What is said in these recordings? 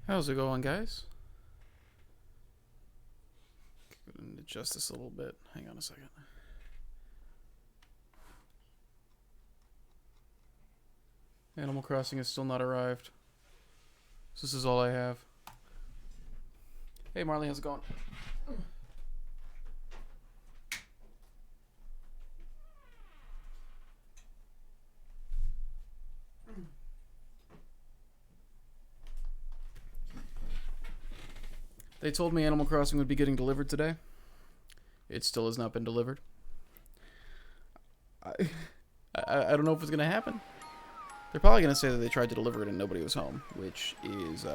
How's it going, guys? Go and adjust this a little bit. Hang on a second. Animal Crossing has still not arrived. So this is all I have. Hey Marley, how's it going? They told me Animal Crossing would be getting delivered today. It still has not been delivered. I don't know if it's going to happen. They're probably going to say that they tried to deliver it and nobody was home, which is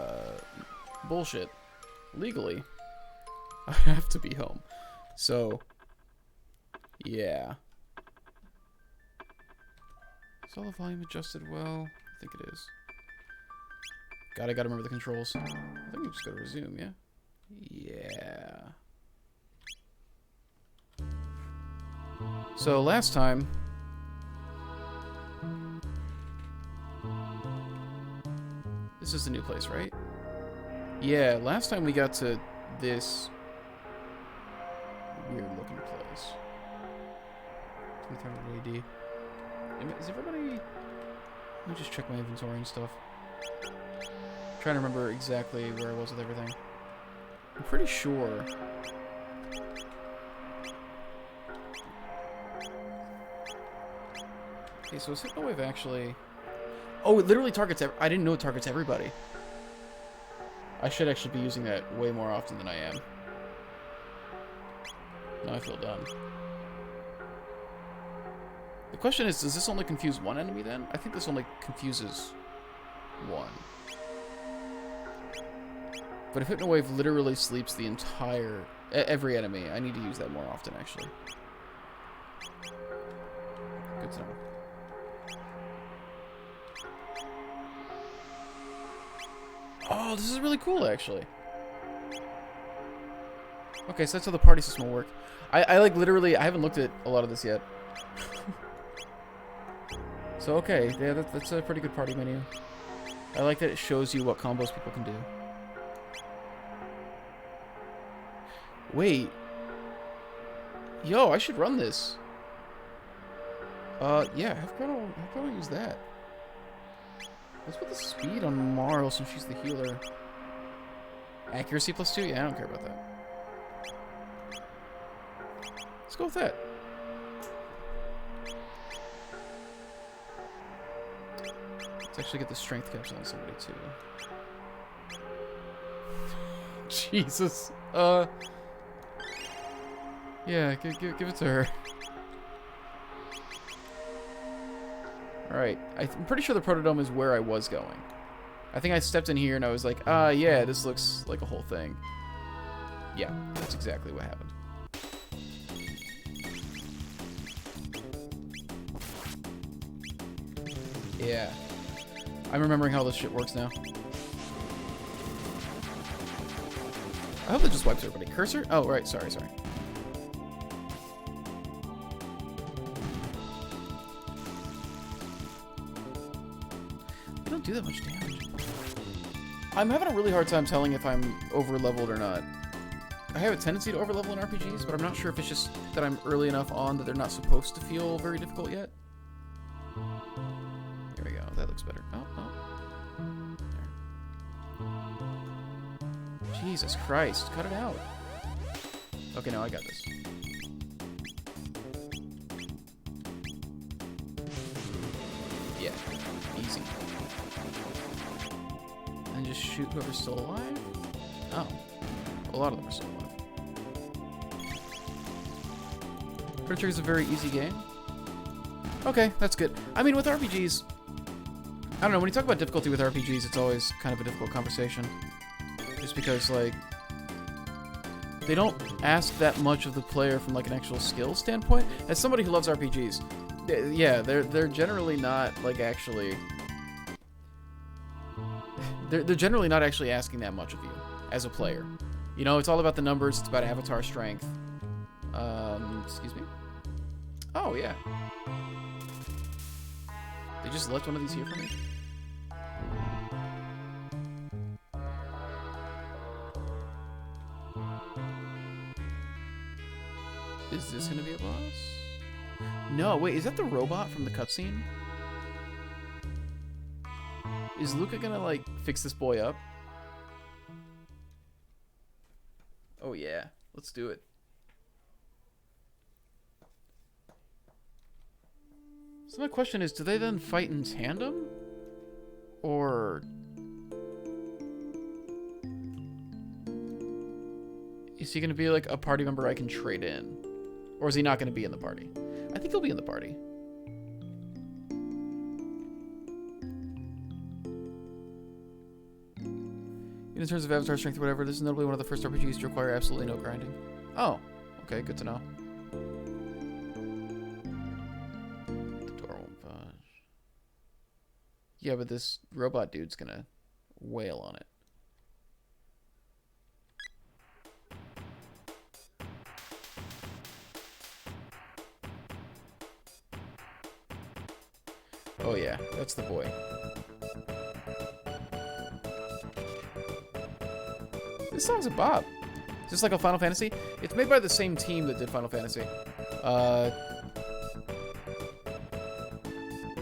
bullshit. Legally, I have to be home. So, yeah. Is all the volume adjusted well? I think it is. I gotta remember the controls. I think we just gotta resume, yeah? Yeah. So last time, this is the new place, right? Yeah, last time we got to this weird looking place. 300 AD. Is everybody... Let me just check my inventory and stuff. I'm trying to remember exactly where I was with everything. I'm pretty sure. Okay, so is Hypnowave actually... Oh, it literally targets... I didn't know it targets everybody. I should actually be using that way more often than I am. Now I feel dumb. The question is, does this only confuse one enemy then? I think this only confuses one. But if Hypnowave literally sleeps the entire... every enemy, I need to use that more often, actually. Good to know. Oh, this is really cool, actually. Okay, so that's how the party system will work. I like, literally, I haven't looked at a lot of this yet. So, okay, yeah, that's a pretty good party menu. I like that it shows you what combos people can do. Wait. Yo, I should run this. Yeah, have Crono use that. Let's put the speed on Marl since she's the healer. Accuracy +2? Yeah, I don't care about that. Let's go with that. Let's actually get the strength caps on somebody too. Jesus. Yeah, give it to her. Alright, I'm pretty sure the Protodome is where I was going. I think I stepped in here and I was like, yeah, this looks like a whole thing. Yeah, that's exactly what happened. Yeah. I'm remembering how this shit works now. I hope that just wipes everybody. Cursor? Oh, right, sorry. They don't do that much damage. I'm having a really hard time telling if I'm over-leveled or not. I have a tendency to over-level in RPGs, but I'm not sure if it's just that I'm early enough on that they're not supposed to feel very difficult yet. There we go. That looks better. Oh. There. Jesus Christ. Cut it out. Okay, now I got this. Yeah. Easy. And just shoot whoever's still alive? Oh. A lot of them are still alive. Pretty sure it's a very easy game. Okay, that's good. I mean, with RPGs... I don't know, when you talk about difficulty with RPGs, it's always kind of a difficult conversation. Just because, like... They don't ask that much of the player from, like, an actual skill standpoint. As somebody who loves RPGs, yeah, they're generally not, like, actually... They're generally not actually asking that much of you as a player. You know, it's all about the numbers. It's about avatar strength. Excuse me? Oh, yeah. They just left one of these here for me? Is this gonna be a boss? No, wait, is that the robot from the cutscene? Is Luca gonna, like, fix this boy up? Oh yeah, let's do it. So my question is, do they then fight in tandem? Or... is he gonna be, like, a party member I can trade in? Or is he not gonna be in the party? I think he'll be in the party. In terms of avatar strength or whatever, this is notably one of the first RPGs to require absolutely no grinding. Oh, okay, good to know. The door won't budge. Yeah, but this robot dude's gonna wail on it. Oh yeah, that's the boy. This song's a bop. Is this like a Final Fantasy? It's made by the same team that did Final Fantasy.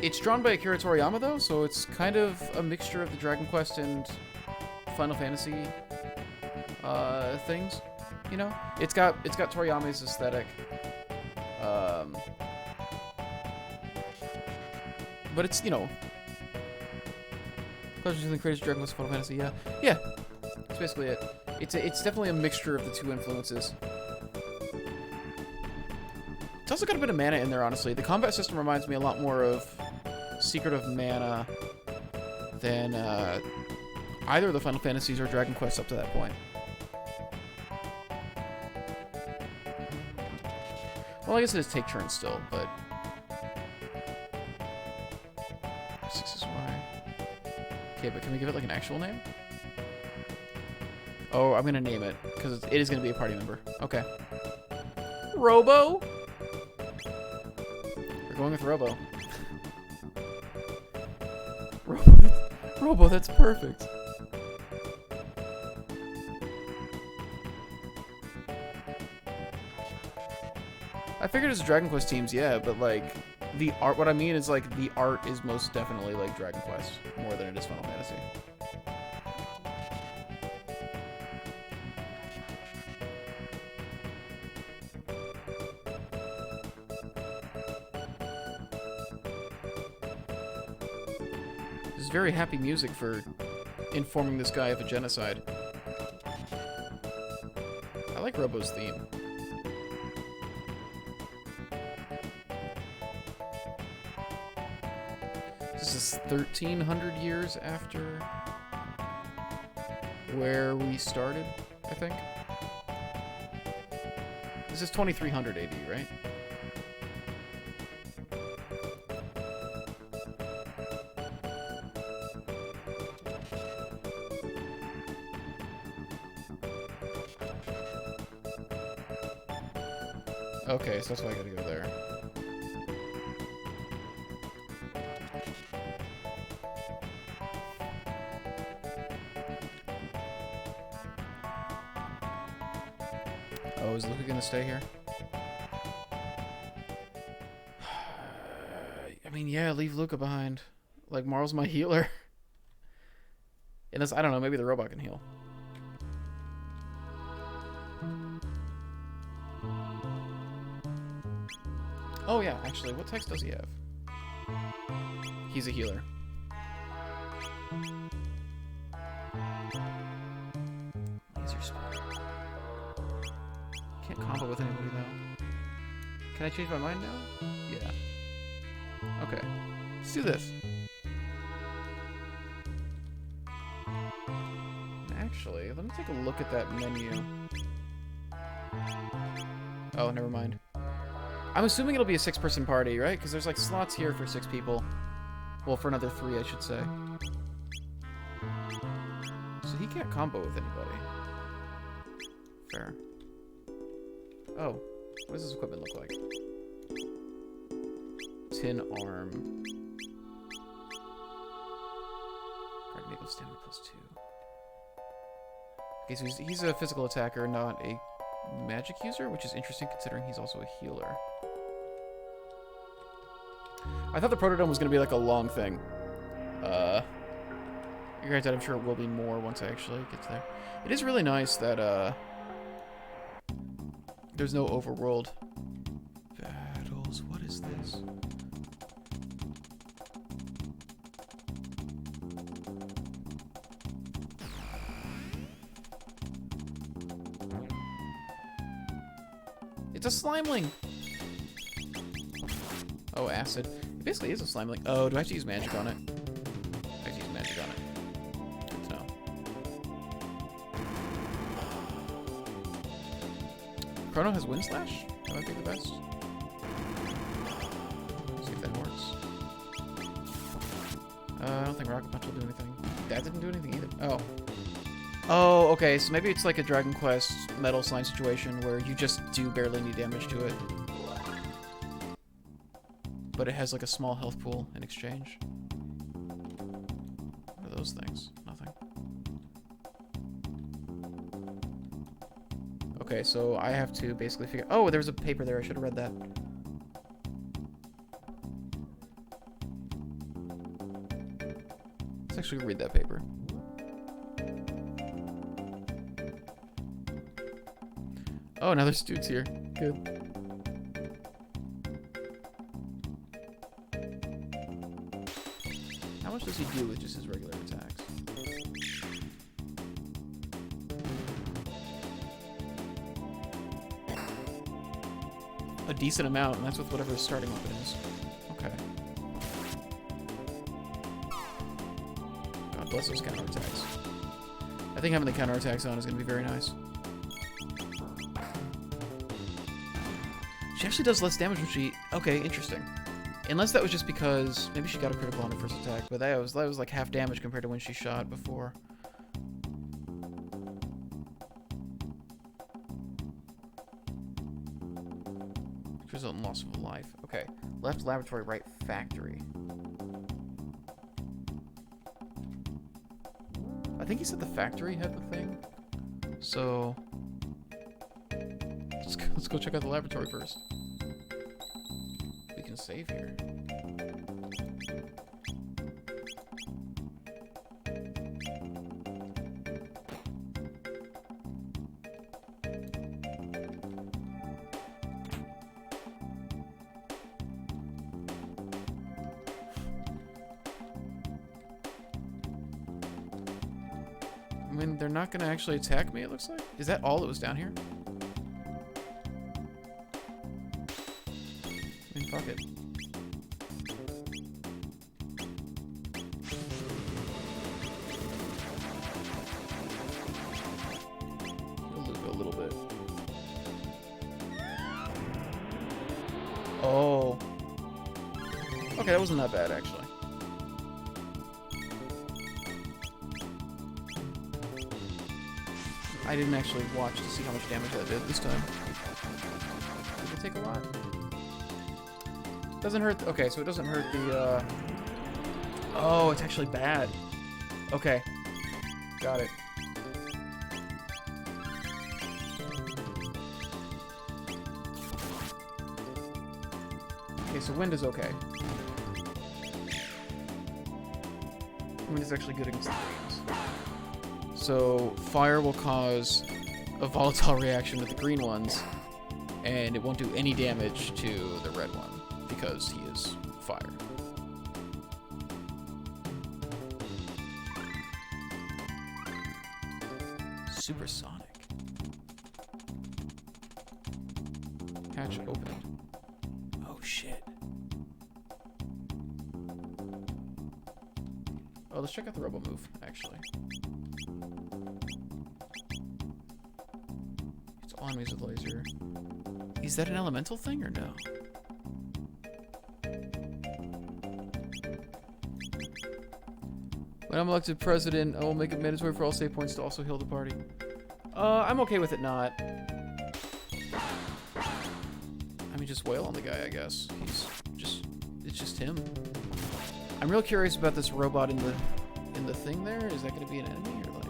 It's drawn by Akira Toriyama though, so it's kind of a mixture of the Dragon Quest and Final Fantasy things. You know, it's got Toriyama's aesthetic. But it's, you know, Questions in the creators of Dragon Quest Final Fantasy. Yeah. That's basically it. It's definitely a mixture of the two influences. It's also got a bit of mana in there, honestly. The combat system reminds me a lot more of Secret of Mana than either of the Final Fantasies or Dragon Quest up to that point. Well, I guess it is take turns still, but... 6 is Y. Okay, but can we give it like an actual name? Oh, I'm gonna name it, because it is gonna be a party member. Okay. Robo? We're going with Robo. Robo, that's perfect. I figured it's Dragon Quest teams, yeah, but like the art, what I mean is like the art is most definitely like Dragon Quest more than it is Final Fantasy. This is very happy music for informing this guy of a genocide. I like Robo's theme. This is 1,300 years after where we started, I think. This is 2300 AD, right? Okay, so that's why I gotta go there. Oh, is Luca gonna stay here? I mean, yeah, leave Luca behind. Like, Marl's my healer. Unless, I don't know, maybe the robot can heal. Oh yeah, actually, what text does he have? He's a healer. Laser spell. Can't combo with anybody though. Can I change my mind now? Yeah. Okay. Let's do this. Actually, let me take a look at that menu. Oh, never mind. I'm assuming it'll be a 6-person party, right? Because there's like slots here for 6 people. Well, for another 3, I should say. So he can't combo with anybody. Fair. Oh, what does this equipment look like? Tin arm. Guardian equals stamina +2. Okay, so he's a physical attacker, not a magic user, which is interesting considering he's also a healer. I thought the Protodome was going to be like a long thing. Granted, I'm sure it will be more once I actually get there. It is really nice that there's no overworld battles. What is this? It's a Slimeling! Oh, acid. It basically is a Slimeling. Oh, do I have to use magic on it? I have to use magic on it. Good to know. Chrono has Wind Slash? That might be the best. See if that works. I don't think Rocket Punch will do anything. That didn't do anything either. Oh. Oh, okay, so maybe it's like a Dragon Quest Metal Slime situation where you just do barely any damage to it. But it has like a small health pool in exchange. What are those things? Nothing. Okay, so I have to basically figure... Oh, there's a paper there. I should have read that. Let's actually read that paper. Oh, now there's dudes here. Good. How much does he do with just his regular attacks? A decent amount, and that's with whatever his starting weapon is. Okay. God bless those counterattacks. I think having the counterattacks on is going to be very nice. She actually does less damage when she... Okay, interesting. Unless that was just because... Maybe she got a critical on her first attack, but that was like half damage compared to when she shot before. Result in loss of a life. Okay. Left laboratory, right factory. I think he said the factory had the thing. So... Let's go check out the laboratory first. We can save here. I mean, they're not gonna actually attack me, it looks like. Is that all that was down here? I mean, fuck it. We'll loop it a little bit. Oh. Okay, that wasn't that bad, actually. I didn't actually watch to see how much damage that did this time. Did it take a lot? Doesn't hurt. Okay, so it doesn't hurt the. Oh, it's actually bad. Okay, got it. Okay, so wind is okay. Wind is actually good against the greens. So fire will cause a volatile reaction with the green ones, and it won't do any damage to the red one because he is fire. Supersonic. Hatch opened. Oh shit. Oh, let's check out the robo move, actually. It's all enemies with laser. Is that an elemental thing or no? When I'm elected president, I will make it mandatory for all save points to also heal the party. I'm okay with it not. I mean, just wail on the guy, I guess. It's just him. I'm real curious about this robot in the thing there. Is that going to be an enemy or like?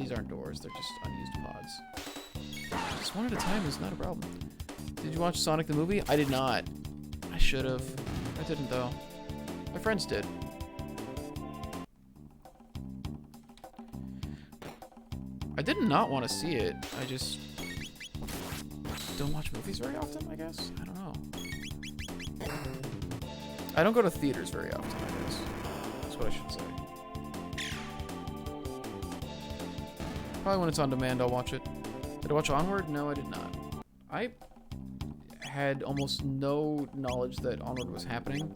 these aren't doors. They're just unused pods. Just one at a time is not a problem. Did you watch Sonic the movie? I did not. I should have. I didn't, though. My friends did. I did not want to see it. I just don't watch movies very often, I guess. I don't know. I don't go to theaters very often, I guess. That's what I should say. Probably when it's on demand, I'll watch it. Did I watch Onward? No, I did not. I had almost no knowledge that Onward was happening,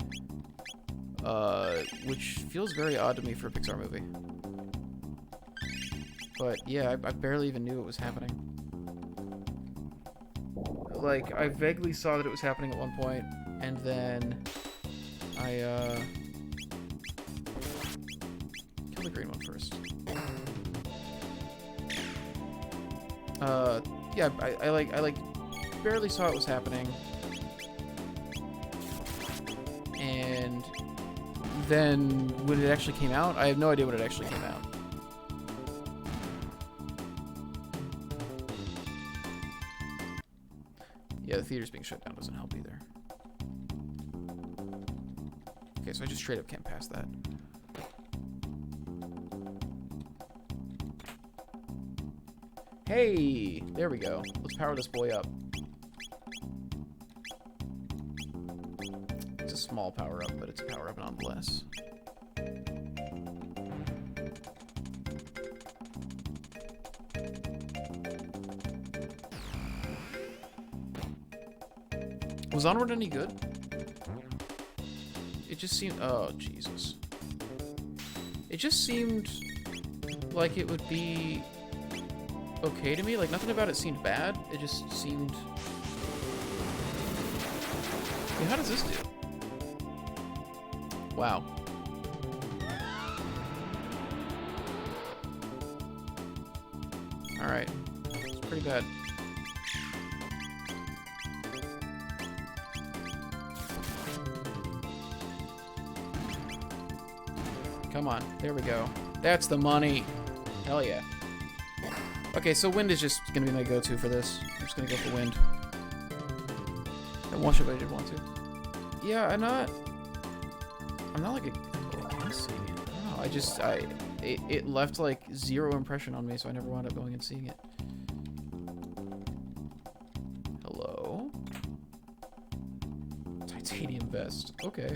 which feels very odd to me for a Pixar movie. But yeah, I barely even knew it was happening. Like, I vaguely saw that it was happening at one point, and then I kill the green one first. Yeah, I like barely saw it was happening, and then when it actually came out, I have no idea when it actually came out. Yeah, the theater's being shut down doesn't help either. Okay, so I just straight up can't pass that. Hey! There we go. Let's power this boy up. It's a small power up, but it's a power up nonetheless. Was Onward any good? It just seemed... Oh, Jesus. It just seemed like it would be okay to me. Like, nothing about it seemed bad. It just seemed... Yeah, how does this do? Wow. Alright. It's pretty bad. Come on. There we go. That's the money. Hell yeah. Okay, so wind is just going to be my go-to for this. I'm just going to go for wind. I watched it, but I did want to. Yeah, I'm not like against seeing it. I don't know. It left like zero impression on me, so I never wound up going and seeing it. Hello? Titanium vest. Okay.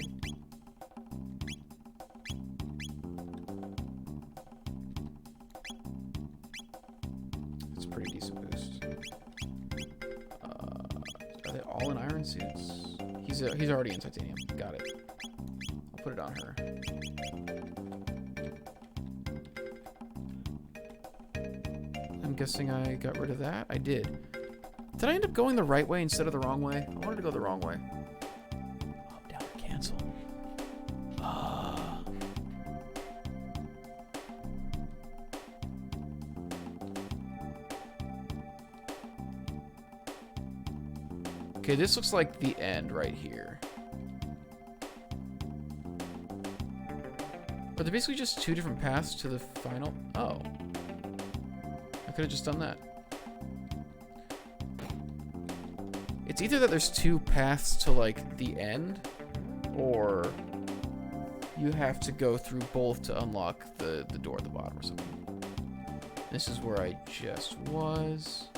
It's a pretty decent boost. Are they all in iron suits? He's already in titanium. Got it. I'll put it on her. I'm guessing I got rid of that. I did. Did I end up going the right way instead of the wrong way? I wanted to go the wrong way. Up, down, cancel. Okay, this looks like the end right here. Are there basically just two different paths to the final? Oh. I could have just done that. It's either that there's two paths to, like, the end, or you have to go through both to unlock the door at the bottom or something. This is where I just was.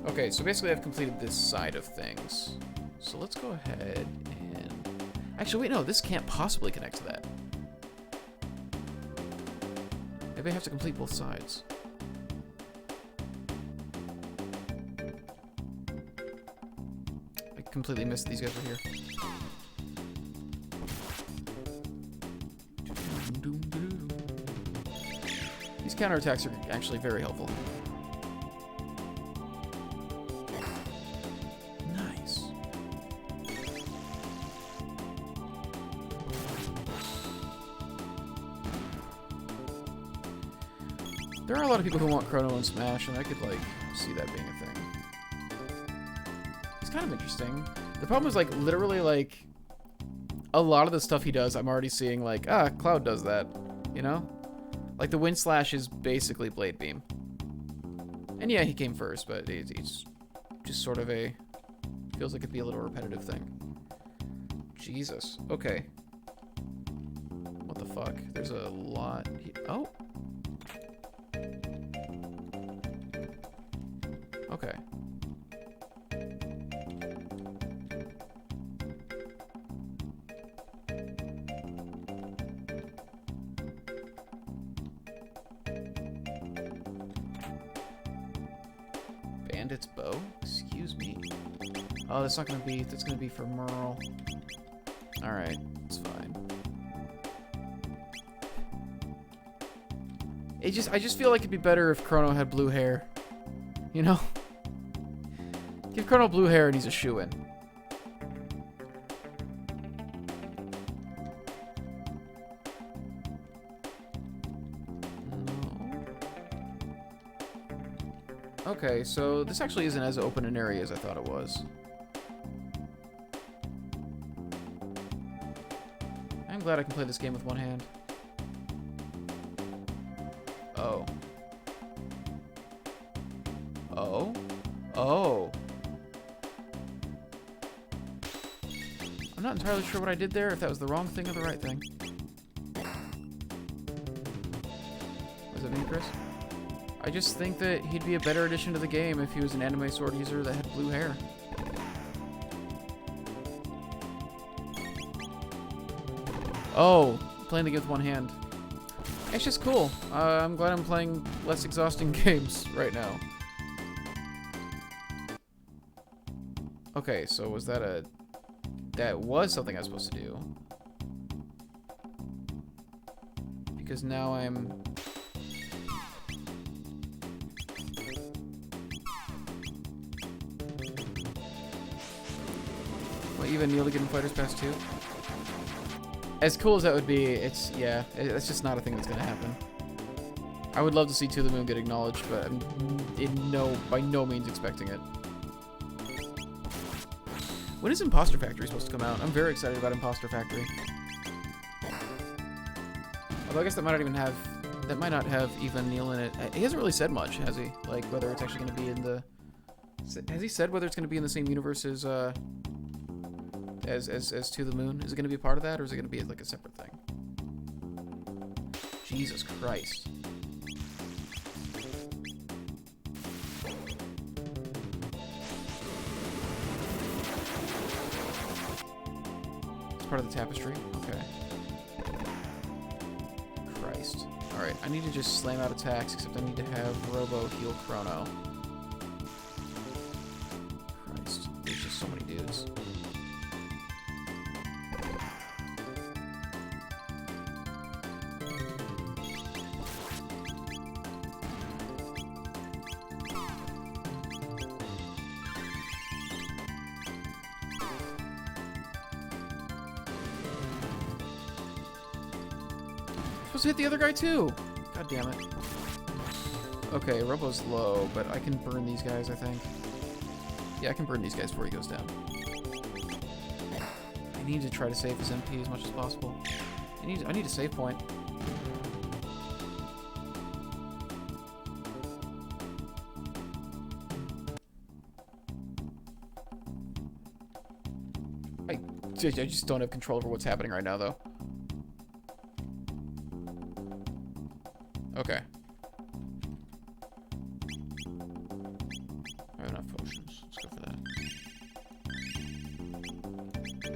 Okay, so basically I've completed this side of things. So let's go ahead and... Actually, wait, no, this can't possibly connect to that. Maybe I have to complete both sides. I completely missed these guys were here. These counterattacks are actually very helpful. There are a lot of people who want Chrono and Smash, and I could, like, see that being a thing. It's kind of interesting. The problem is, like, literally, like, a lot of the stuff he does, I'm already seeing, like, Cloud does that, you know? Like, the Wind Slash is basically Blade Beam. And yeah, he came first, but it's just sort of a... Feels like it'd be a little repetitive thing. Jesus. Okay. What the fuck? There's a lot... Oh! Okay. Bandit's bow? Excuse me. Oh, that's not gonna be... That's gonna be for Merle. Alright, it's fine. I just feel like it'd be better if Chrono had blue hair. You know? Give Chrono blue hair and he's a shoo-in. Okay, so this actually isn't as open an area as I thought it was. I'm glad I can play this game with one hand. Oh. Oh? Oh. I'm not entirely sure what I did there, if that was the wrong thing or the right thing. Was it me, Chris? I just think that he'd be a better addition to the game if he was an anime sword user that had blue hair. Oh, playing the game with one hand. It's just cool. I'm glad I'm playing less exhausting games right now. Okay, so was that a... That was something I was supposed to do. Because now I'm... What, even kneel to get in Fighters Pass 2? As cool as that would be, it's... Yeah, that's just not a thing that's gonna happen. I would love to see To the Moon get acknowledged, but I'm by no means expecting it. When is Imposter Factory supposed to come out? I'm very excited about Imposter Factory. Although I guess that might not even have... That might not have even Neil in it. He hasn't really said much, has he? Like, whether it's actually going to be in the... Has he said whether it's going to be in the same universe as To the Moon? Is it going to be a part of that, or is it going to be like a separate thing? Jesus Christ. It's part of the tapestry? Okay. Christ. Alright, I need to just slam out attacks, except I need to have Robo heal Chrono. Christ. There's just so many dudes. Supposed to hit the other guy too. God damn it. Okay, Robo's low, but I can burn these guys, I think. Yeah, I can burn these guys before he goes down. I need to try to save his MP as much as possible. I need a save point. I just don't have control over what's happening right now, though. Okay. I have enough potions. Let's go for that.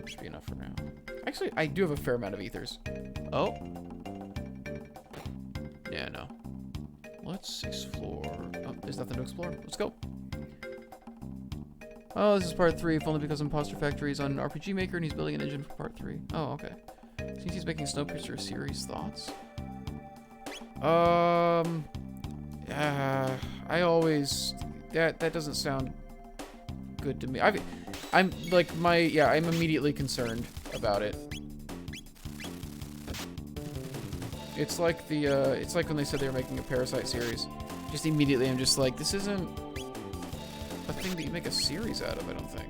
Should be enough for now. Actually, I do have a fair amount of ethers. Oh. Yeah, no. Let's explore. Oh, there's nothing to explore. Let's go. Oh, this is part 3, if only because Imposter Factory is on RPG Maker and he's building an engine for part 3. Oh, okay. Since he's making Snowpiercer series, thoughts? I always... That doesn't sound good to me. I'm immediately concerned about it. It's like it's like when they said they were making a Parasite series. Just immediately I'm just like, this isn't a thing that you make a series out of, I don't think.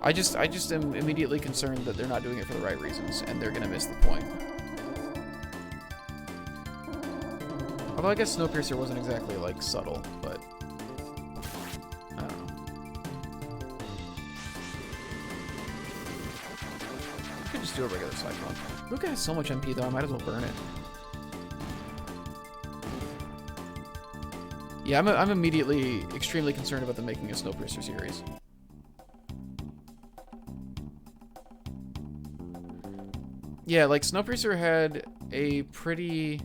I just am immediately concerned that they're not doing it for the right reasons, and they're gonna miss the point. Although I guess Snowpiercer wasn't exactly, like, subtle, but... I don't know. I could just do a regular Cyclone. Luca has so much MP, though, I might as well burn it. Yeah, I'm immediately extremely concerned about them making a Snowpiercer series. Yeah, like, Snowpiercer had a pretty...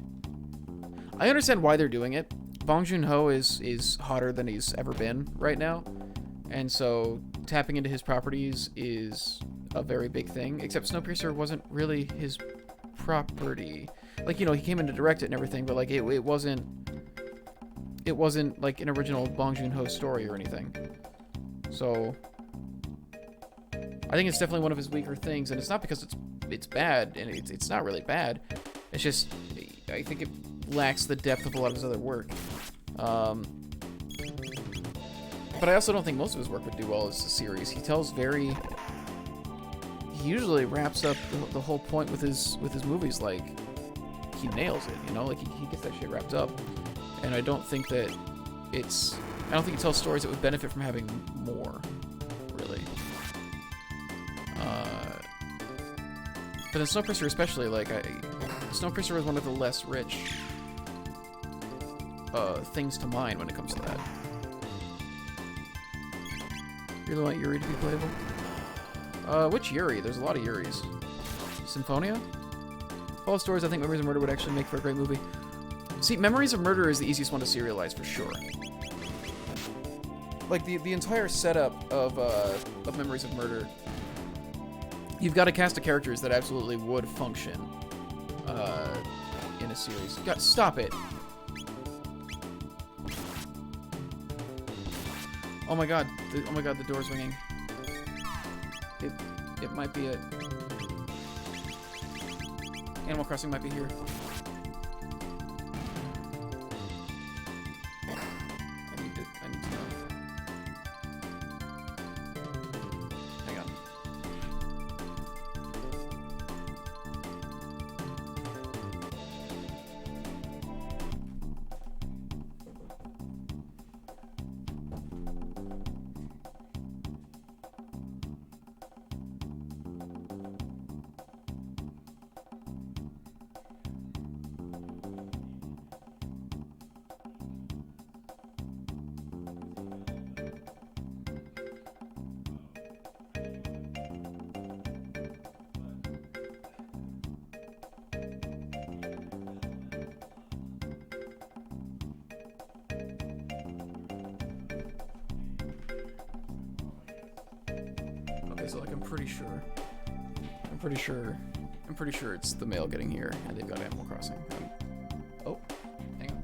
I understand why they're doing it. Bong Joon-ho is hotter than he's ever been right now. And so tapping into his properties is a very big thing. Except Snowpiercer wasn't really his property. Like, you know, he came in to direct it and everything, but, like, it wasn't like an original Bong Joon-ho story or anything. So I think it's definitely one of his weaker things, and it's not because it's bad, and it's not really bad. It's just I think it lacks the depth of a lot of his other work. But I also don't think most of his work would do well as a series. He usually wraps up the whole point with his movies. Like, he nails it, you know? Like, he gets that shit wrapped up. And I don't think he tells stories that would benefit from having more, really. But in Snowpiercer especially, like, Snowpiercer was one of the less rich things to mine when it comes to that. You really want Yuri to be playable? Which Yuri? There's a lot of Yuris. Symphonia? All the stories I think Memories of Murder would actually make for a great movie. See, Memories of Murder is the easiest one to serialize for sure. Like, the entire setup of Memories of Murder, you've got a cast of characters that absolutely would function in a series. God, stop it! Oh my god, the door's ringing. It might be it. Animal Crossing might be here. I need to know. Hang on. So, like, I'm pretty sure it's the mail getting here, and they've got Animal Crossing. Oh, hang on.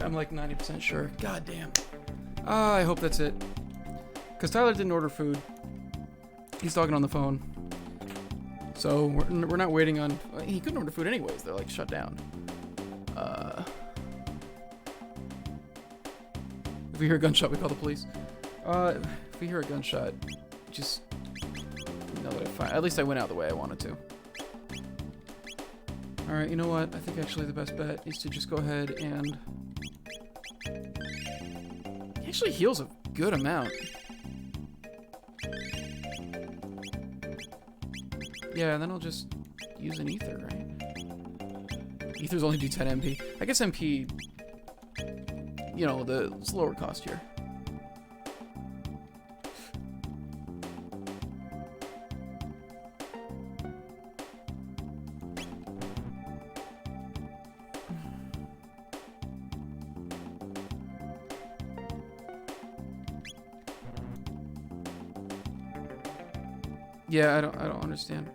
I'm like 90% sure. God damn. I hope that's it. Because Tyler didn't order food. He's talking on the phone. So we're not waiting on... He couldn't order food anyways. They're like shut down. If we hear a gunshot, we call the police. If we hear a gunshot, just know that at least I went out the way I wanted to. Alright, you know what? I think actually the best bet is to just go ahead and... He actually heals a good amount. Yeah, and then I'll just use an ether, right? Ethers only do 10 MP. I guess MP, you know, it's lower cost here. Yeah, I don't understand.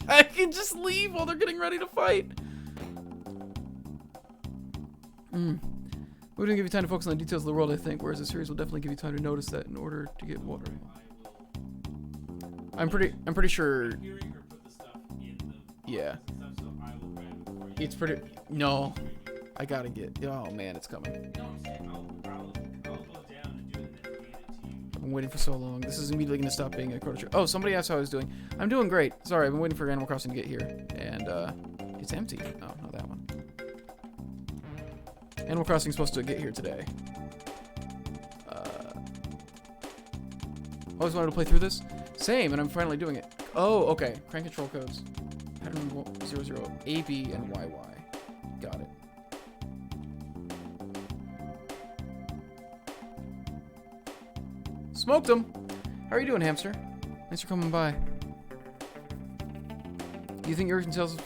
I can just leave while they're getting ready to fight. We didn't give you time to focus on the details of the world, I think, whereas the series will definitely give you time to notice that in order to get water. I'm pretty sure. Yeah. It's pretty. No, I gotta get. Oh man, it's coming. I've been waiting for so long. This is immediately gonna stop being a Chrono Trigger. Oh, somebody asked how I was doing. I'm doing great. Sorry, I've been waiting for Animal Crossing to get here, and it's empty. Oh, not that one. Animal Crossing is supposed to get here today. I always wanted to play through this. Same, and I'm finally doing it. Oh, okay. Crank control codes. Pattern 00, AB, and YY. Got it. Smoked him! How are you doing, hamster? Thanks for coming by. Do you think Urgent Tales of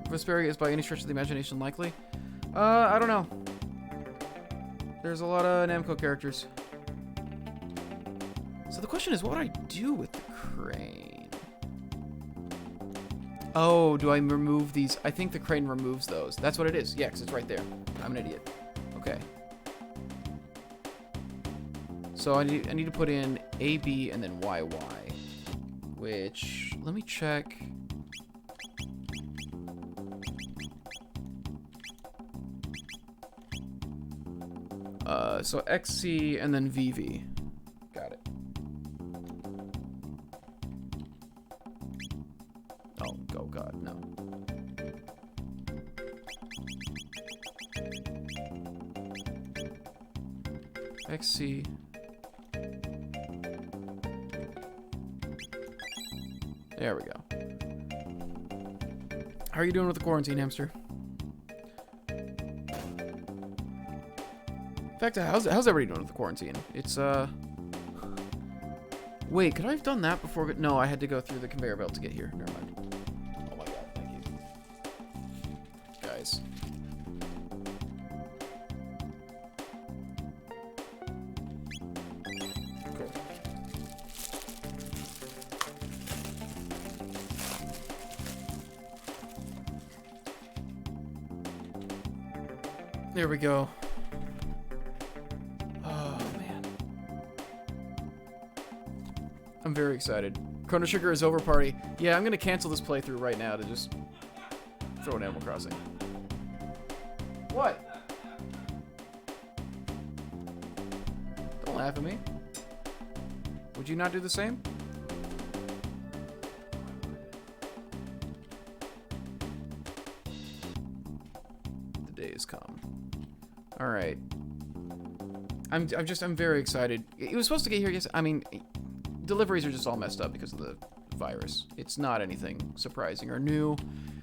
Vesperia is by any stretch of the imagination likely? I don't know. There's a lot of Namco characters. So the question is, what would I do with the crane? Oh, do I remove these? I think the crane removes those. That's what it is. Yeah, because it's right there. I'm an idiot. Okay. So I need to put in AB and then YY. Which, let me check. So XC and then VV. Got it. Oh god, no. XC. There we go. How are you doing with the quarantine, hamster? In fact, how's everybody doing with the quarantine? It's, Wait, could I have done that before? No, I had to go through the conveyor belt to get here. Never mind. Oh my god, thank you. Guys. Cool. There we go. I'm very excited. Chrono Trigger is over party. Yeah, I'm gonna cancel this playthrough right now to just throw an Animal Crossing. What? Don't laugh at me. Would you not do the same? The day has come. All right. I'm very excited. It was supposed to get here. Yes, I mean. Deliveries are just all messed up because of the virus. It's not anything surprising or new.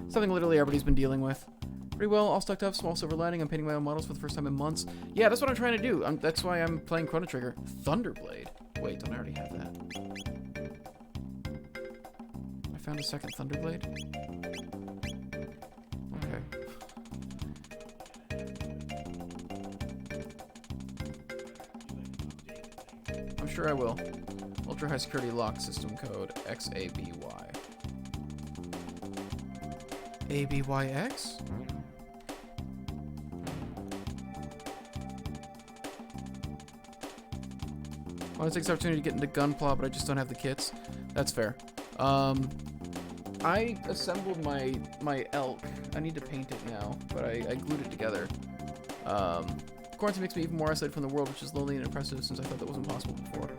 Something literally everybody's been dealing with. Pretty well, all stuck up, small silver lining. I'm painting my own models for the first time in months. Yeah, that's what I'm trying to do. That's why I'm playing Chrono Trigger. Thunderblade. Wait, don't I already have that? I found a second Thunderblade. Okay. I'm sure I will. Ultra high security lock system code XABY. ABYX? I want to take this opportunity to get into Gunpla, but I just don't have the kits. That's fair. I assembled my elk. I need to paint it now, but I glued it together. Quarantine makes me even more isolated from the world, which is lonely and oppressive since I thought that wasn't possible before.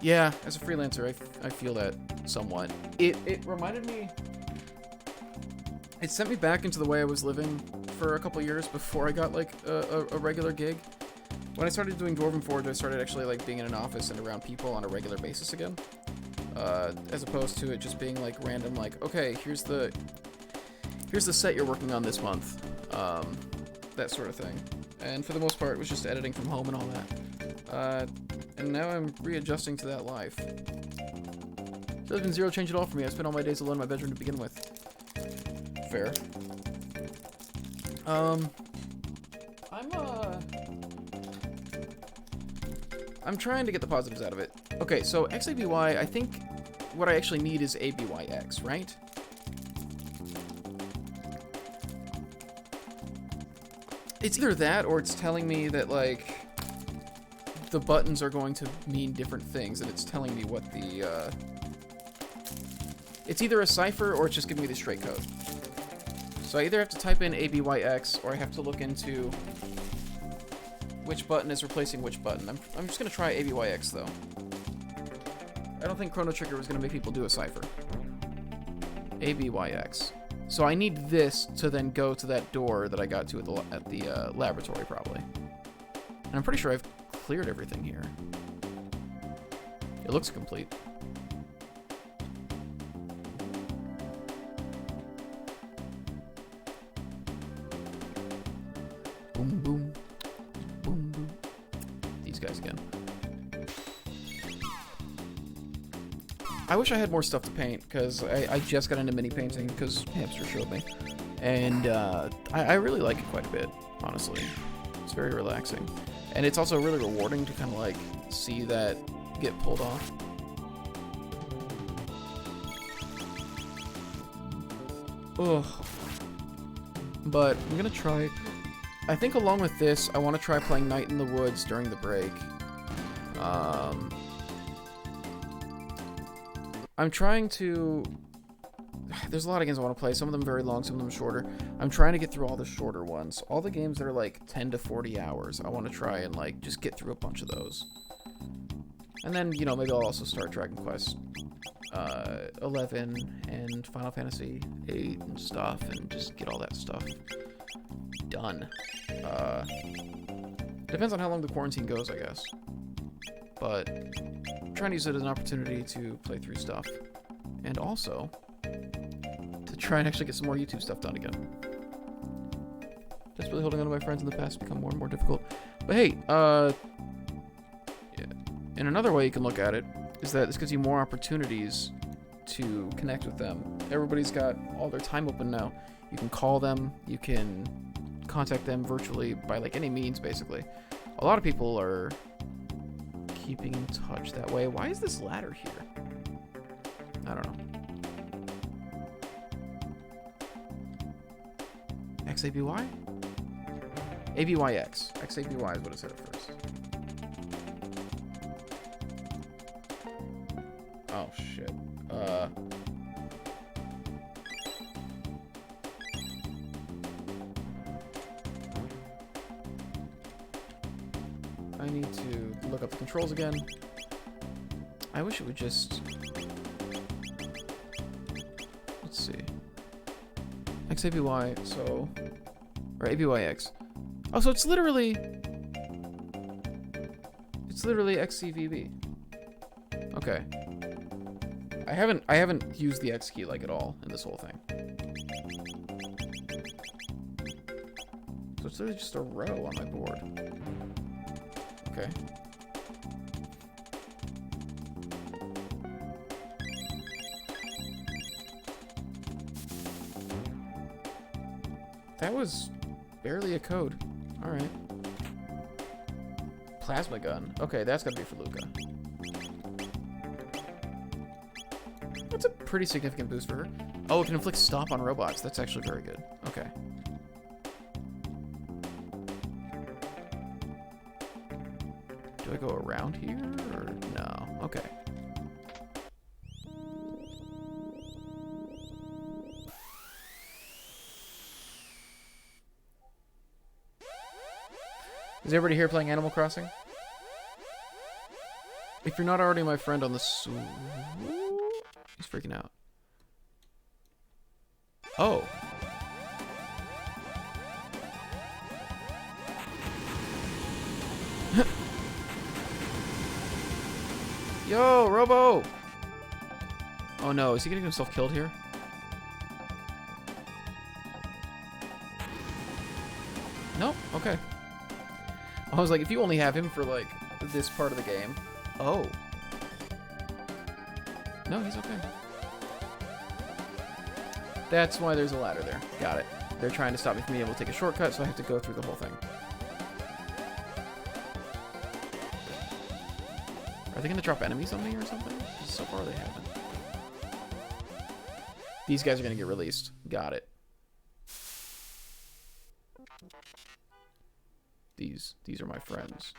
Yeah, as a freelancer, I feel that somewhat. It reminded me... It sent me back into the way I was living for a couple years before I got, like, a regular gig. When I started doing Dwarven Forge, I started actually, like, being in an office and around people on a regular basis again. As opposed to it just being, like, random, like, okay, here's the set you're working on this month. That sort of thing. And for the most part, it was just editing from home and all that. And now I'm readjusting to that life. There's been zero change at all for me. I spent all my days alone in my bedroom to begin with. Fair. I'm trying to get the positives out of it. Okay, so XABY, I think what I actually need is ABYX, right? It's either that or it's telling me that, like, the buttons are going to mean different things, and it's telling me what the, It's either a cipher or it's just giving me the straight code. So I either have to type in ABYX or I have to look into which button is replacing which button. I'm just going to try ABYX, though. I don't think Chrono Trigger was going to make people do a cipher. ABYX. So I need this to then go to that door that I got to at the laboratory, probably. And I'm pretty sure I've cleared everything here. It looks complete. Boom, boom. Boom, boom. These guys again. I wish I had more stuff to paint, because I just got into mini painting because Hamster showed me. And I really like it quite a bit, honestly. It's very relaxing. And it's also really rewarding to kind of like see that get pulled off. Ugh. But I'm going to try... I think along with this, I want to try playing Night in the Woods during the break. I'm trying to... There's a lot of games I want to play. Some of them very long, some of them shorter. I'm trying to get through all the shorter ones. All the games that are like 10 to 40 hours. I want to try and like just get through a bunch of those. And then, you know, maybe I'll also start Dragon Quest 11 and Final Fantasy 8 and stuff, and just get all that stuff done. Depends on how long the quarantine goes, I guess. But I'm trying to use it as an opportunity to play through stuff. And also to try and actually get some more YouTube stuff done again. Desperately holding on to my friends in the past become more and more difficult. But hey, yeah. And another way you can look at it is that this gives you more opportunities to connect with them. Everybody's got all their time open now. You can call them, you can contact them virtually by like any means, basically. A lot of people are keeping in touch that way. Why is this ladder here? I don't know. XABY? ABYX. XABY is what it said at first. Oh, shit. I need to look up the controls again. I wish it would just... Let's see. XABY, so... Or ABYX. Oh, so it's literally... It's literally XCVB. Okay. I haven't used the X key, like, at all in this whole thing. So it's literally just a row on my board. Okay. That was barely a code. Alright. Plasma gun. Okay, that's gotta be for Luca. That's a pretty significant boost for her. Oh, it can inflict stop on robots. That's actually very good. Okay. Do I go around here, or no? Okay. Is everybody here playing Animal Crossing? If you're not already my friend on the... He's freaking out. Oh. Yo, Robo! Oh no, is he getting himself killed here? Nope, okay. I was like, if you only have him for, like, this part of the game. Oh. No, he's okay. That's why there's a ladder there. Got it. They're trying to stop me from being able to take a shortcut, so I have to go through the whole thing. Are they going to drop enemies on me or something? 'Cause so far they haven't. These guys are going to get released. Got it. These are my friends.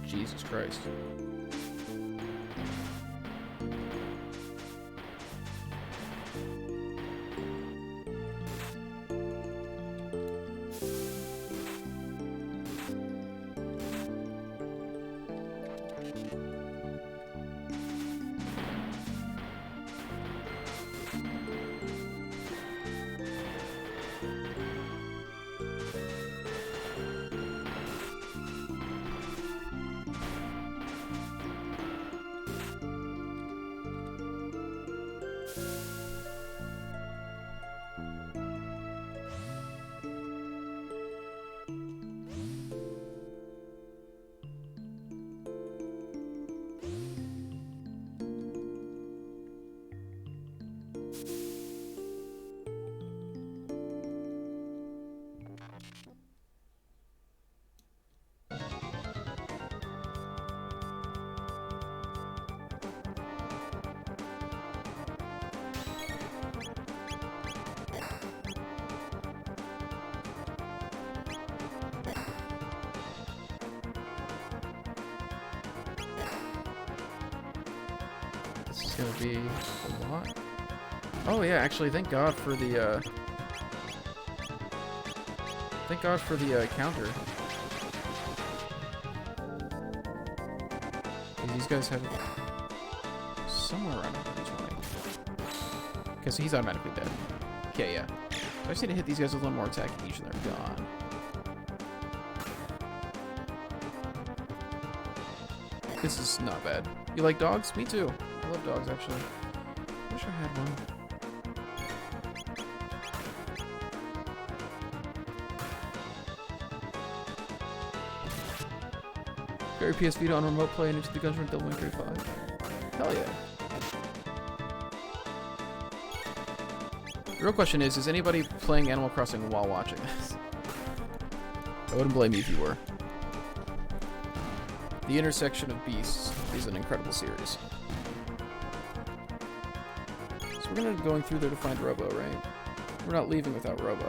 Jesus Christ. This is gonna be a lot. Oh yeah, actually, thank God for the counter. Yeah, these guys have somewhere around 120. Okay, so he's automatically dead. Okay, yeah. So I just need to hit these guys with one more attack each, and they're gone. This is not bad. You like dogs? Me too. I love dogs, actually. Wish I had one. Very PS Vita on remote play and into the Gungeon Devil May Cry 5. Hell yeah. The real question is anybody playing Animal Crossing while watching this? I wouldn't blame you if you were. The Intersection of Beasts is an incredible series. So we're gonna be going through there to find Robo, right? We're not leaving without Robo.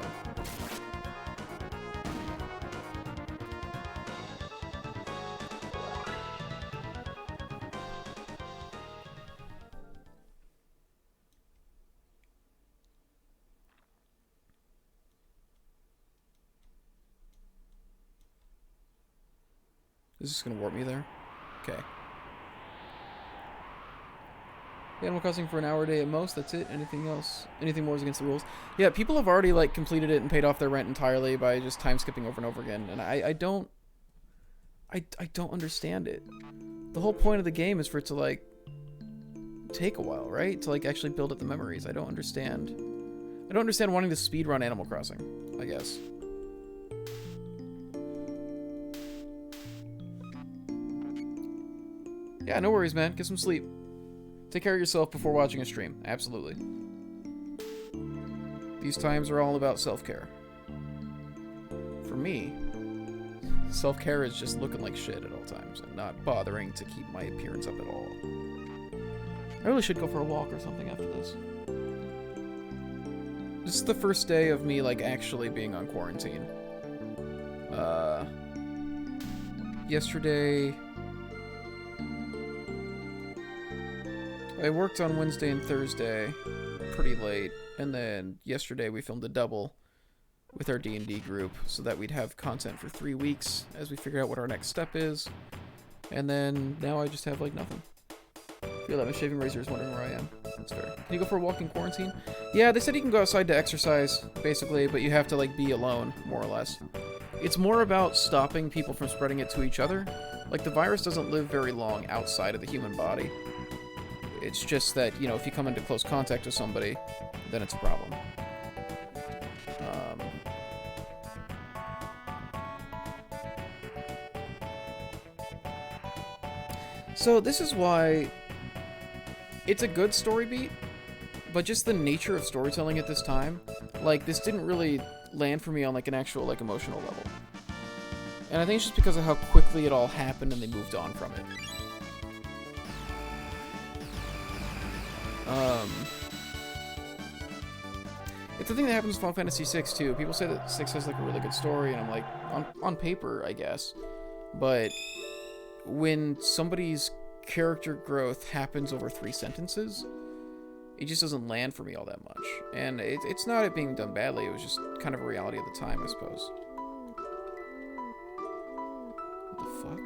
Is this gonna warp me there? Okay. Animal Crossing for an hour a day at most, that's it. Anything else? Anything more is against the rules. Yeah, people have already like completed it and paid off their rent entirely by just time skipping over and over again. And I don't understand it. The whole point of the game is for it to like take a while, right? To like actually build up the memories. I don't understand wanting to speedrun Animal Crossing, I guess. Yeah, no worries, man. Get some sleep. Take care of yourself before watching a stream. Absolutely. These times are all about self-care. For me, self-care is just looking like shit at all times and not bothering to keep my appearance up at all. I really should go for a walk or something after this. This is the first day of me, like, actually being on quarantine. Yesterday... I worked on Wednesday and Thursday pretty late, and then yesterday we filmed a double with our D&D group so that we'd have content for 3 weeks as we figure out what our next step is. And then now I just have like nothing. Feel that my shaving razor is wondering where I am. That's fair. Can you go for a walk in quarantine? Yeah, they said you can go outside to exercise, basically, but you have to like be alone, more or less. It's more about stopping people from spreading it to each other. Like, the virus doesn't live very long outside of the human body. It's just that, you know, if you come into close contact with somebody, then it's a problem. So this is why it's a good story beat, but just the nature of storytelling at this time, like, this didn't really land for me on, like, an actual, like, emotional level. And I think it's just because of how quickly it all happened and they moved on from it. It's a thing that happens in Final Fantasy VI, too. People say that 6 has, like, a really good story, and I'm like, on paper, I guess. But when somebody's character growth happens over 3 sentences, it just doesn't land for me all that much. And it's not it being done badly, it was just kind of a reality of the time, I suppose. What the fuck?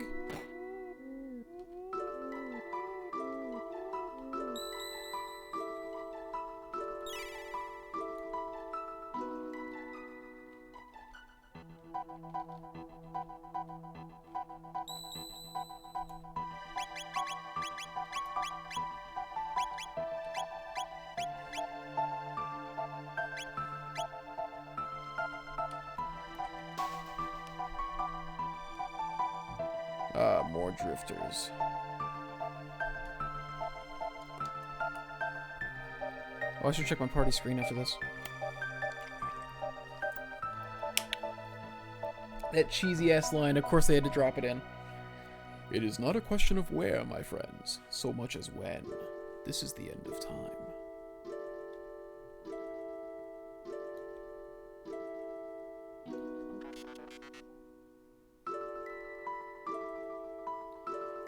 More drifters. Oh, I should check my party screen after this. That cheesy-ass line, of course they had to drop it in. It is not a question of where, my friends, so much as when. This is the end of time.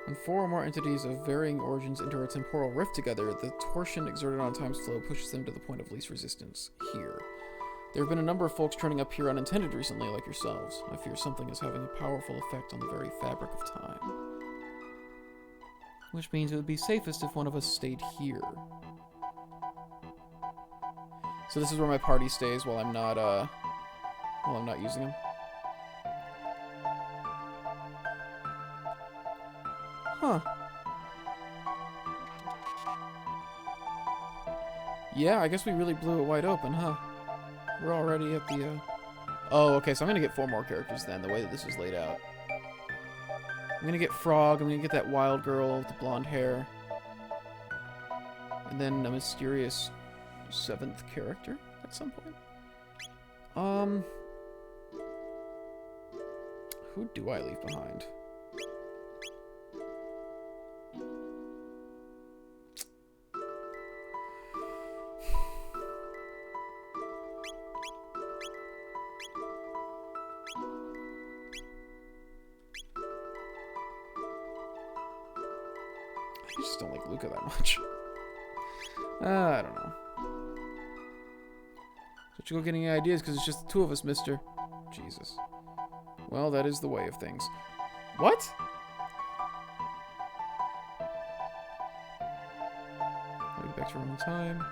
When 4 or more entities of varying origins enter a temporal rift together, the torsion exerted on time's flow pushes them to the point of least resistance, here. There have been a number of folks turning up here unintended recently, like yourselves. I fear something is having a powerful effect on the very fabric of time. Which means it would be safest if one of us stayed here. So this is where my party stays while I'm not using them. Huh. Yeah, I guess we really blew it wide open, huh? We're already at the, Oh, okay, so I'm gonna get 4 more characters then, the way that this is laid out. I'm gonna get Frog, I'm gonna get that wild girl with the blonde hair. And then a mysterious 7th character at some point. Who do I leave behind? I just don't like Luca that much. I don't know. Don't you go getting any ideas, because it's just the 2 of us, mister. Jesus. Well, that is the way of things. What? I'll get back to Roman time.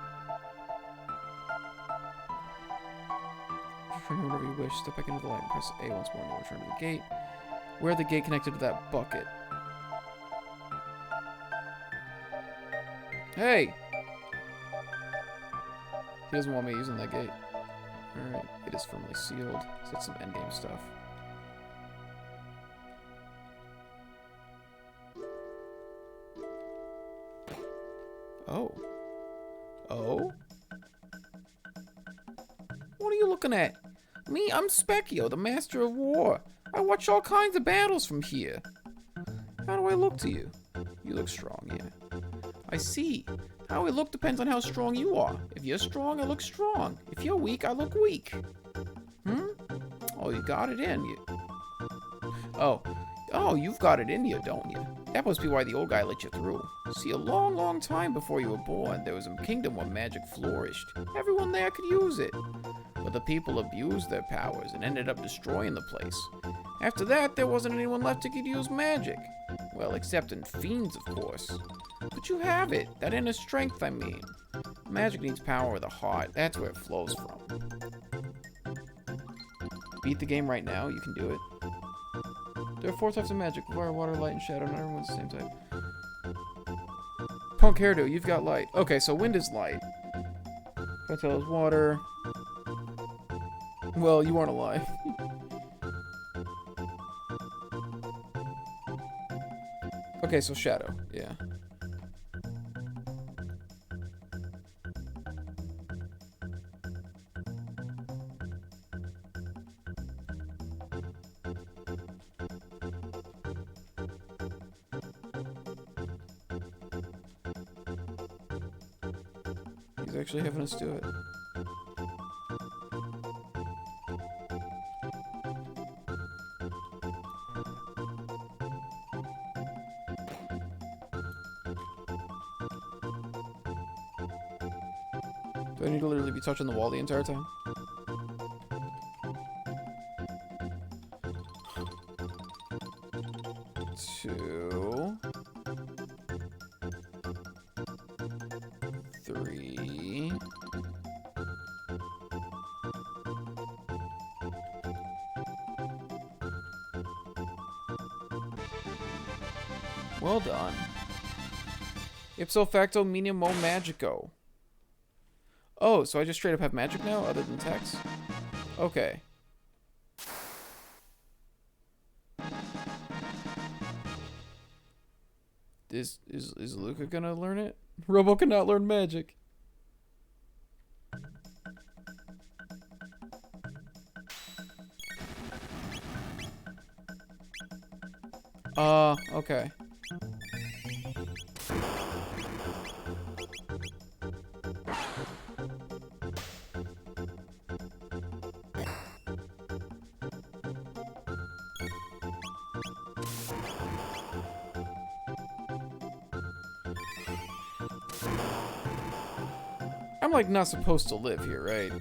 Return whenever you wish. Step back into the light and press A once more and you'll return to the gate. Where the gate connected to that bucket? Hey! He doesn't want me using that gate. Alright, it is firmly sealed. So that's some endgame stuff. Oh. Oh? What are you looking at? Me, I'm Specchio, the Master of War. I watch all kinds of battles from here. How do I look to you? You look strong, yeah. I see. How I look depends on how strong you are. If you're strong, I look strong. If you're weak, I look weak. Hmm? Oh, you got it in you. Oh, you've got it in you, don't you? That must be why the old guy let you through. See, a long, long time before you were born, there was a kingdom where magic flourished. Everyone there could use it. But the people abused their powers and ended up destroying the place. After that, there wasn't anyone left who could use magic. Well, except in fiends, of course. But you have it. That inner strength, I mean. Magic needs power with a heart. That's where it flows from. beat the game right now, you can do it. There are 4 types of magic. Fire, water, light, and shadow. Not everyone's the same type. Punk hairdo, you've got light. Okay, so wind is light. Hotel is water. Well, you aren't alive. Okay, so shadow, yeah. He's actually having us do it. Do I need to literally be touching the wall the entire time? Two. 3. Well done. Ipso facto minimo magico. Oh, so I just straight up have magic now, other than text? Okay. Is Luca gonna learn it? Robo cannot learn magic. Okay. I'm like not supposed to live here, right?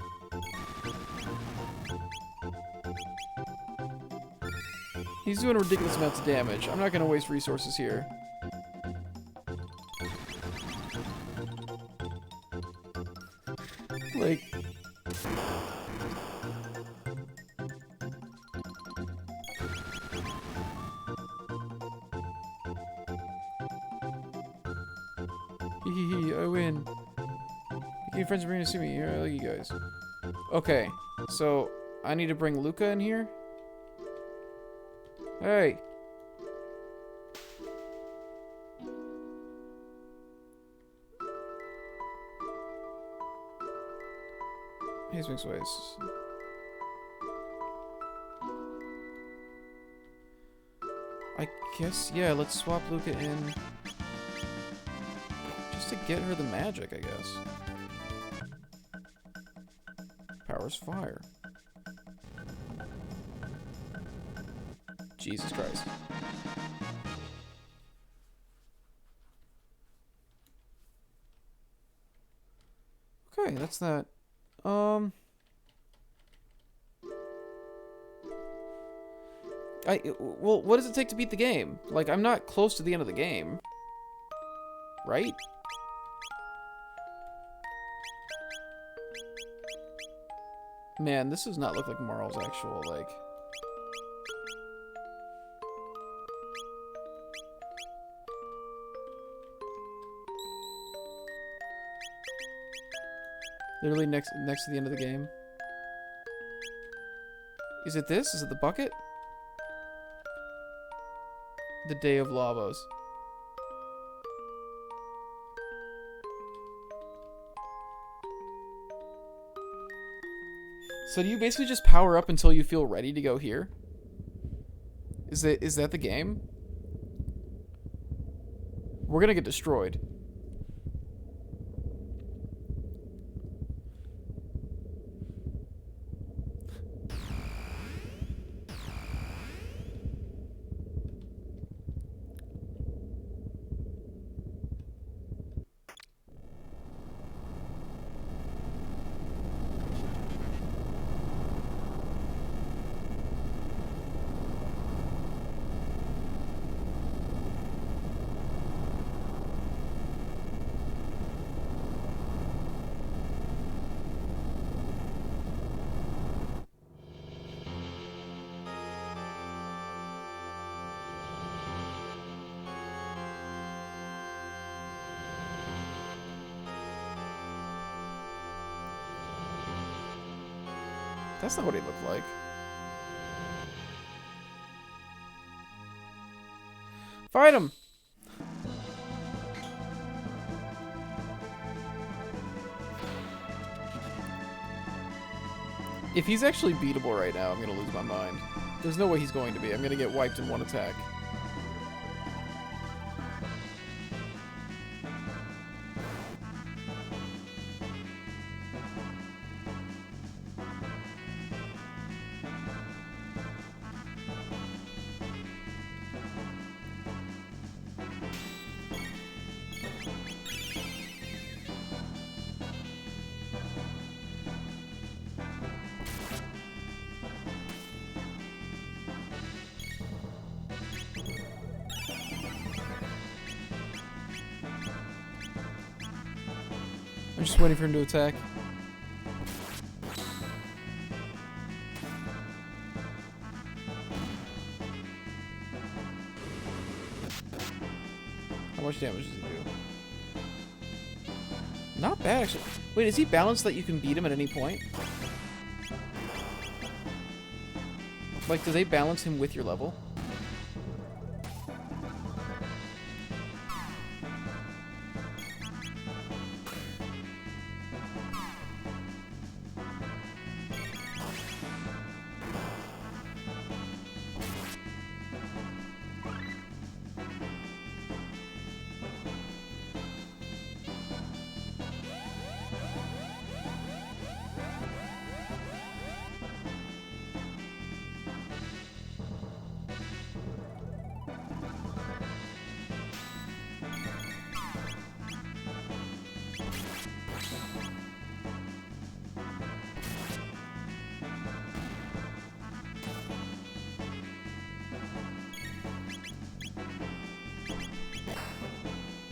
He's doing ridiculous amounts of damage. I'm not gonna waste resources here. Like... Hee, I win. Your friends are bringing to see me. Here, I like you guys. Okay, so I need to bring Luca in here. Hey. He's mixed ways. I guess, yeah, let's swap Luca in. Just to get her the magic, I guess. Powers fire. Jesus Christ. Okay, that's that. Well, what does it take to beat the game? Like, I'm not close to the end of the game. Right? Man, this does not look like Marl's actual, like... Literally next to the end of the game. Is it this? Is it the bucket? The Day of Lavos. So do you basically just power up until you feel ready to go here? Is that the game? We're gonna get destroyed. That's not what he looked like. Fight him! If he's actually beatable right now, I'm gonna lose my mind. There's no way he's going to be. I'm gonna get wiped in one attack. I'm just waiting for him to attack. How much damage does he do? Not bad, actually. Wait, is he balanced that you can beat him at any point? Like, do they balance him with your level?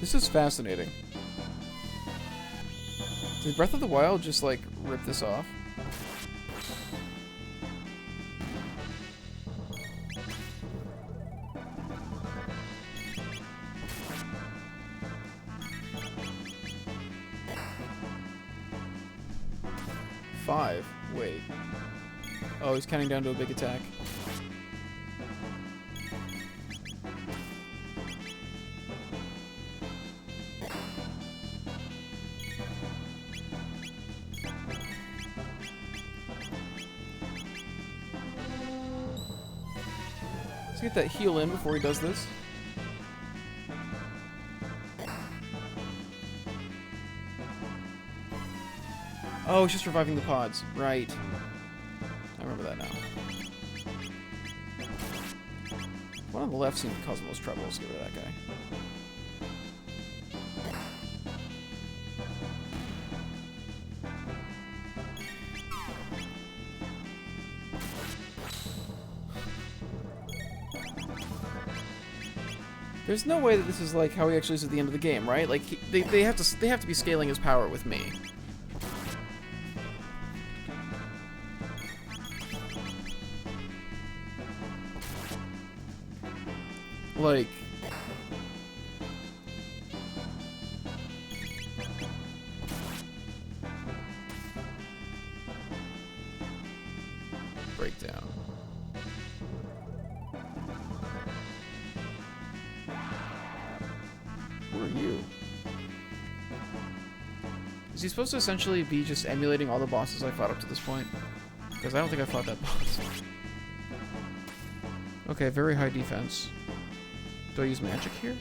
This is fascinating. Did Breath of the Wild just, like, rip this off? Five. Wait. Oh, he's counting down to a big attack. Let's get that heal in before he does this. Oh, it's just reviving the pods. Right. I remember that now. One on the left seemed to cause the most trouble. Let's get rid of that guy. There's no way that this is like how he actually is at the end of the game, right? Like they have to be scaling his power with me. Like breakdown. Who are you? Is he supposed to essentially be just emulating all the bosses I fought up to this point? Because I don't think I fought that boss. Okay, very high defense. Do I use magic here?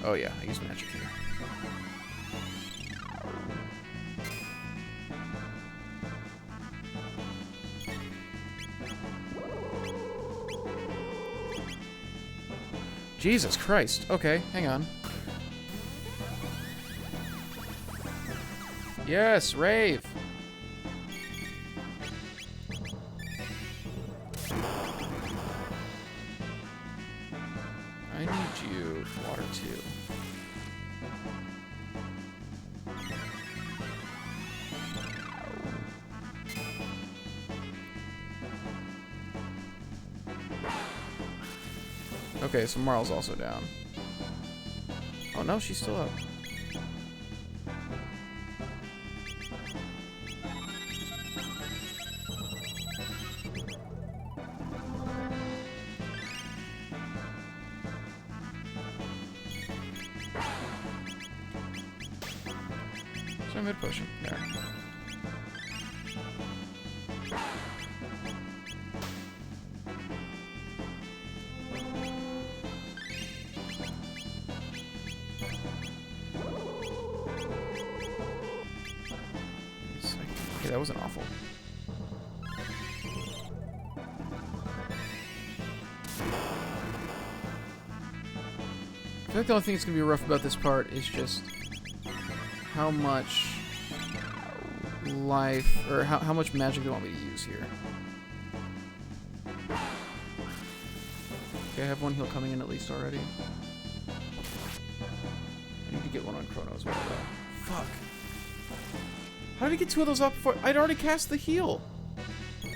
Oh yeah, I use magic here. Jesus Christ. Okay, hang on. Yes, rave. I need you, water too. Okay, so Marl's also down. Oh no, she's still up. So mid potion. There. Okay, that wasn't awful. I feel like the only thing that's going to be rough about this part is just how much life, or how much magic they want me to use here. Okay, I have one heal coming in at least already. I need to get one on Chrono as well, though. Fuck. How did I get two of those up before? I'd already cast the heal. This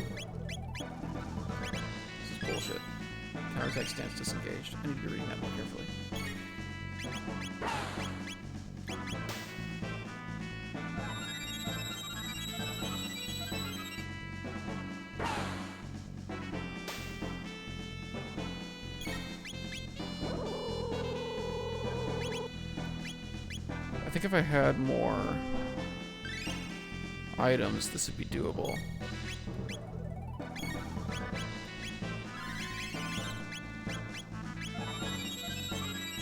is bullshit. Counterattack stance disengaged. I need to be reading that more carefully. I think if I had more items, this would be doable.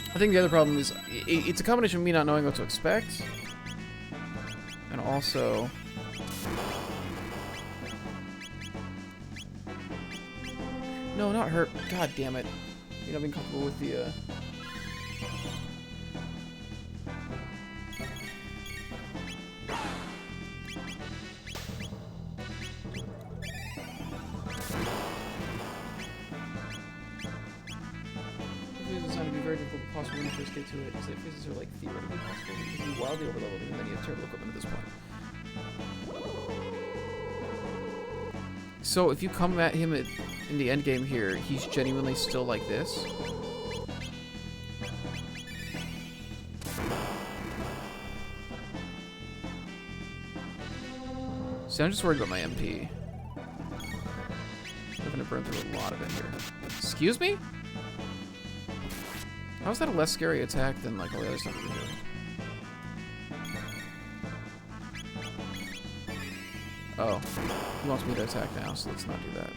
I think the other problem is it's a combination of me not knowing what to expect, and also no, not her. God damn it! You know, being comfortable with the. Possible when you first get to it, is that phases are like theoretically possible because you wildly overleveled him and then you have terrible equipment at this point. So if you come at him in the end game here, he's genuinely still like this. See, I'm just worried about my MP. I'm gonna burn through a lot of it here. Excuse me? How's that a less scary attack than like all the other stuff we do? Oh, he wants me to attack now, so let's not do that.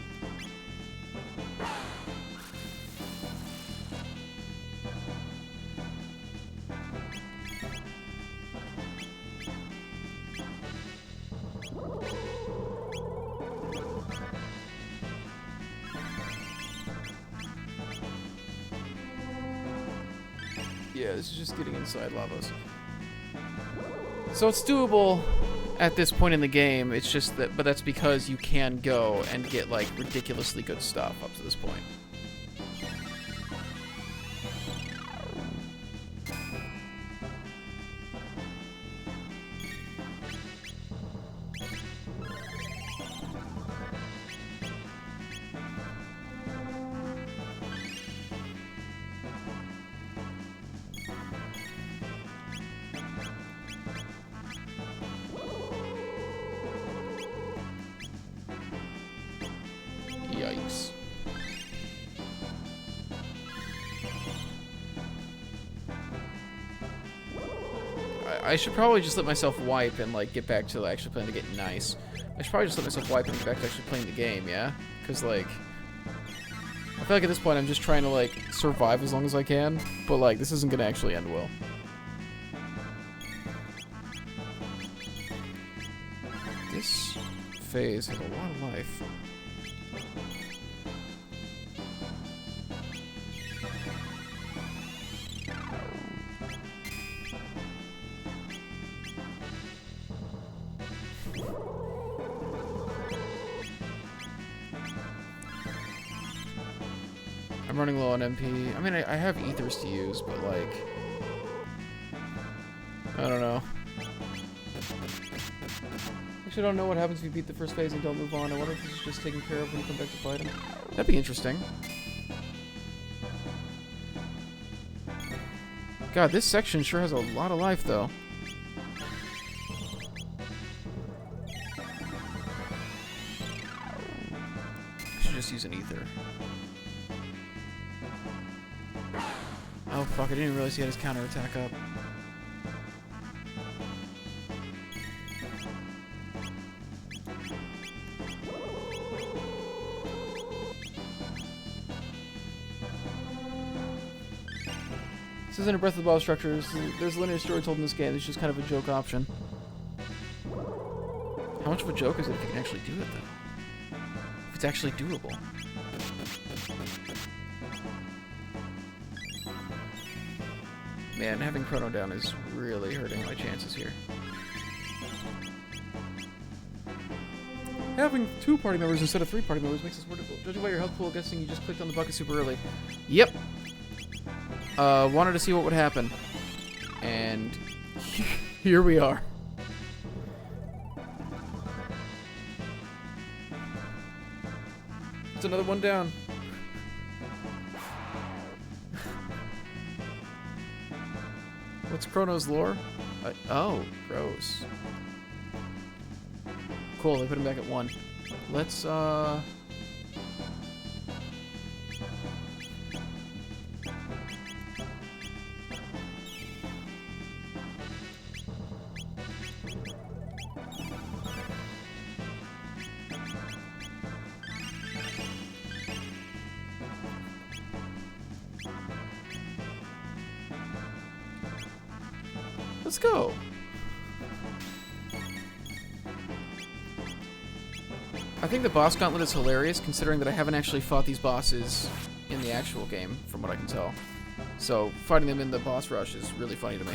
Yeah, this is just getting inside Lavos. So it's doable at this point in the game. It's just that, but that's because you can go and get like ridiculously good stuff up to this point. Yikes. I should probably just let myself wipe and like get back to actually playing to get nice. I should probably just let myself wipe and get back to actually playing the game, yeah? Because like, I feel like at this point I'm just trying to like survive as long as I can, but like this isn't gonna actually end well. This phase has a lot of life. I'm running low on MP. I mean, I have ethers to use, but like, I don't know. Actually, I don't know what happens if you beat the first phase and don't move on. I wonder if this is just taken care of when you come back to fight him. That'd be interesting. God, this section sure has a lot of life, though. I should just use an ether. Oh, fuck, I didn't even realize he had his counterattack up. This isn't a Breath of the Wild structure. There's linear story told in this game. It's just kind of a joke option. How much of a joke is it if you can actually do it, though? If it's actually doable. Man, having Chrono down is really hurting my chances here. Having 2 party members instead of 3 party members makes this more difficult. Judging by your health pool, guessing you just clicked on the bucket super early. Yep. Wanted to see what would happen. And here we are. It's another one down. What's Chrono's lore? Oh, gross. Cool, they put him back at 1. Let's, let's go. I think the boss gauntlet is hilarious, considering that I haven't actually fought these bosses in the actual game, from what I can tell. So, fighting them in the boss rush is really funny to me.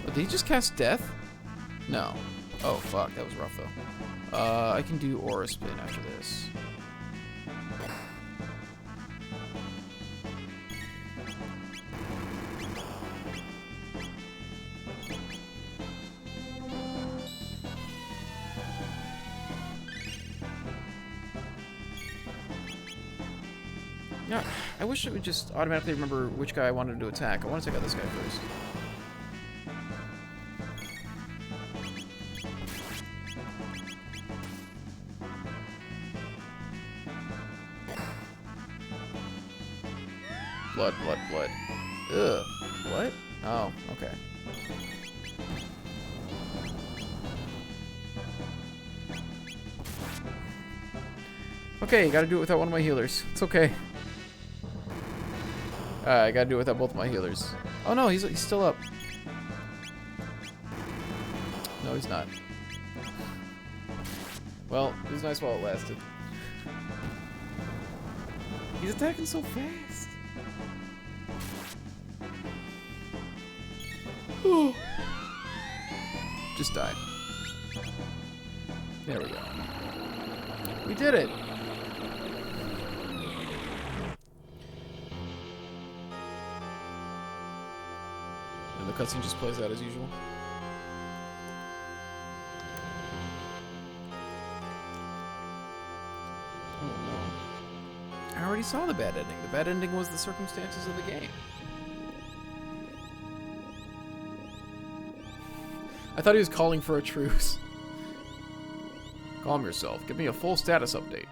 But did he just cast death? No. Oh, fuck, that was rough, though. I can do Aura Spin after this. Yeah, I wish it would just automatically remember which guy I wanted to attack. I want to take out this guy first. Blood, blood, blood. Ugh. What? Oh, okay. Okay, gotta do it without one of my healers. It's okay. I gotta do it without both of my healers. Oh no, he's still up. No, he's not. Well, it was nice while it lasted. He's attacking so fast. Just die. There we go. We did it! And the cutscene just plays out as usual. Oh no. I already saw the bad ending. The bad ending was the circumstances of the game. I thought he was calling for a truce. Calm yourself. Give me a full status update.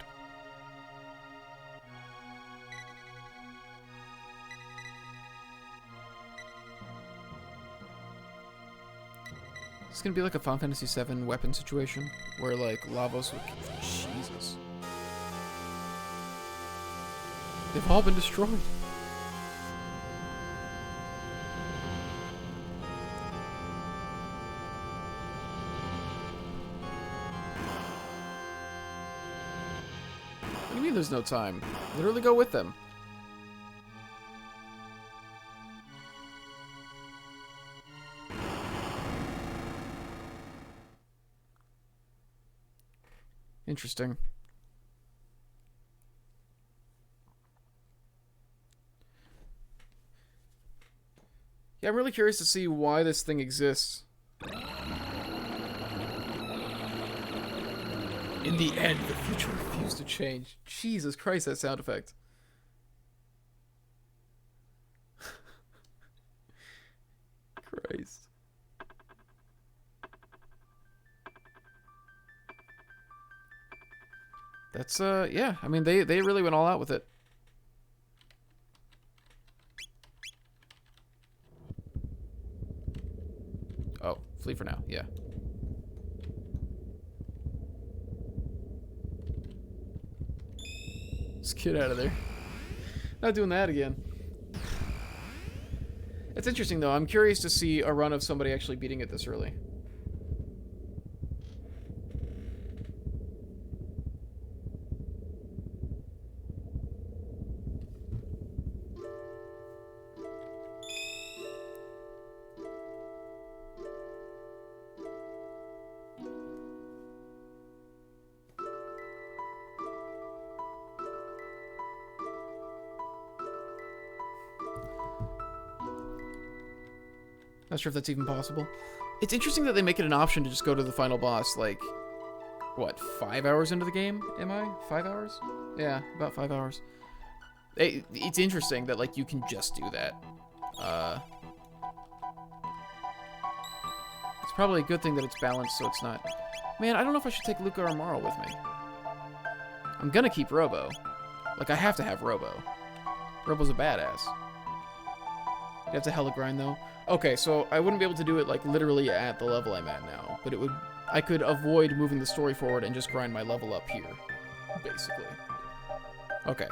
It's gonna be like a Final Fantasy VII weapon situation, where like Lavos would... Jesus. They've all been destroyed. What do you mean there's no time? Literally go with them. Interesting. Yeah, I'm really curious to see why this thing exists. In the end, the future refused to change. Jesus Christ, that sound effect. Christ. That's, yeah. I mean, they really went all out with it. Oh, flee for now. Yeah. Just get out of there. Not doing that again. It's interesting, though. I'm curious to see a run of somebody actually beating it this early. Not sure if that's even possible. It's interesting that they make it an option to just go to the final boss, like, what, 5 hours into the game? Am I? 5 hours? Yeah, about 5 hours. It's interesting that, like, you can just do that. It's probably a good thing that it's balanced so it's not... Man, I don't know if I should take Luca or Marl with me. I'm gonna keep Robo. Like, I have to have Robo. Robo's a badass. You have to hella grind, though. Okay, so I wouldn't be able to do it, like, literally at the level I'm at now. But it would... I could avoid moving the story forward and just grind my level up here. Basically. Okay.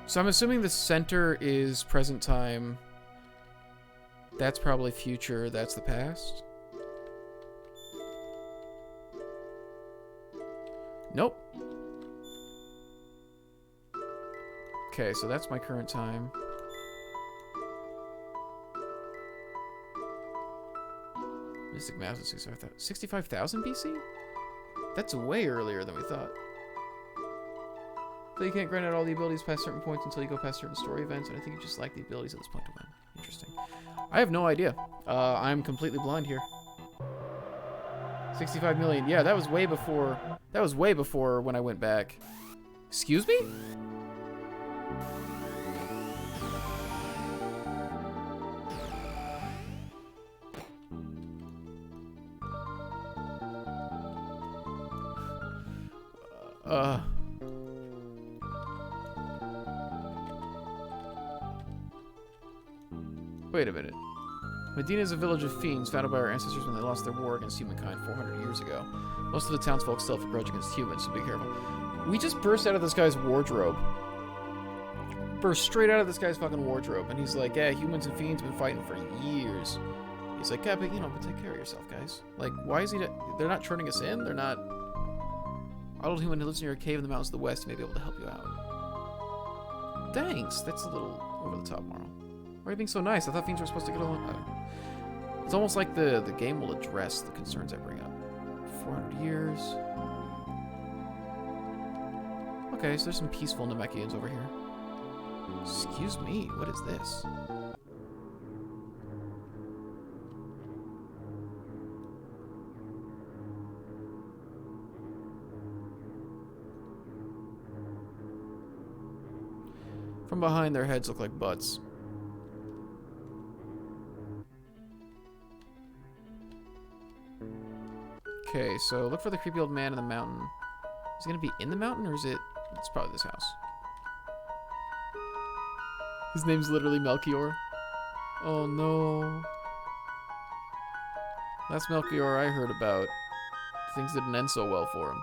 So I'm assuming the center is present time. That's probably future. That's the past. Nope. Okay, so that's my current time. Mystic Mass is 65,000 BC? That's way earlier than we thought. So you can't grind out all the abilities past certain points until you go past certain story events, and I think you just lack the abilities at this point to win. Interesting. I have no idea. I'm completely blind here. 65 million. Yeah, that was way before... That was way before when I went back. Excuse me? Wait a minute. Medina is a village of fiends founded by our ancestors when they lost their war against humankind 400 years ago. Most of the townsfolk still have a grudge against humans, so be careful. We just burst out of this guy's wardrobe. Burst straight out of this guy's fucking wardrobe, and he's like, yeah, humans and fiends have been fighting for years. He's like, yeah, but, you know, but take care of yourself, guys. Like, why is he... They're not turning us in? They're not... Old human who lives near a cave in the mountains of the west may be able to help you out. Thanks. That's a little over the top, Marl. Why are you being so nice? I thought fiends were supposed to get along. It's almost like the game will address the concerns I bring up. 400 years. Okay, so there's some peaceful Namekians over here. Excuse me, what is this? From behind, their heads look like butts. Okay, so look for the creepy old man in the mountain. Is he gonna be in the mountain, or is it... It's probably this house. His name's literally Melchior. Oh no. Last Melchior I heard about, things didn't end so well for him.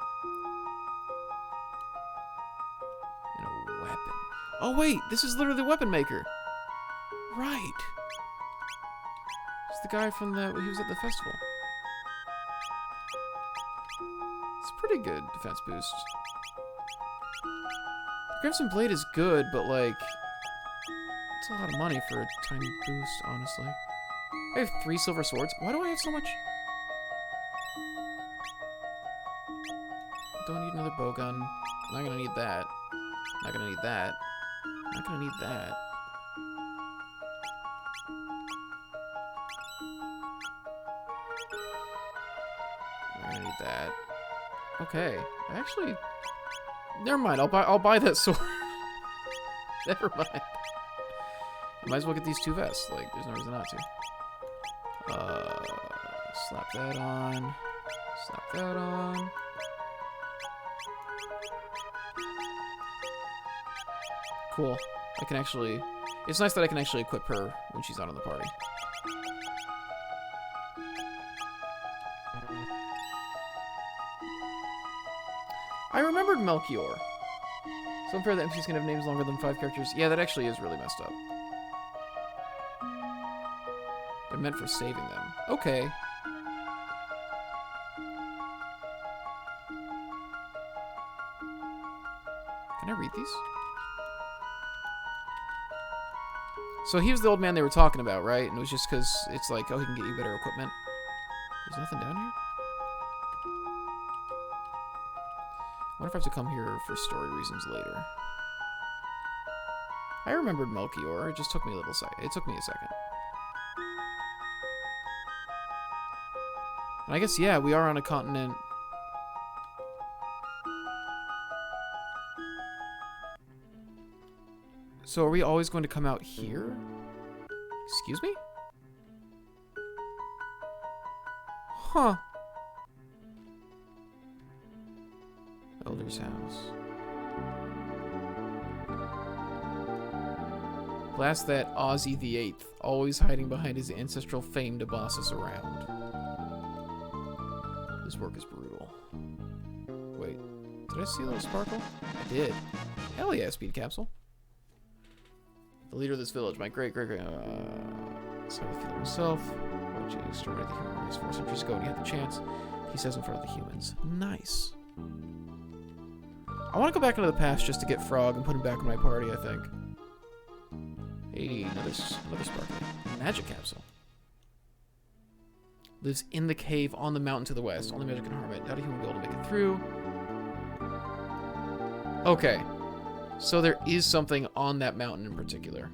And a weapon. Oh wait, this is literally the weapon maker. Right. It's the guy from the... He was at the festival. It's a pretty good defense boost. The Crimson Blade is good, but like... It's a lot of money for a tiny boost, honestly. I have 3 silver swords. Why do I have so much? Don't need another bowgun. I'm not gonna need that. Not gonna need that. Not gonna need that. need that. Okay. Actually, never mind. I'll buy that sword. Never mind. I might as well get these 2 vests. Like, there's no reason not to. Slap that on. Slap that on. Cool. I can actually... It's nice that I can actually equip her when she's not in the party. I remembered Melchior. So unfair that NPCs can have names longer than 5 characters. Yeah, that actually is really messed up. They're meant for saving them. Okay. Can I read these? So he was the old man they were talking about, right? And it was just because it's like, oh, he can get you better equipment. There's nothing down here? I wonder if I have to come here for story reasons later. I remembered Melchior. It just took me a little second. It took me a second. And I guess, yeah, we are on a continent. So are we always going to come out here? Excuse me? Huh. Elder's house. Blast that Ozzy the Eighth, always hiding behind his ancestral fame to boss us around. This work is brutal. Wait, did I see a little sparkle? I did. Hell yeah, speed capsule. The leader of this village, my great-great-great... Sorry, the feeler himself. Which exterminated the human race 4 centuries ago when he had the chance. He says in front of the humans. Nice. I want to go back into the past just to get Frog and put him back in my party, I think. Hey, another sparkling. Magic capsule. Lives in the cave on the mountain to the west. Only magic can harm it. Doubt a human will be able to make it through. Okay. So there is something on that mountain in particular.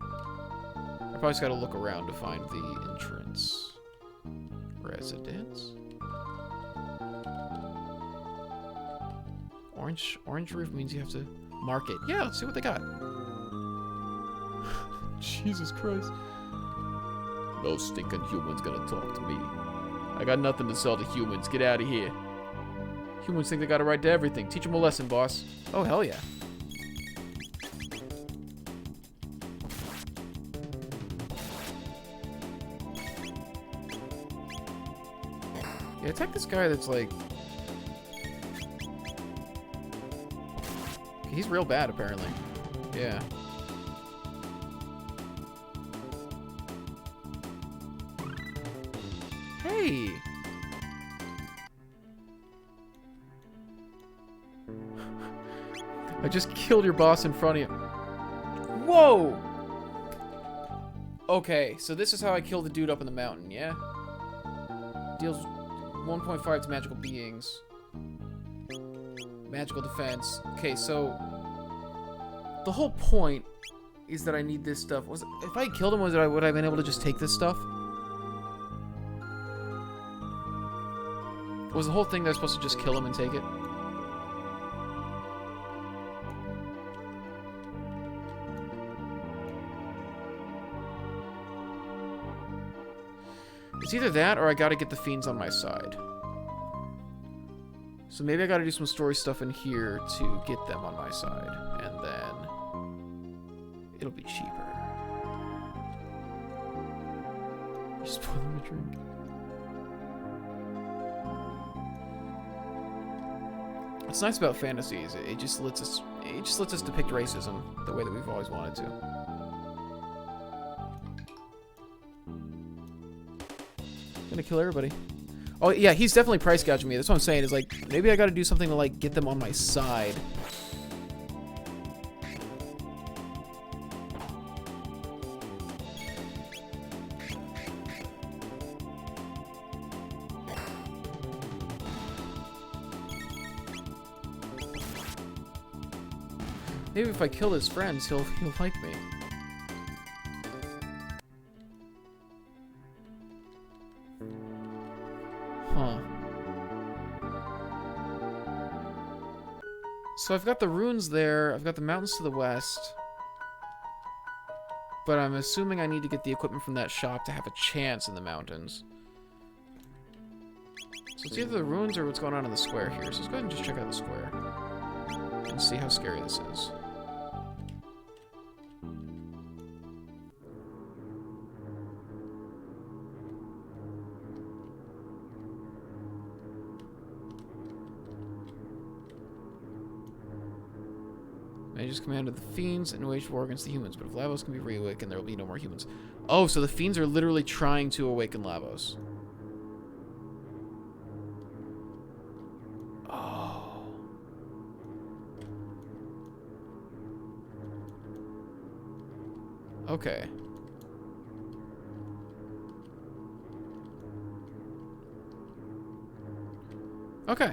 I probably just gotta look around to find the entrance. Residence? Orange roof means you have to mark it. Yeah, let's see what they got. Jesus Christ. No stinking human's gonna talk to me. I got nothing to sell to humans. Get out of here. Humans think they got a right to everything. Teach them a lesson, boss. Oh, hell yeah. Yeah, attack this guy that's like... He's real bad, apparently. Yeah. Hey! I just killed your boss in front of you. Whoa! Okay, so this is how I kill the dude up in the mountain, yeah? Deals 1.5 to magical beings. Magical defense. Okay, so the whole point is that I need this stuff. If I killed him, would I have been able to just take this stuff? Was the whole thing that I was supposed to just kill him and take it? It's either that or I gotta get the fiends on my side. So maybe I gotta do some story stuff in here to get them on my side. And then it'll be cheaper. You're spoiling my drink. What's nice about fantasies, it just lets us depict racism the way that we've always wanted to. Gonna kill everybody. Oh yeah, he's definitely price gouging me. That's what I'm saying. Is like maybe I got to do something to like get them on my side. Maybe if I kill his friends, he'll like me. Huh. So I've got the runes there. I've got the mountains to the west. But I'm assuming I need to get the equipment from that shop to have a chance in the mountains. So it's either the ruins or what's going on in the square here. So let's go ahead and just check out the square. And see how scary this is. Mages commanded the fiends and waged war against the humans, but if Lavos can be reawakened, there will be no more humans. Oh, so the fiends are literally trying to awaken Lavos. Oh. Okay. Okay.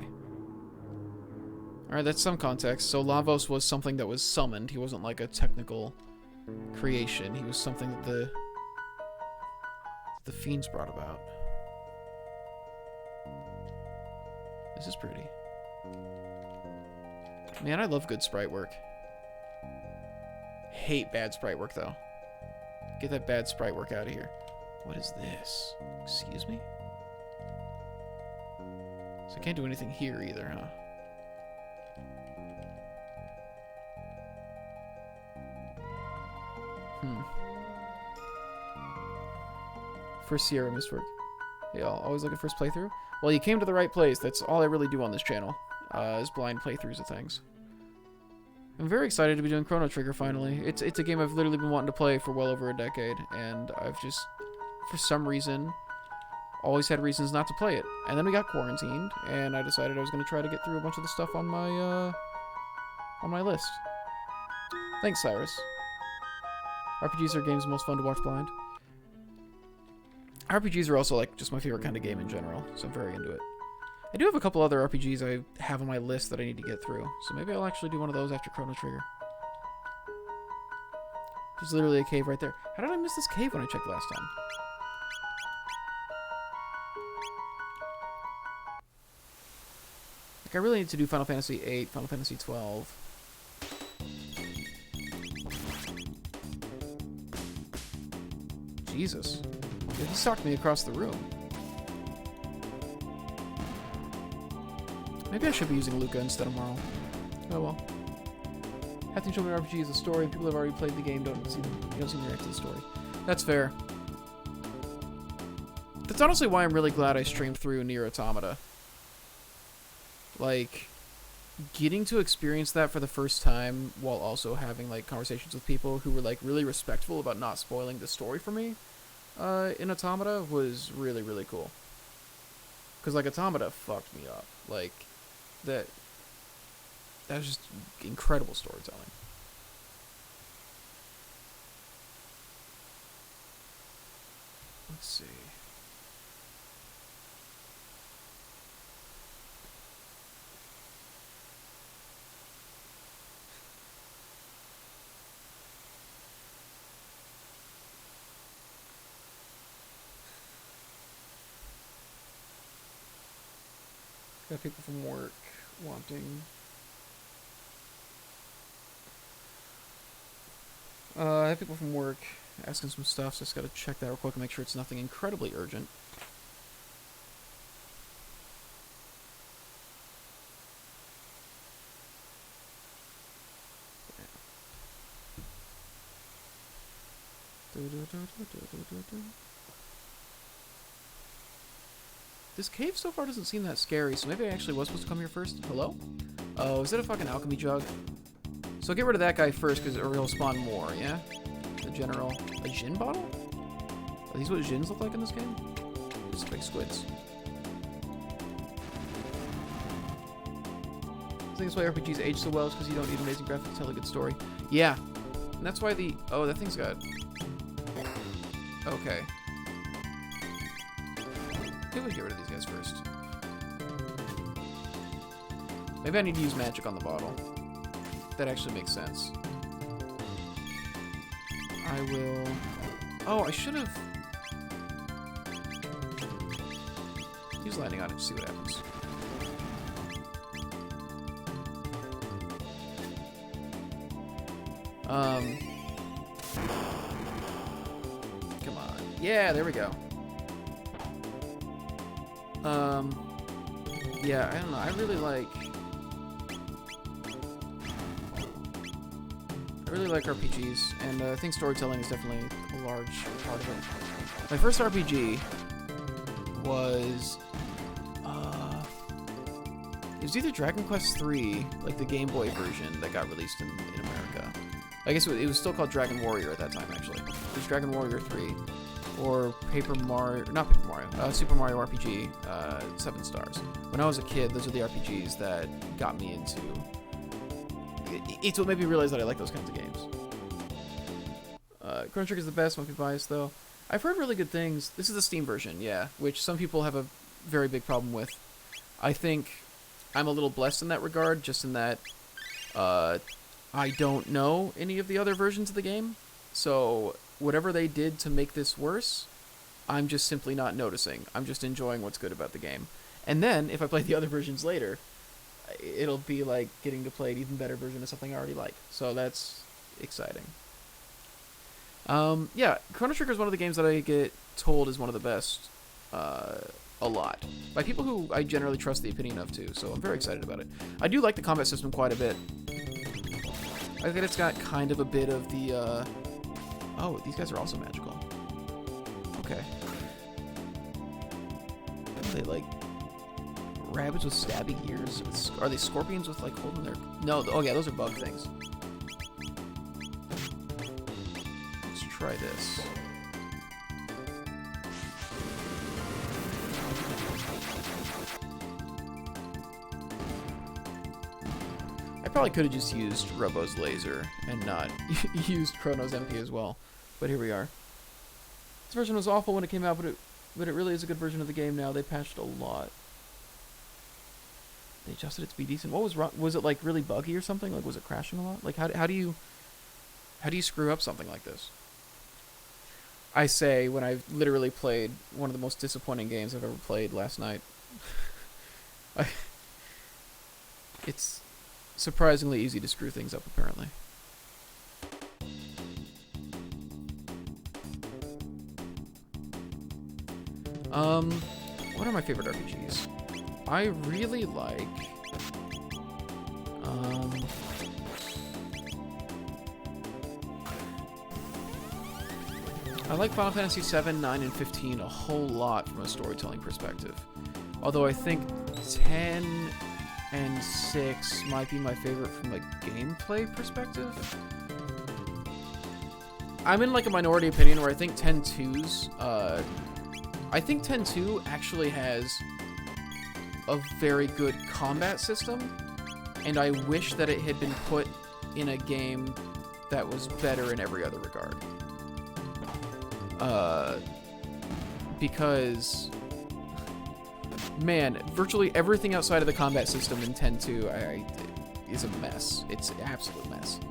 Alright, that's some context. So Lavos was something that was summoned. He wasn't like a technical creation. He was something that the fiends brought about. This is pretty. Man, I love good sprite work. Hate bad sprite work, though. Get that bad sprite work out of here. What is this? Excuse me? So I can't do anything here either, huh? First Sierra Mistwork. Yeah, always like a first playthrough. Well, you came to the right place. That's all I really do on this channel, is blind playthroughs of things. I'm very excited to be doing Chrono Trigger finally. It's a game I've literally been wanting to play for well over a decade, and I've just, for some reason, always had reasons not to play it. And then we got quarantined, and I decided I was going to try to get through a bunch of the stuff on my list. Thanks, Cyrus. RPGs are games most fun to watch blind. RPGs are also, like, just my favorite kind of game in general, so I'm very into it. I do have a couple other RPGs I have on my list that I need to get through, so maybe I'll actually do one of those after Chrono Trigger. There's literally a cave right there. How did I miss this cave when I checked last time? Like, I really need to do Final Fantasy VIII, Final Fantasy XII. Jesus. Yeah, he socked me across the room. Maybe I should be using Luca instead of Marl. Oh well. Having shown me RPG is a story, and people have already played the game you don't see them react to the story. That's fair. That's honestly why I'm really glad I streamed through Nier Automata. Like, getting to experience that for the first time while also having, like, conversations with people who were, like, really respectful about not spoiling the story for me in Automata was really, really cool. Because, like, Automata fucked me up. Like, that was just incredible storytelling. Let's see. Got people from work wanting. I have people from work asking some stuff, so I just gotta check that real quick and make sure it's nothing incredibly urgent. This cave so far doesn't seem that scary, so maybe I actually was supposed to come here first. Hello? Oh, is that a fucking alchemy jug? So get rid of that guy first, or he'll spawn more, yeah? The general. A gin bottle? Are these what gins look like in this game? Just big squids. I think that's why RPGs age so well, is because you don't need amazing graphics to tell a good story. Yeah. And that's why the... Oh, that thing's got... Okay. Maybe we get rid of these guys first. Maybe I need to use magic on the bottle. That actually makes sense. I will... Oh, I should have... Use lightning on it to see what happens. Come on. Yeah, there we go. Yeah, I don't know. I really like RPGs, and I think storytelling is definitely a large part of it. My first RPG was it was either Dragon Quest III, like the Game Boy version that got released in America. I guess it was still called Dragon Warrior at that time, actually. It was Dragon Warrior 3, or Super Mario RPG 7 Stars. When I was a kid, those are the RPGs that got me into. It's what made me realize that I like those kinds of games. Chrono Trigger is the best. Won't be biased though. I've heard really good things. This is the Steam version, yeah, which some people have a very big problem with. I think I'm a little blessed in that regard, just in that I don't know any of the other versions of the game, so whatever they did to make this worse, I'm just simply not noticing. I'm just enjoying what's good about the game. And then, if I play the other versions later, it'll be like getting to play an even better version of something I already like. So that's exciting. Yeah, Chrono Trigger is one of the games that I get told is one of the best a lot. By people who I generally trust the opinion of, too. So I'm very excited about it. I do like the combat system quite a bit. I think it's got kind of a bit of the, Oh, these guys are also magical. Okay. Are they, like, rabbits with stabby ears? Are they scorpions with, like, holding their... No, oh yeah, those are bug things. Let's try this. I probably could have just used Robo's laser and not used Chrono's MP as well, but here we are. This version was awful when it came out, but it really is a good version of the game now. They patched a lot. They adjusted it to be decent. What was wrong? Was it like really buggy or something? Like was it crashing a lot? Like how do you screw up something like this? I say when I literally played one of the most disappointing games I've ever played last night. It's surprisingly easy to screw things up, apparently. What are my favorite RPGs? I really like... I like Final Fantasy 7, 9, and 15 a whole lot from a storytelling perspective. Although I think 10 and 6 might be my favorite from a gameplay perspective. I'm in like a minority opinion where I think 10-2's... I think 10-2 actually has a very good combat system, and I wish that it had been put in a game that was better in every other regard. Because, man, virtually everything outside of the combat system in 10-2 is a mess. It's an absolute mess.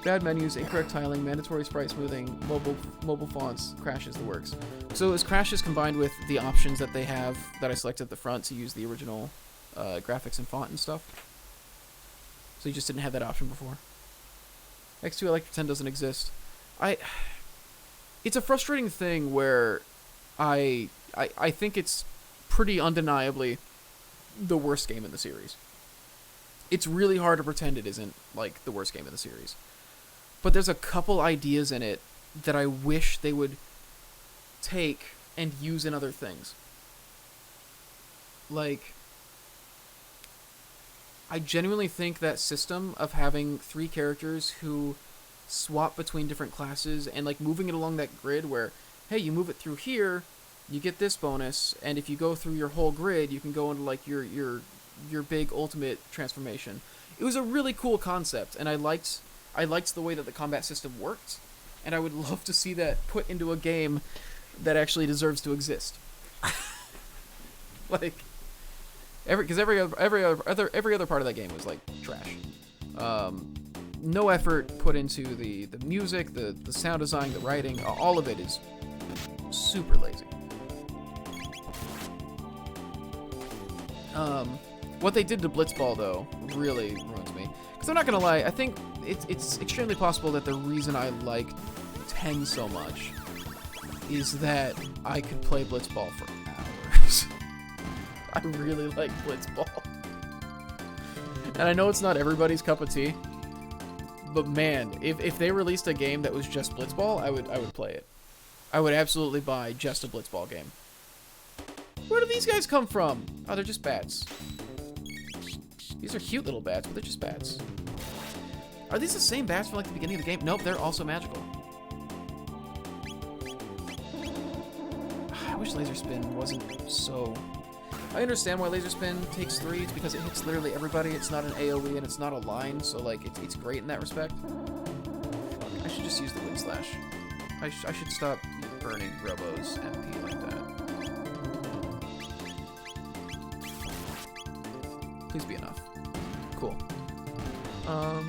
Bad menus, incorrect tiling, mandatory sprite smoothing, mobile fonts, crashes, the works. So it was crashes combined with the options that they have that I selected at the front to use the original graphics and font and stuff. So you just didn't have that option before. X2 I like pretend doesn't exist. It's a frustrating thing where I think it's pretty undeniably the worst game in the series. It's really hard to pretend it isn't like the worst game in the series. But there's a couple ideas in it that I wish they would take and use in other things. Like, I genuinely think that system of having 3 characters who swap between different classes and like moving it along that grid where, hey, you move it through here, you get this bonus, and if you go through your whole grid, you can go into like your big ultimate transformation. It was a really cool concept, and I liked the way that the combat system worked, and I would love to see that put into a game that actually deserves to exist. Like, because every other part of that game was like trash. No effort put into the music, the sound design, the writing. All of it is super lazy. What they did to Blitzball, though, really ruins me. Because I'm not gonna lie, I think it's extremely possible that the reason I like 10 so much is that I could play Blitzball for hours. I really like Blitzball. And I know it's not everybody's cup of tea, but man, if they released a game that was just Blitzball, I would play it. I would absolutely buy just a Blitzball game. Where do these guys come from? Oh, they're just bats. These are cute little bats, but they're just bats. Are these the same bats from like the beginning of the game? Nope, they're also magical. I wish Laser Spin wasn't so... I understand why Laser Spin takes 3. It's because it hits literally everybody. It's not an AoE and it's not a line, so like it's great in that respect. I should just use the Wind Slash. I should stop burning Robo's MP like that. Please be enough. Cool. I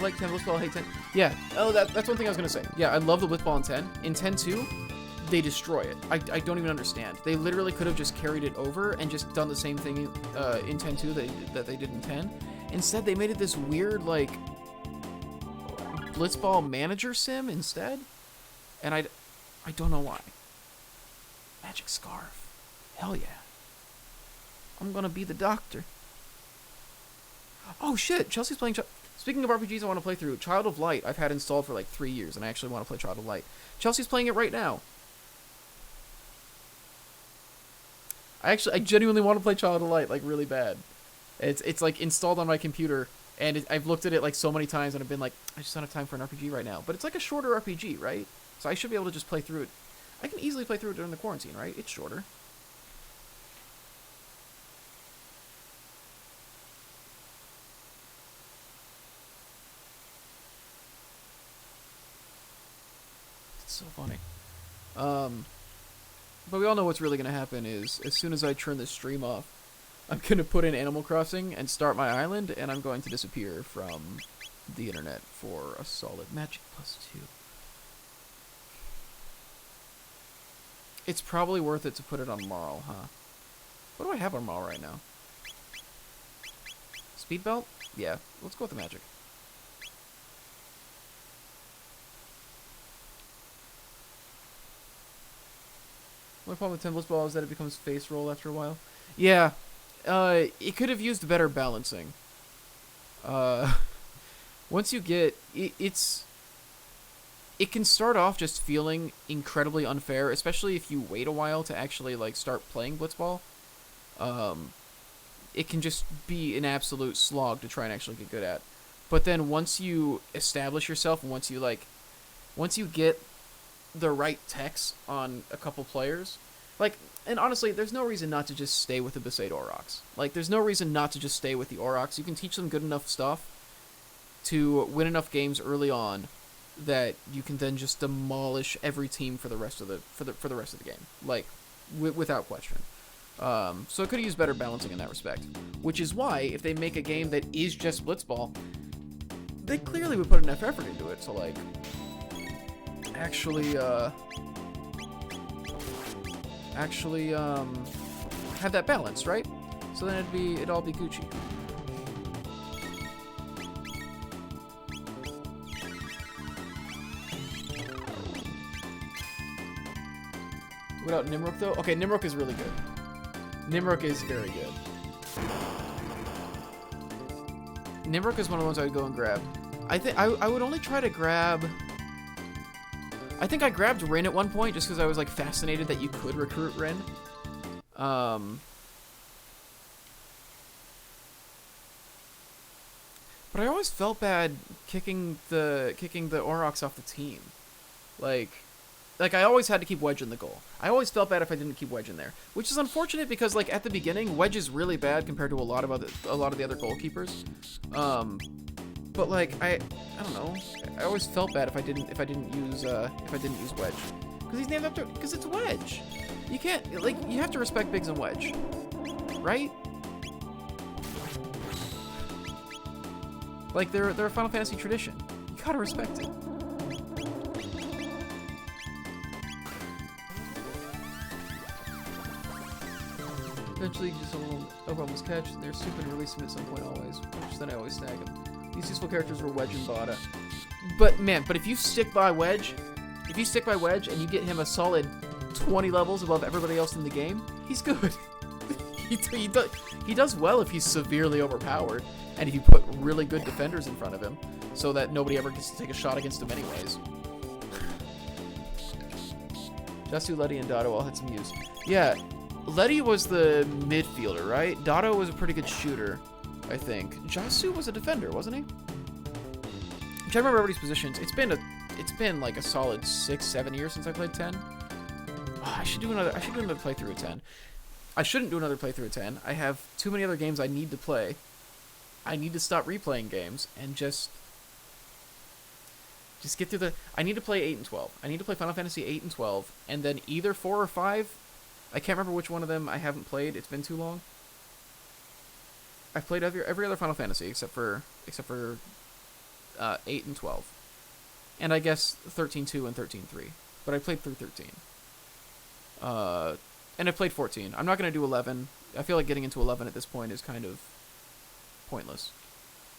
like 10 Blitzball, I hate 10. Yeah, oh, that's one thing I was going to say. Yeah, I love the Blitzball in 10. In 10-2, they destroy it. I don't even understand. They literally could have just carried it over and just done the same thing in 10-2 that they did in 10. Instead, they made it this weird, like, Blitzball manager sim instead. And I don't know why. Magic Scarf. Hell yeah. I'm gonna be the doctor. Oh shit, Chelsea's playing... Speaking of RPGs I want to play through, Child of Light I've had installed for like 3 years, and I actually want to play Child of Light. Chelsea's playing it right now. I genuinely want to play Child of Light, like, really bad. It's like installed on my computer, and I've looked at it like so many times, and I've been like, I just don't have time for an RPG right now. But it's like a shorter RPG, right? So I should be able to just play through it. I can easily play through it during the quarantine, right? It's shorter. It's so funny. But we all know what's really going to happen is, as soon as I turn this stream off, I'm going to put in Animal Crossing and start my island, and I'm going to disappear from the internet for a solid Magic +2. It's probably worth it to put it on Marl, huh? What do I have on Marl right now? Speed Belt? Yeah, let's go with the Magic. My problem with 10 Blitzball is that it becomes face roll after a while. Yeah, it could have used better balancing. Once you get... It can start off just feeling incredibly unfair, especially if you wait a while to actually like start playing Blitzball. It can just be an absolute slog to try and actually get good at. But then once you establish yourself, and once you get the right techs on a couple players, like, and honestly, there's no reason not to just stay with the Besaid Aurochs. Like, there's no reason not to just stay with the Aurochs. You can teach them good enough stuff to win enough games early on that you can then just demolish every team for the rest of the game, like, without question. So it could use better balancing in that respect, which is why if they make a game that is just Blitzball, they clearly would put enough effort into it to like actually have that balance, right? So then it'd all be Gucci. Without Nimrok, though? Okay, Nimrok is really good. Nimrok is very good. Nimrok is one of the ones I would go and grab. I think I would only try to grab... I think I grabbed Rin at one point just because I was like fascinated that you could recruit Rin. But I always felt bad kicking the Aurochs off the team. Like I always had to keep Wedge in the goal. I always felt bad if I didn't keep Wedge in there, which is unfortunate because like at the beginning, Wedge is really bad compared to a lot of the other goalkeepers. But like I don't know. I always felt bad if I didn't use Wedge because he's named after because it's Wedge. You can't like you have to respect Biggs and Wedge, right? Like they're a Final Fantasy tradition. You gotta respect it. Eventually, just a little overwhelmed catch. They're stupid and release them at some point always. Which then I always snag them. These useful characters were Wedge and Bada. But, man, if you stick by Wedge, and you get him a solid 20 levels above everybody else in the game, he's good. he does well if he's severely overpowered, and if you put really good defenders in front of him, so that nobody ever gets to take a shot against him anyways. Jasu, Letty, and Dado all had some use. Yeah, Letty was the midfielder, right? Dado was a pretty good shooter, I think. Jasu was a defender, wasn't he? I'm trying to remember everybody's positions. It's been like a solid 6-7 years since I played 10. Oh, I should do another playthrough of 10. I shouldn't do another playthrough of 10. I have too many other games I need to play. I need to stop replaying games and just get through the... I need to play 8 and 12. I need to play Final Fantasy 8 and 12, and then either 4 or 5. I can't remember which one of them I haven't played. It's been too long. I've played every other Final Fantasy except for 8 and 12. And I guess 13.2 and 13.3. But I played through 13. And I played 14. I'm not going to do 11. I feel like getting into 11 at this point is kind of pointless.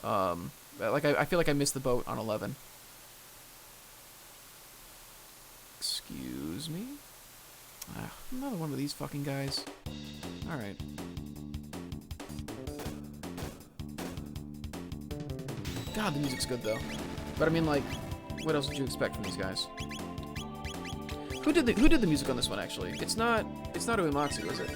I feel like I missed the boat on 11. Excuse me? Another one of these fucking guys. Alright. God, the music's good, though. But I mean, like, what else would you expect from these guys? Who did the music on this one, actually? It's not Uematsu, is it?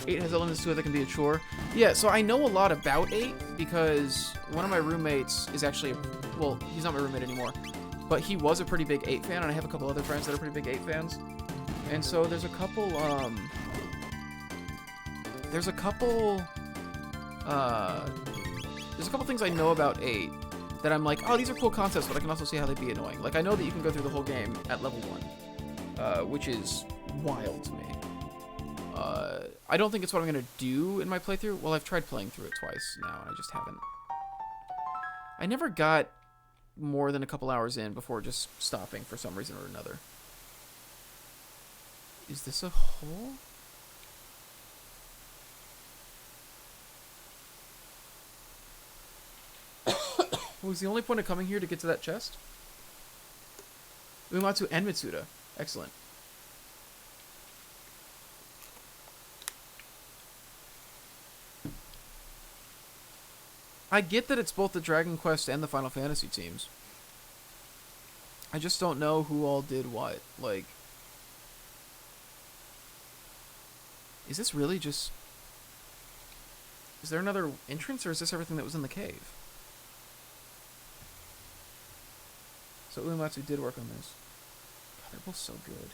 8 has elements to it that can be a chore. Yeah, so I know a lot about 8 because one of my roommates is actually, well, he's not my roommate anymore, but he was a pretty big 8 fan, and I have a couple other friends that are pretty big 8 fans. And so there's a couple things I know about 8 that I'm like, oh, these are cool concepts, but I can also see how they'd be annoying. Like, I know that you can go through the whole game at level 1, which is wild to me. I don't think it's what I'm going to do in my playthrough. Well, I've tried playing through it twice now, and I just haven't. I never got more than a couple hours in before just stopping for some reason or another. Is this a hole? Was the only point of coming here to get to that chest? Uematsu and Mitsuda. Excellent. I get that it's both the Dragon Quest and the Final Fantasy teams. I just don't know who all did what. Like, is this really just... Is there another entrance, or is this everything that was in the cave? So Uematsu did work on this. God, they're both so good.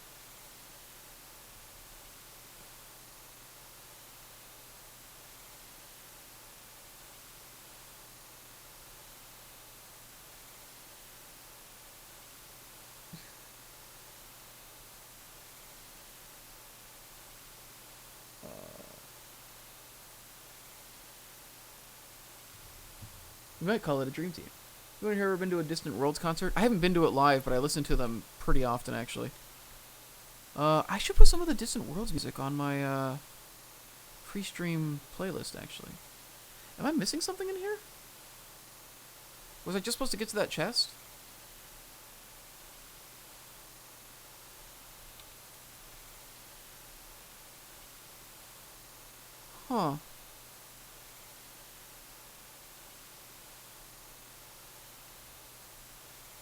We might call it a dream team. Anyone here ever been to a Distant Worlds concert? I haven't been to it live, but I listen to them pretty often, actually. I should put some of the Distant Worlds music on my free stream playlist, actually. Am I missing something in here? Was I just supposed to get to that chest? Huh.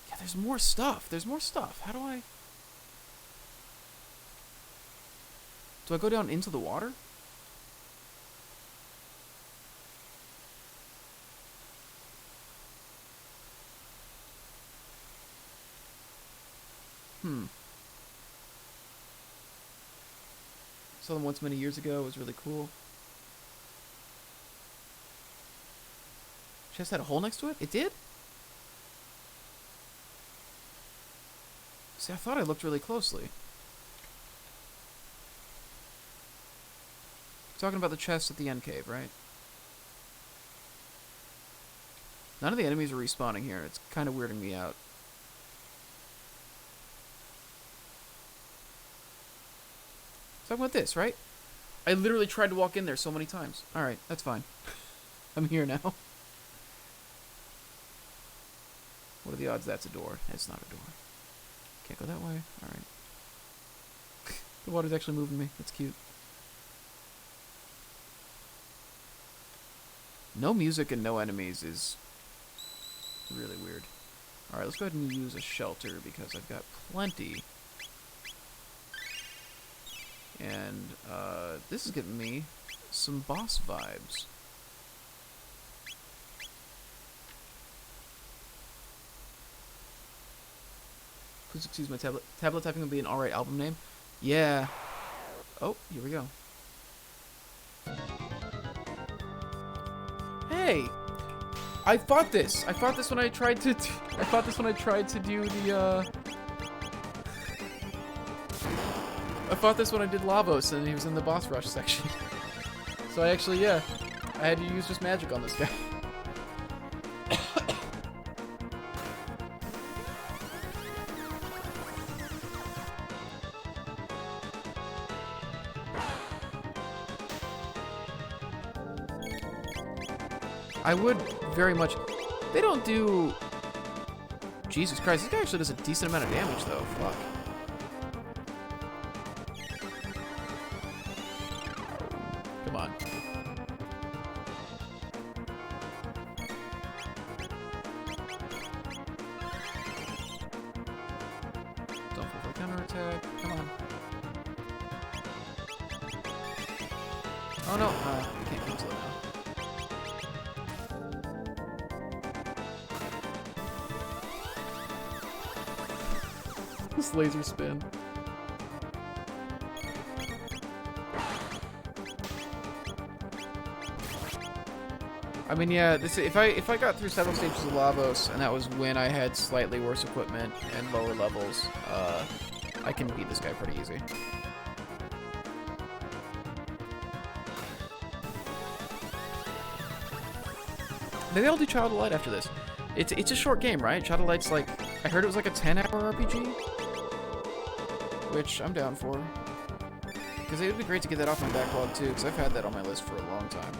Yeah, there's more stuff. There's more stuff. How do I... Do I go down into the water? Saw them once many years ago. It was really cool. Chest had a hole next to it? It did? See, I thought I looked really closely. Talking about the chest at the end cave, right? None of the enemies are respawning here. It's kind of weirding me out. Talking about this, right? I literally tried to walk in there so many times. Alright, that's fine. I'm here now. What are the odds that's a door? It's not a door. Can't go that way. Alright. The water's actually moving me. That's cute. No music and no enemies is really weird. Alright, let's go ahead and use a shelter because I've got plenty. And this is getting me some boss vibes. Please excuse my tablet. Tablet typing would be an alright album name. Yeah. Oh, here we go. Hey! I fought this! I fought this when I tried to I fought this when I tried to do the I fought this when I did Lavos and he was in the boss rush section. So I actually, yeah, I had to use just magic on this guy. I would very much... They don't do... Jesus Christ, this guy actually does a decent amount of damage, though. Fuck. Come on. Don't fall for a counterattack. Come on. Oh no, you can't cancel it now. This laser spin. I mean, yeah, this if I got through several stages of Lavos, and that was when I had slightly worse equipment and lower levels, I can beat this guy pretty easy. Maybe I'll do Child of Light after this. It's a short game, right? Child of Light's like, I heard it was like a 10-hour RPG, which I'm down for. Because it would be great to get that off my backlog too, because I've had that on my list for a long time.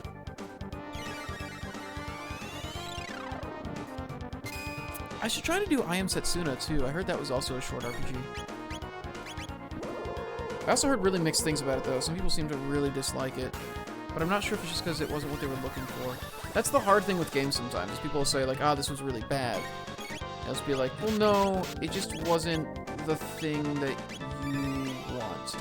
I should try to do I Am Setsuna too. I heard that was also a short RPG. I also heard really mixed things about it though. Some people seem to really dislike it. But I'm not sure if it's just because it wasn't what they were looking for. That's the hard thing with games sometimes, is people will say like, ah, this was really bad. And I'll just be like, well, no, it just wasn't the thing that you want.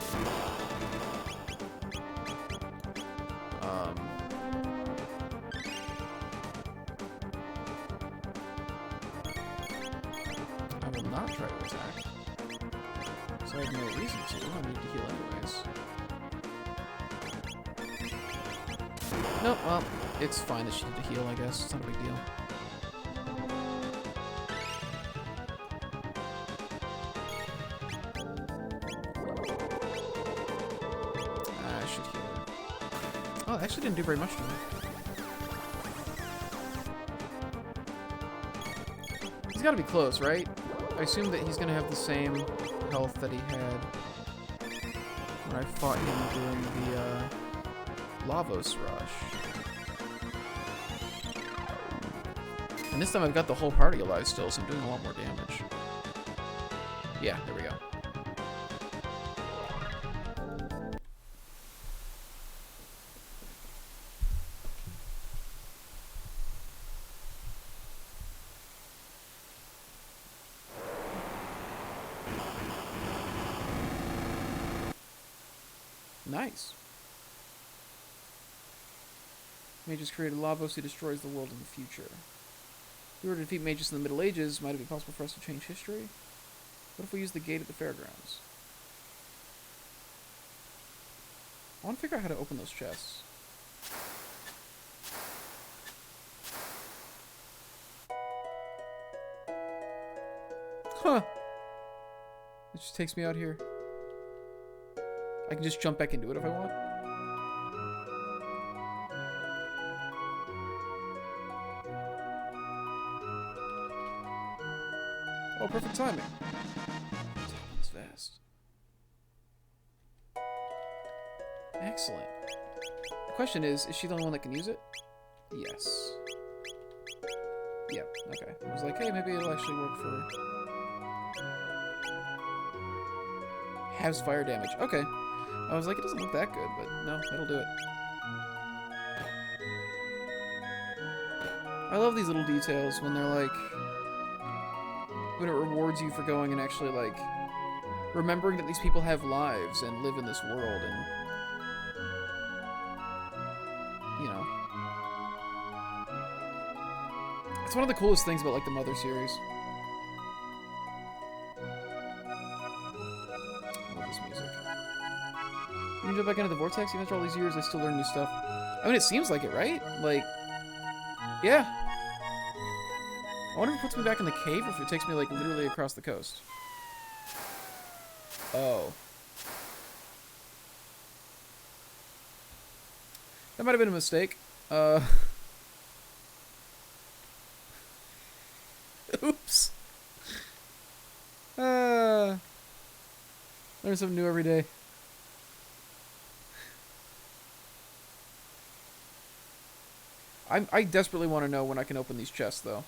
I will not try to attack. So I have no reason to. I need to heal anyways. Nope, well, it's fine that she needed to heal, I guess. It's not a big deal. I should heal her. Oh, it actually didn't do very much to me. He's gotta be close, right? I assume that he's gonna have the same health that he had when I fought him during the Lavos rush. And this time I've got the whole party alive still, so I'm doing a lot more damage. Yeah, there we go. Nice. Magus created Lavos who destroys the world in the future. If we were to defeat Magus in the Middle Ages, might it be possible for us to change history? What if we use the gate at the fairgrounds? I want to figure out how to open those chests. Huh. It just takes me out here. I can just jump back into it if I want. Oh, perfect timing. It's vast. Excellent. The question is she the only one that can use it? Yes. Yeah, okay. I was like, hey, maybe it'll actually work for... Has fire damage. Okay. I was like, it doesn't look that good, but no, it'll do it. I love these little details when they're like... when it rewards you for going and actually, like, remembering that these people have lives and live in this world and... You know. It's one of the coolest things about, like, the Mother series. I love this music. You can jump back into the vortex? Even after all these years, I still learn new stuff. I mean, it seems like it, right? Like, yeah. I wonder if it puts me back in the cave or if it takes me, like, literally across the coast. Oh. That might have been a mistake. Oops. Learn something new every day. I desperately want to know when I can open these chests, though.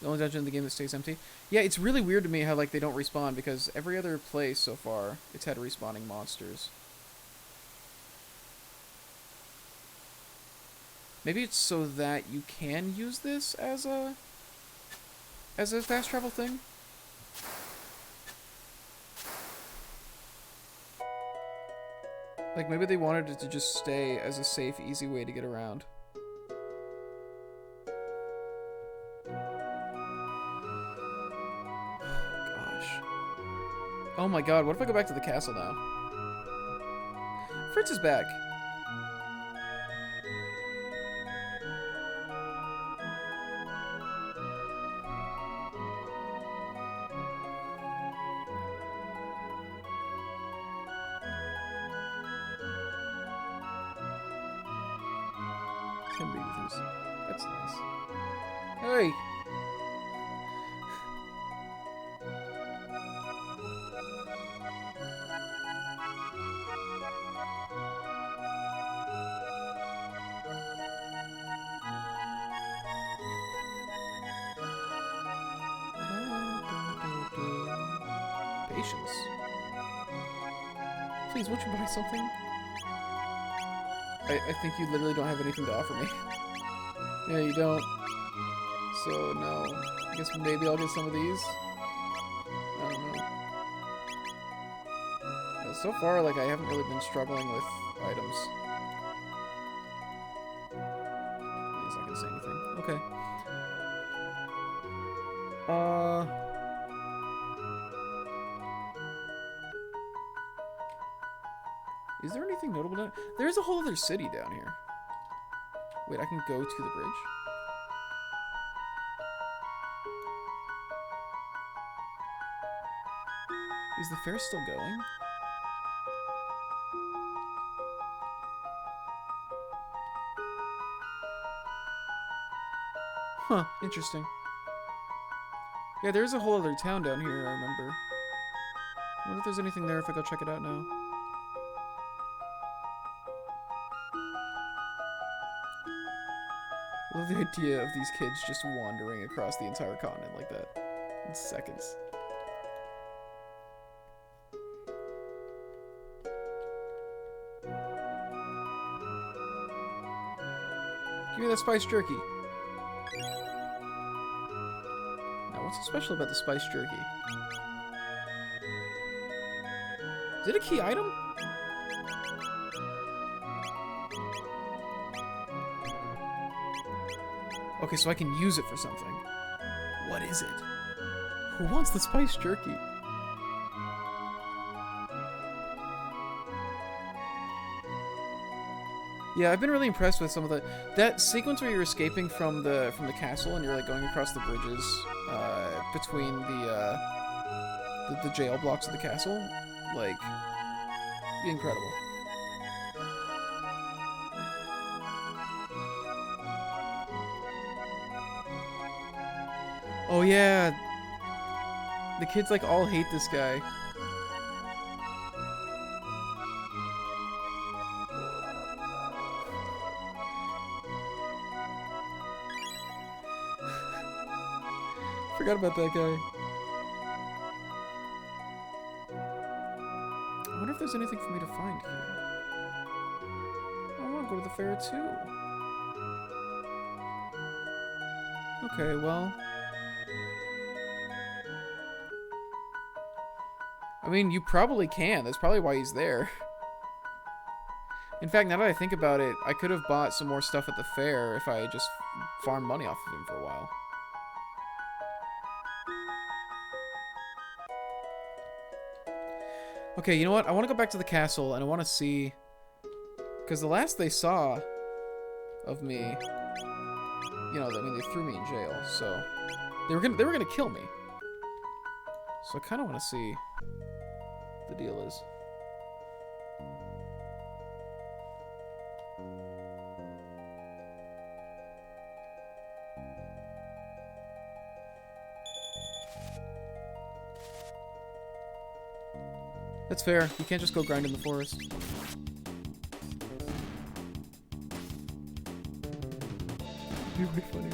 The only dungeon in the game that stays empty. Yeah, it's really weird to me how, like, they don't respawn, because every other place so far, it's had respawning monsters. Maybe it's so that you can use this as a fast travel thing? Like, maybe they wanted it to just stay as a safe, easy way to get around. Oh my god, what if I go back to the castle now? Fritz is back. That's nice. Hey! Patience. Please, won't you buy something? I think you literally don't have anything to offer me. Yeah, you don't. So, no. I guess maybe I'll get some of these. I don't know. So far, like, I haven't really been struggling with items. He's not gonna say anything. Okay. Is there anything notable down here? There's a whole other city down here. Wait, I can go to the bridge? Is the fair still going? Huh, interesting. Yeah, there's a whole other town down here, I remember. I wonder if there's anything there if I go check it out now. I love the idea of these kids just wandering across the entire continent like that in seconds. Give me that spiced jerky. Now, what's so special about the spiced jerky? Is it a key item? Okay, so I can use it for something. What is it? Who wants the spiced jerky? Yeah, I've been really impressed with some of that sequence where you're escaping from the castle and you're like going across the bridges between the jail blocks of the castle. Like, incredible. Oh yeah, the kids like all hate this guy. Forgot about that guy. I wonder if there's anything for me to find here. I want to go to the fair too. Okay, well. I mean, you probably can. That's probably why he's there. In fact, now that I think about it, I could have bought some more stuff at the fair if I had just farmed money off of him for a while. Okay, you know what? I want to go back to the castle, and I want to see... Because the last they saw of me... You know, I mean, they threw me in jail, so... They were gonna kill me. So I kind of want to see what the deal is. That's fair. You can't just go grind in the forest. It would be funny.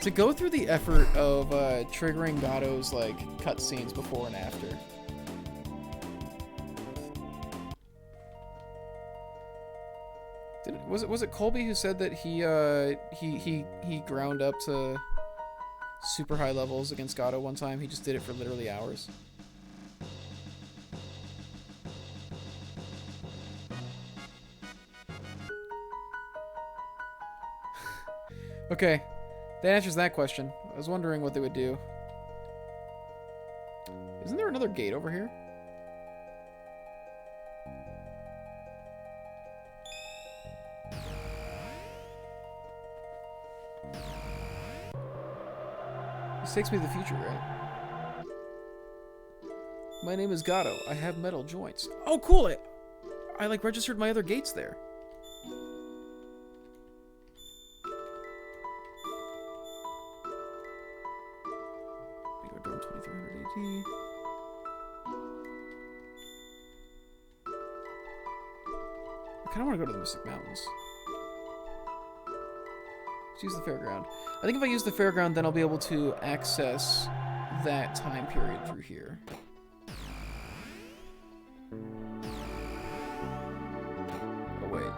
To go through the effort of triggering Gatto's like cutscenes before and after. Was it Colby who said that he ground up to super high levels against Gatto one time? He just did it for literally hours. Okay, that answers that question. I was wondering what they would do. Isn't there another gate over here? This takes me to the future, right? My name is Gatto. I have metal joints. Oh, cool! I like registered my other gates there. I kind of want to go to the Mystic Mountains. Let's use the fairground. I think if I use the fairground, then I'll be able to access that time period through here. Oh, wait.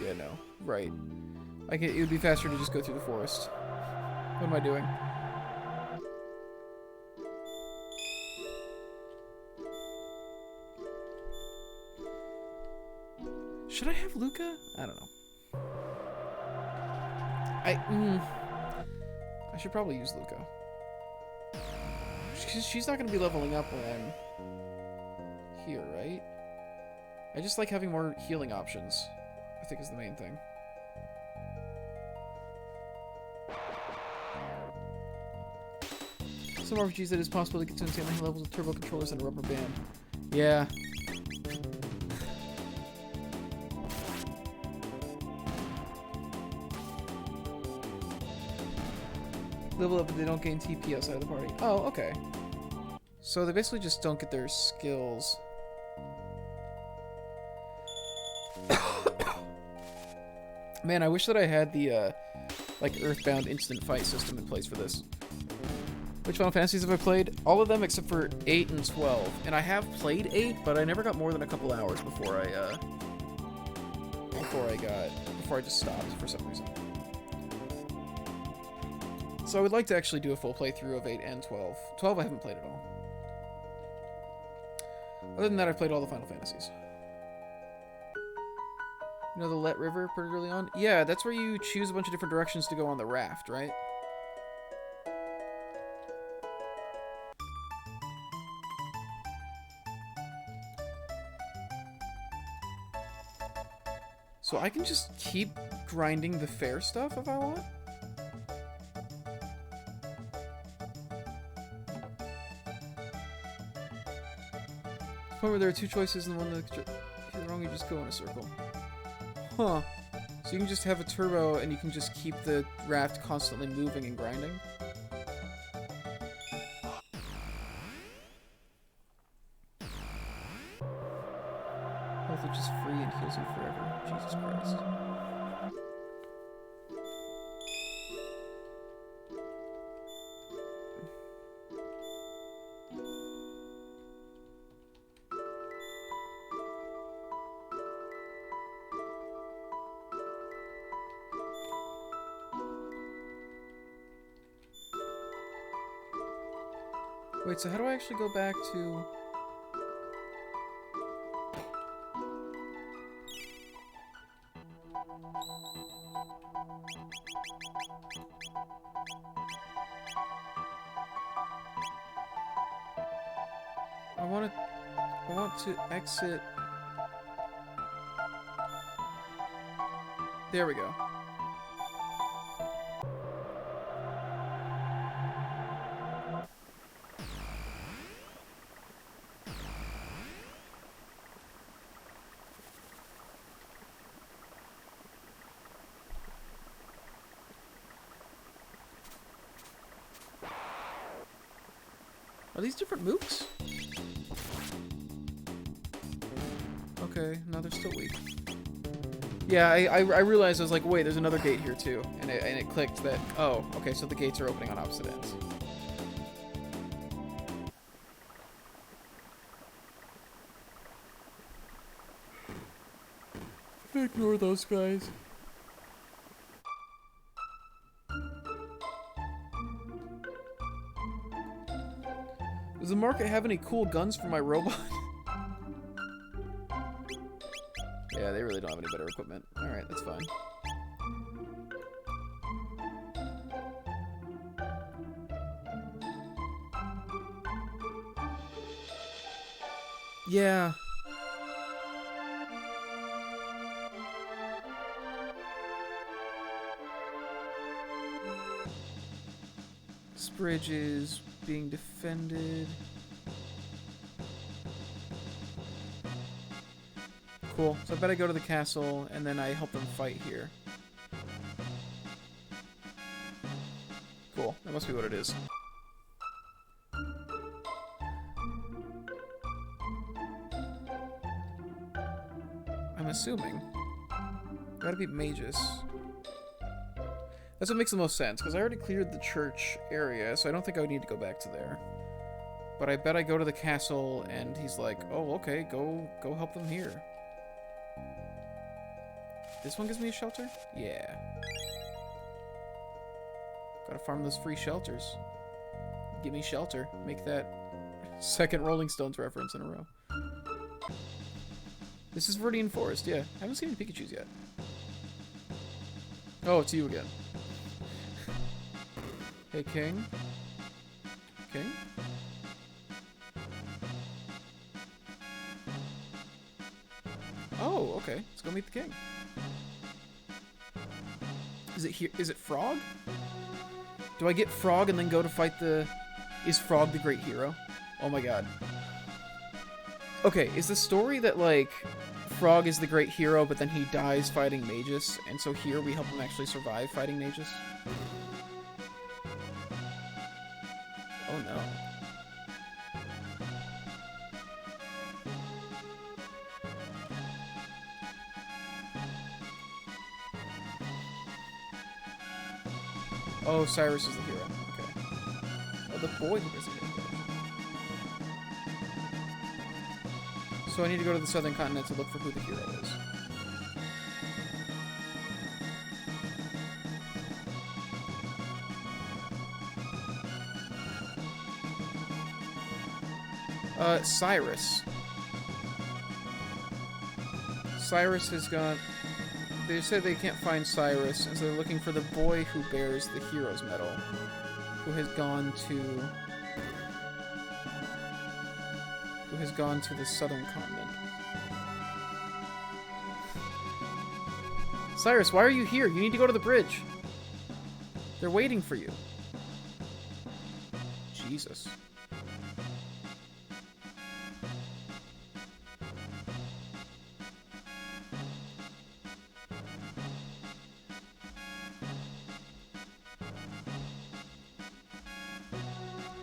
Yeah, no. Right. It would be faster to just go through the forest. What am I doing? Should I have Luca? I don't know. I should probably use Luca. She's not going to be leveling up when I'm here, right? I just like having more healing options, I think is the main thing. Some RPGs that it's possible to get to insanely high levels with turbo controllers and a rubber band. Yeah. Level up, but they don't gain TP outside of the party. Oh, okay. So they basically just don't get their skills. Man, I wish that I had the like Earthbound instant fight system in place for this. Which Final Fantasies have I played? All of them except for 8 and 12. And I have played 8, but I never got more than a couple hours before I just stopped for some reason. So I would like to actually do a full playthrough of 8 and 12. 12 I haven't played at all. Other than that, I've played all the Final Fantasies. You know the Let River pretty early on? Yeah, that's where you choose a bunch of different directions to go on the raft, right? So I can just keep grinding the fair stuff if I want? Point where there are two choices and the one that's wrong, you just go in a circle. Huh. So you can just have a turbo and you can just keep the raft constantly moving and grinding. Health which is free and heals you forever. Jesus Christ. Wait, so how do I actually go back to... I want to exit... There we go. Are these different mooks? Okay, no, they're still weak. Yeah, I realized, I was like, wait, there's another gate here too. And it clicked that, oh, okay, so the gates are opening on opposite ends. Ignore those guys. Does the market have any cool guns for my robot? Yeah, they really don't have any better equipment. Alright, that's fine. Yeah. This bridge is being defended. Cool. So I bet I go to the castle and then I help them fight here. Cool. That must be what it is. I'm assuming. Gotta be mages. That's what makes the most sense, because I already cleared the church area, so I don't think I would need to go back to there. But I bet I go to the castle and he's like, oh, okay, go help them here. This one gives me a shelter? Yeah. Gotta farm those free shelters. Give me shelter. Make that second Rolling Stones reference in a row. This is Viridian Forest, yeah. I haven't seen any Pikachus yet. Oh, it's you again. Hey, King. King? Oh, okay. Let's go meet the king. Is it here? Is it Frog? Do I get Frog and then go to fight the... Is Frog the great hero? Oh my god. Okay, is the story that, like, Frog is the great hero, but then he dies fighting Magus, and so here we help him actually survive fighting Magus? Oh no. Oh, Cyrus is the hero. Okay. Oh, the boy who is the hero. So I need to go to the southern continent to look for who the hero is. Cyrus. Cyrus has gone... They said they can't find Cyrus, and so they're looking for the boy who bears the hero's medal, who has gone to the southern continent. Cyrus, why are you here? You need to go to the bridge. They're waiting for you. Jesus.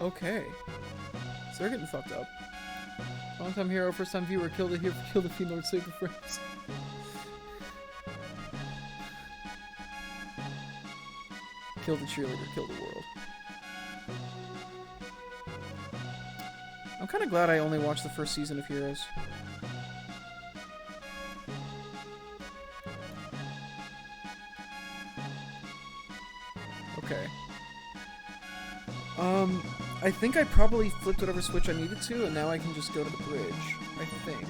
Okay. So they're getting fucked up. Long time hero, first time viewer, killed a female, save the frames. Kill the cheerleader, kill the world. I'm kind of glad I only watched the first season of Heroes. Okay. I think I probably flipped whatever switch I needed to, and now I can just go to the bridge. I think.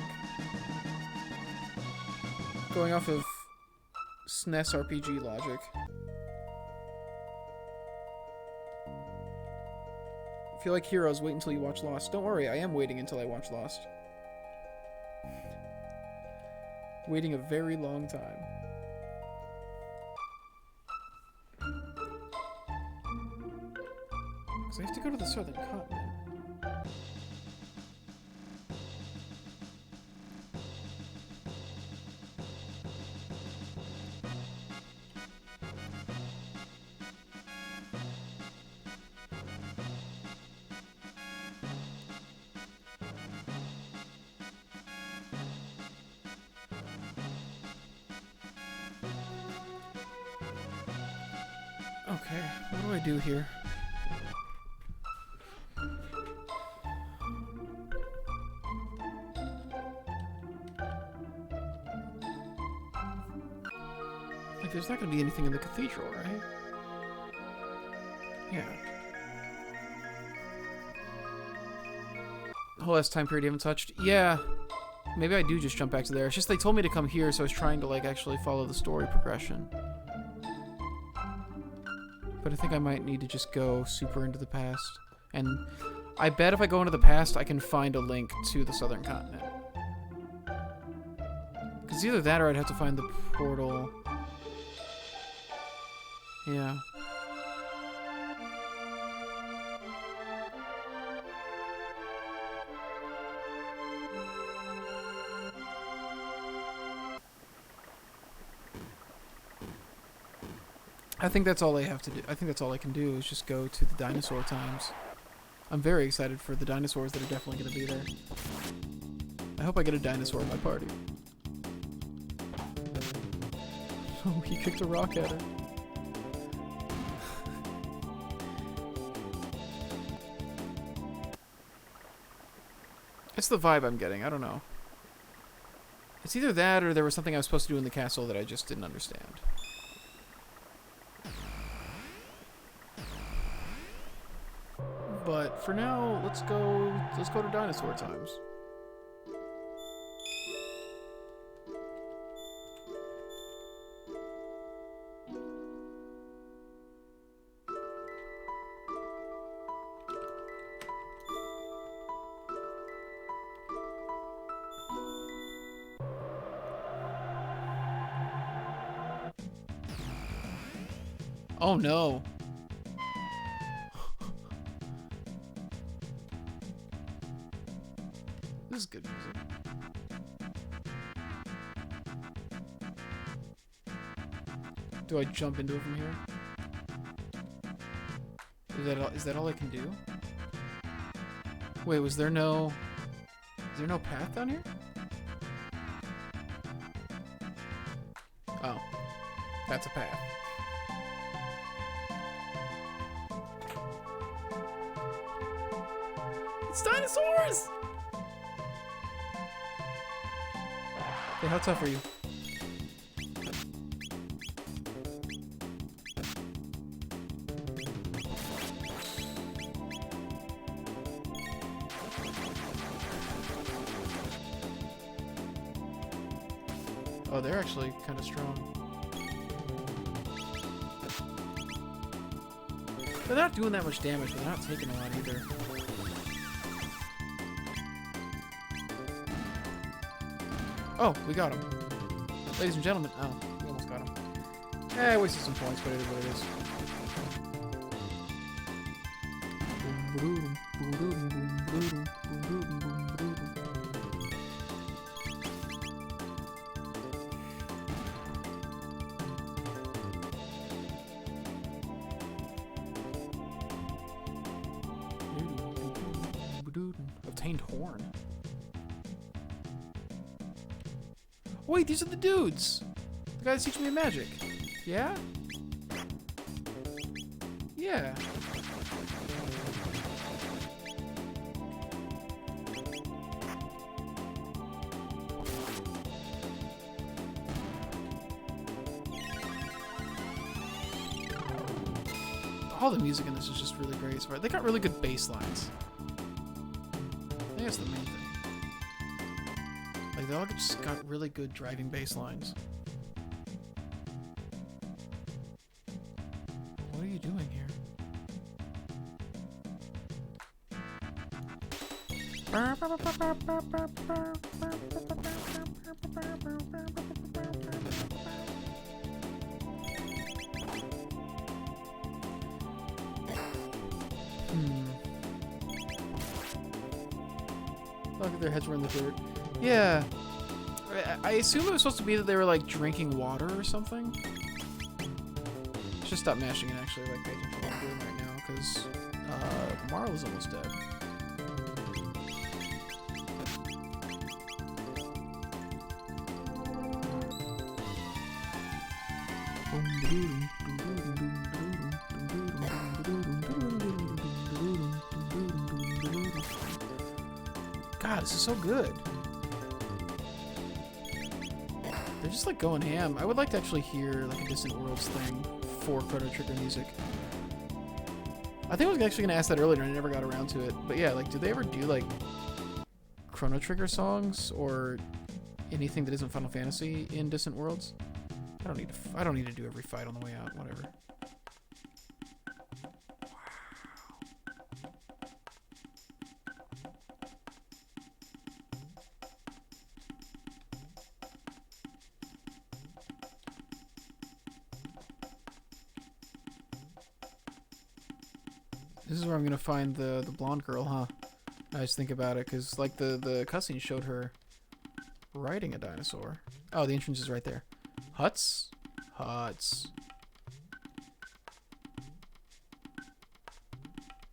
Going off of SNES RPG logic. If you like Heroes, wait until you watch Lost. Don't worry, I am waiting until I watch Lost. Waiting a very long time. Because I have to go to the southern continent. Okay, what do I do here? Like, there's not gonna be anything in the cathedral, right? Yeah. The whole last time period you haven't touched? Yeah. Maybe I do just jump back to there. It's just they told me to come here, so I was trying to, like, actually follow the story progression. But I think I might need to just go super into the past. And I bet if I go into the past, I can find a link to the southern continent. Because either that or I'd have to find the portal. Yeah. I think that's all I have to do. I think that's all I can do is just go to the dinosaur times. I'm very excited for the dinosaurs that are definitely going to be there. I hope I get a dinosaur in my party. Oh, he kicked a rock at her. It's the vibe I'm getting. I don't know. It's either that or there was something I was supposed to do in the castle that I just didn't understand. But for now, let's go to dinosaur times. Oh no. This is good music. Do I jump into it from here? Is that all I can do? Wait, is there no path down here? Oh. That's a path. It's dinosaurs! Hey, how tough are you? Oh, they're actually kind of strong. They're not doing that much damage, but they're not taking a lot either. Oh, we got him. Ladies and gentlemen. Oh, we almost got him. Eh, I wasted some points, but it is what it is. Obtained horn. Wait, these are the dudes! The guys teaching me magic. Yeah? Yeah. All the music in this is just really great. So they got really good bass lines. I think that's the main thing. Like, they all just got really good driving bass lines. What are you doing here? Look at their heads were in the dirt. Yeah. I assume it was supposed to be that they were like drinking water or something. Just stop mashing and actually like pay attention to what I'm doing right now, because Marl is almost dead. God, this is so good. They're just like going ham. I would like to actually hear like a Distant Worlds thing for Chrono Trigger music. I think I was actually going to ask that earlier and I never got around to it. But yeah, like, do they ever do like Chrono Trigger songs or anything that isn't Final Fantasy in Distant Worlds? I don't need to do every fight on the way out. Whatever. This is where I'm gonna find the blonde girl, huh? I just think about it, because like the cutscene showed her riding a dinosaur. Oh, the entrance is right there. Huts? Huts.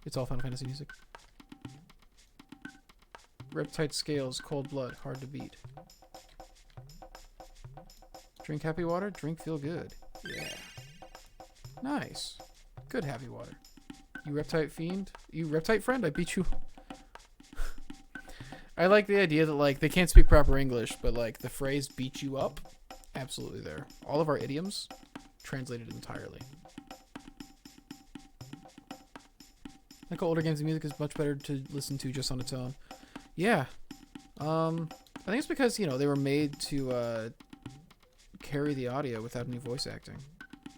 It's all Final Fantasy music. Reptite scales, cold blood, hard to beat. Drink happy water, drink feel good. Yeah. Nice. Good happy water. You reptite fiend? You reptite friend? I beat you. I like the idea that, like, they can't speak proper English, but, like, the phrase beat you up, absolutely there. All of our idioms translated entirely. Like, older games of music is much better to listen to just on its own. Yeah. I think it's because, you know, they were made to carry the audio without any voice acting.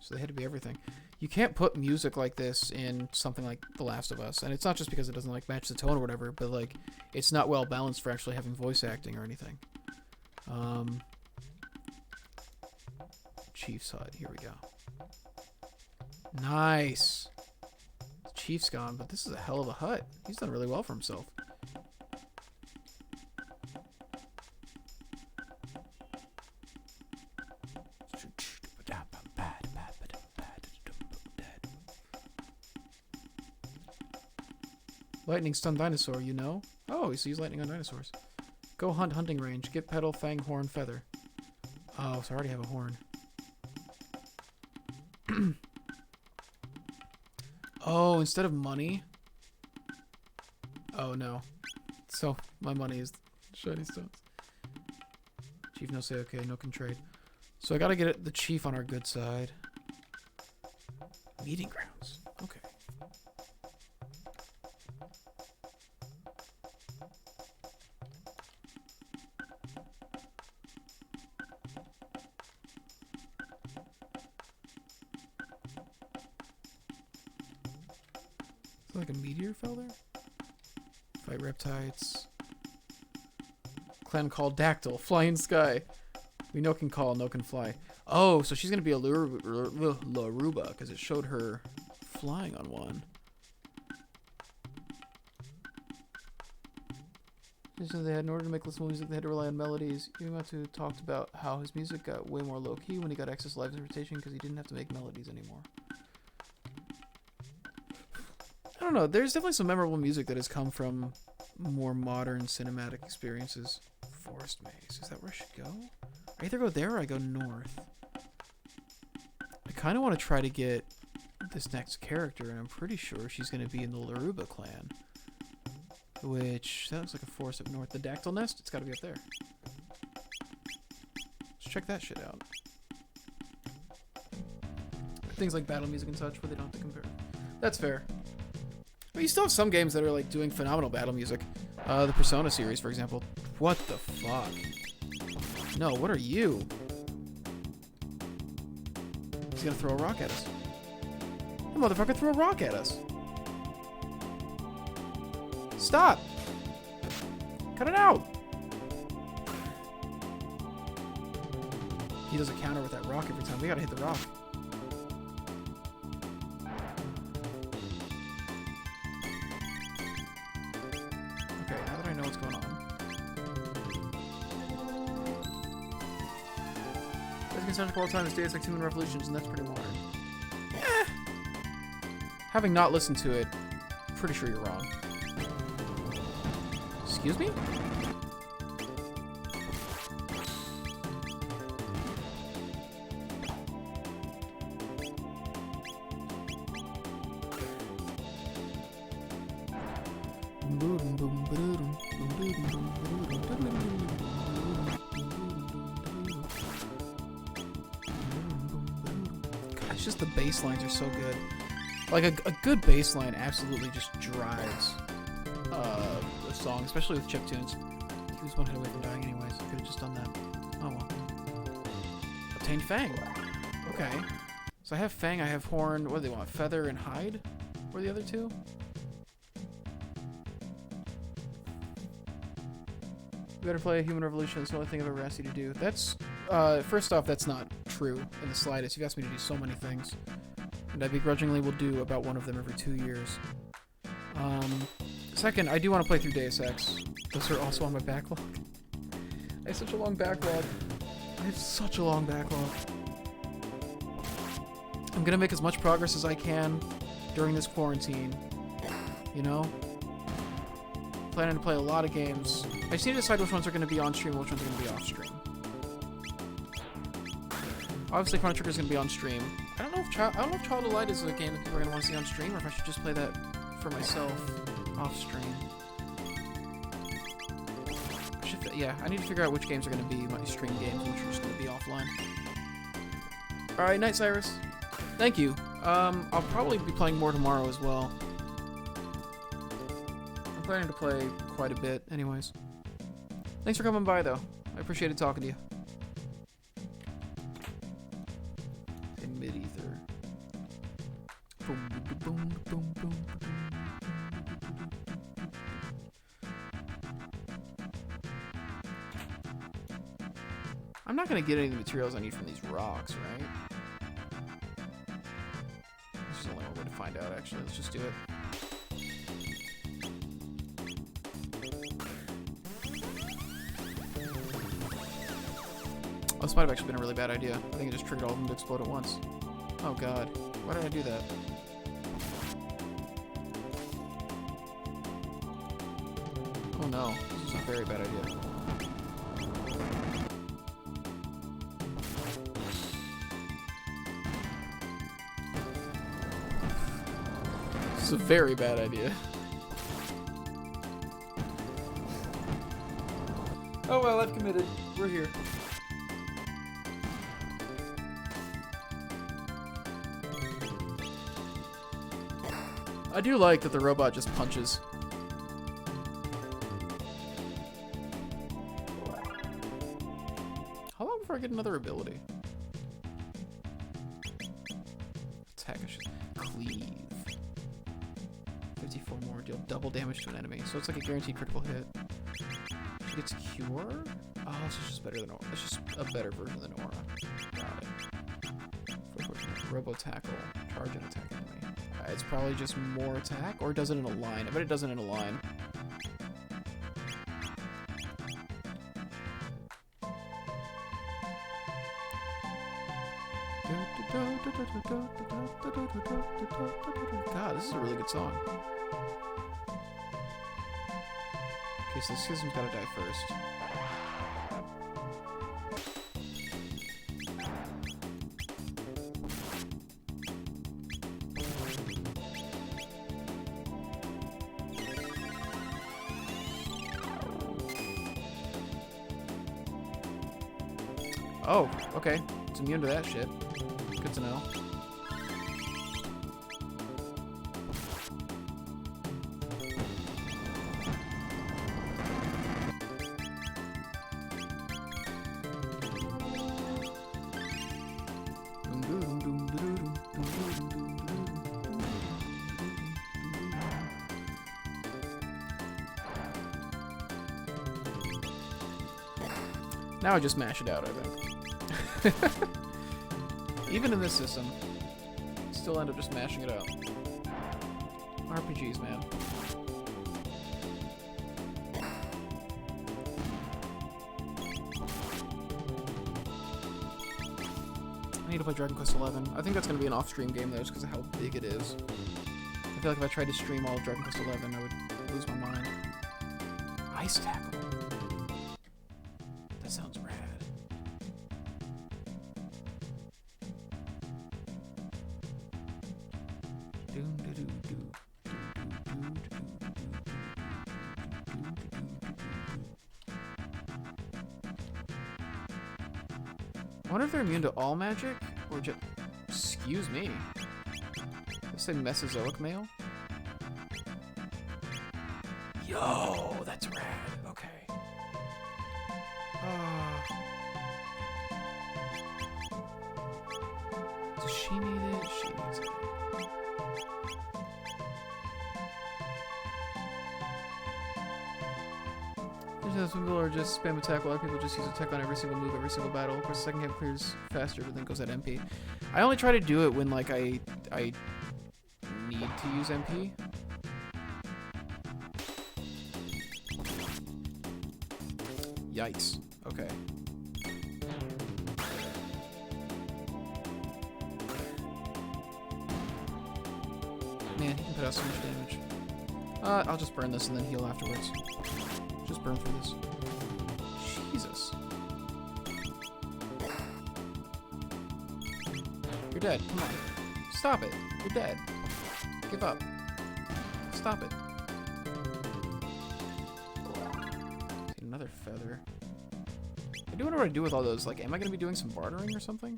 So they had to be everything. You can't put music like this in something like The Last of Us. And it's not just because it doesn't, like, match the tone or whatever, but, like, it's not well balanced for actually having voice acting or anything. Chief's hut. Here we go. Nice. The Chief's gone, but this is a hell of a hut. He's done really well for himself. Lightning stun dinosaur, you know? Oh, he sees lightning on dinosaurs. Go hunt hunting range. Get petal, fang, horn, feather. Oh, so I already have a horn. Oh, instead of money? Oh, no. So, my money is shiny stones. Chief no say okay, no can trade. So I gotta get the chief on our good side. Meeting grounds. Okay. Like a meteor fell there? Fight reptites. Clan called Dactyl. Flying sky. We no can call, no can fly. Oh, so she's gonna be a Laruba because it showed her flying on one. They had, in order to make listenable music, they had to rely on melodies. Yumatu talked about how his music got way more low-key when he got access to live interpretation because he didn't have to make melodies anymore. I don't know. There's definitely some memorable music that has come from more modern cinematic experiences. Forest maze. Is that where I should go? I either go there or I go north. I kind of want to try to get this next character, and I'm pretty sure she's going to be in the Laruba clan. Which, that looks like a forest up north. The Dactyl Nest? It's got to be up there. Let's check that shit out. Things like battle music and such, where they don't have to compare. That's fair. But you still have some games that are like doing phenomenal battle music. The Persona series, for example. What the fuck? No, what are you? He's gonna throw a rock at us. The motherfucker threw a rock at us. Stop! Cut it out! He does a counter with that rock every time. We gotta hit the rock. Okay, now that I know what's going on. Basic concentric all time is Deus Ex Human Revolutions, and that's pretty modern. Eh. Having not listened to it, pretty sure you're wrong. Excuse me? Gosh, just the bass lines are so good. Like, a good bass line absolutely just drives a song, especially with chiptunes. He was one hit away from dying anyways. I could have just done that. Oh well. Obtained Fang. Okay. So I have Fang, I have Horn. What do they want? Feather and Hide? Were the other two? You better play a Human Revolution. That's the only thing I've ever asked you to do. That's, first off, that's not true in the slightest. You've asked me to do so many things. And I begrudgingly will do about one of them every 2 years. Second, I do want to play through Deus Ex. Those are also on my backlog. I have such a long backlog. I'm gonna make as much progress as I can during this quarantine. You know? Planning to play a lot of games. I just need to decide which ones are going to be on stream and which ones are going to be off stream. Obviously, Chrono Trigger is going to be on stream. I don't know if Child of Light is a game that people are going to want to see on stream, or if I should just play that for myself off stream. Yeah, I need to figure out which games are going to be my stream games and which are just going to be offline. Alright, Night Cyrus. Thank you. I'll probably be playing more tomorrow as well. I'm planning to play quite a bit anyways. Thanks for coming by, though. I appreciated talking to you. In mid-ether. Boom, boom, boom, boom, boom. I'm not going to get any of the materials I need from these rocks, right? This is the only one way to find out, actually. Let's just do it. Oh, this might have actually been a really bad idea. I think it just triggered all of them to explode at once. Oh god. Why did I do that? Oh no. This is a very bad idea. This is a very bad idea. Oh well, I've committed. We're here. I do like that the robot just punches. How long before I get another ability? Attack, I should cleave. 54 more, deal double damage to an enemy. So it's like a guaranteed critical hit. She gets Cure? Oh, so it's just better than Aura. It's just a better version than Aura. Got it. Robo Tackle. Charge and attack enemy. It's probably just more attack, or does it in a line? I bet it does it in a line. God, this is a really good song. Okay, so the schism's gotta die first. Oh, okay. It's immune to that shit. Good to know. Now I just mash it out, I think. Even in this system, still end up just mashing it out. RPGs, man. I need to play Dragon Quest XI. I think that's going to be an off-stream game, though, just because of how big it is. I feel like if I tried to stream all of Dragon Quest XI, I would lose my mind. Ice Tackle. That sounds rad. I wonder if they're immune to all magic, or just... Excuse me. Let's say Mesozoic male. Yo, that's rad. Okay. Does she need it? She needs it. Some people are just spam attack, a lot of people just use attack on every single move, every single battle. Of course, the second game clears faster, but then goes at MP. I only try to do it when, like, I need to use MP. Yikes. Okay. Man, he can put out so much damage. I'll just burn this and then heal afterwards. Just burn through this. Jesus. You're dead. Come on. Stop it. You're dead. Give up. Stop it. Another feather. I do wonder what I do with all those. Like, am I going to be doing some bartering or something?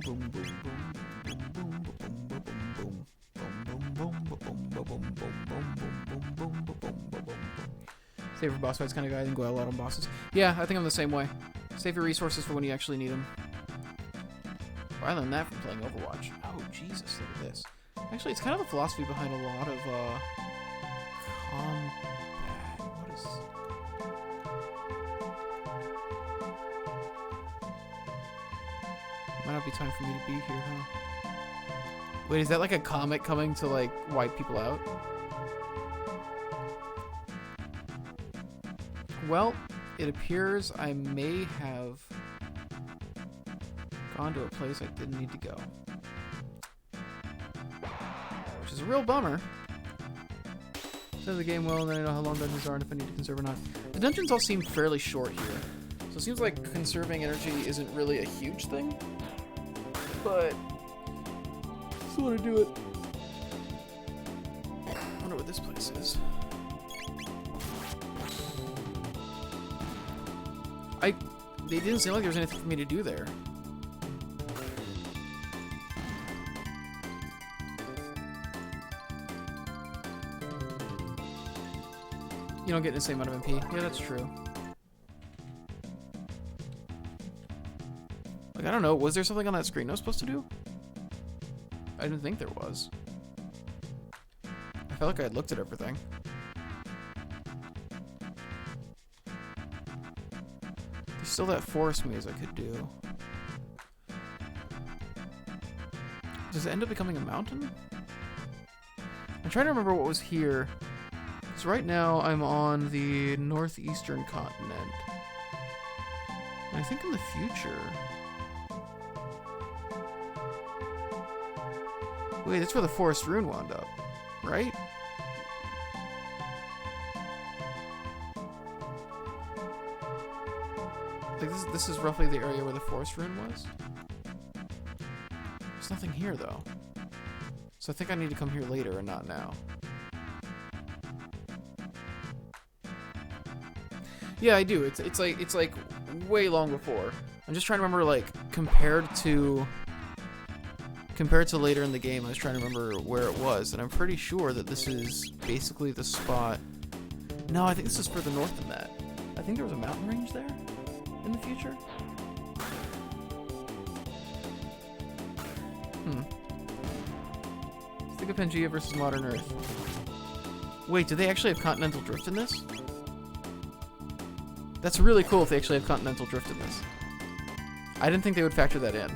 Boom, boom, boom. Save for boss fights kind of guy, then go out a lot on bosses. Yeah, I think I'm the same way. Save your resources for when you actually need them. I learned that from playing Overwatch. Oh, Jesus, look at this. Actually, it's kind of the philosophy behind a lot of, combat. What is... Might not be time for me to be here, huh? Wait, is that like a comet coming to, like, wipe people out? Well, it appears I may have gone to a place I didn't need to go. Which is a real bummer. Says the game well, and then I know how long dungeons are and if I need to conserve or not. The dungeons all seem fairly short here. So it seems like conserving energy isn't really a huge thing. But I still want to do it. I wonder what this place is. They didn't seem like there was anything for me to do there. You don't get the same amount of MP. Yeah, that's true. Like, I don't know. Was there something on that screen I was supposed to do? I didn't think there was. I felt like I had looked at everything. There's still that forest maze I could do. Does it end up becoming a mountain? I'm trying to remember what was here. Because right now I'm on the northeastern continent. And I think in the future... Wait, that's where the forest rune wound up, right? Like this is roughly the area where the forest rune was. There's nothing here though. So I think I need to come here later and not now. Yeah, I do. It's like way long before. I'm just trying to remember, like, compared to later in the game, I was trying to remember where it was, and I'm pretty sure that this is basically the spot. No, I think this is further north than that. I think there was a mountain range there in the future. Let's think of Pangea versus Modern Earth. Wait, do they actually have continental drift in this? That's really cool if they actually have continental drift in this. I didn't think they would factor that in.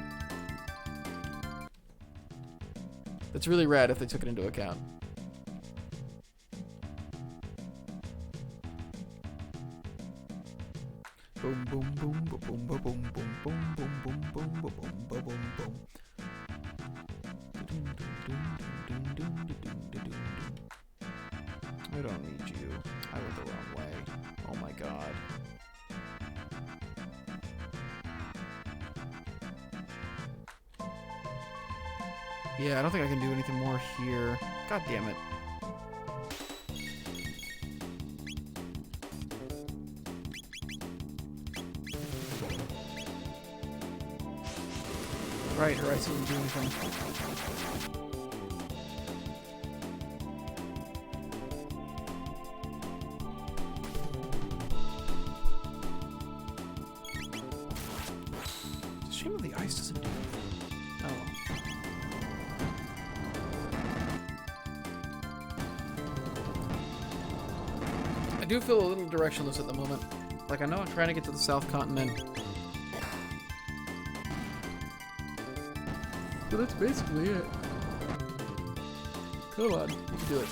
That's really rad if they took it into account. Boom boom boom boom boom boom boom boom boom boom boom boom boom boom boom boom. I don't need you. I went the wrong way. Oh my god. Yeah, I don't think I can do anything more here. God damn it. Right, Horizon didn't do anything. It's a shame that the ice doesn't do anything. Oh well. I do feel a little directionless at the moment. Like, I know I'm trying to get to the South Continent. But that's basically it. Come on, you can do it.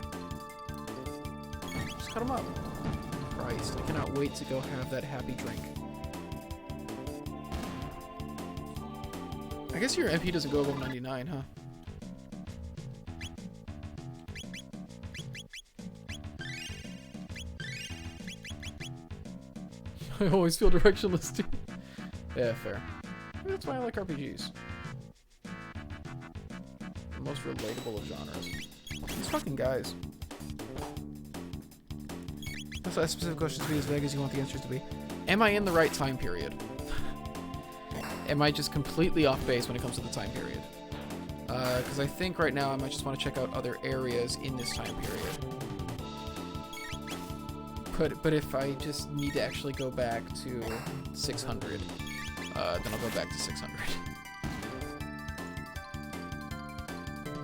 Just cut them up. Christ, I cannot wait to go have that happy drink. I guess your MP doesn't go above 99, huh? I always feel directionless, too. Yeah, fair. Maybe that's why I like RPGs. The most relatable of genres. These fucking guys. That's why specific questions to be as vague as you want the answers to be. Am I in the right time period? Am I just completely off base when it comes to the time period? Because I think right now I might just want to check out other areas in this time period. But if I just need to actually go back to 600, then I'll go back to 600.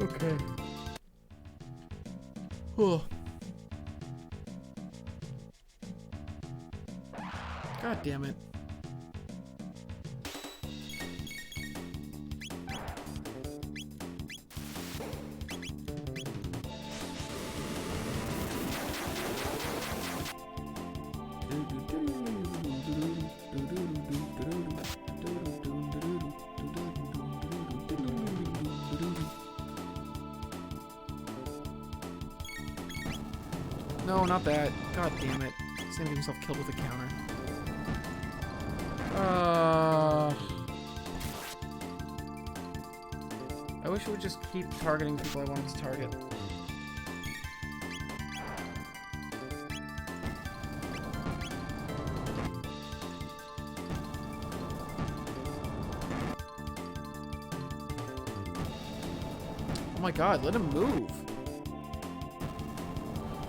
Okay. Oh. God damn it. No, not that. God damn it. He's gonna get himself killed with a counter. I wish it would just keep targeting people I wanted to target. Oh my god, let him move.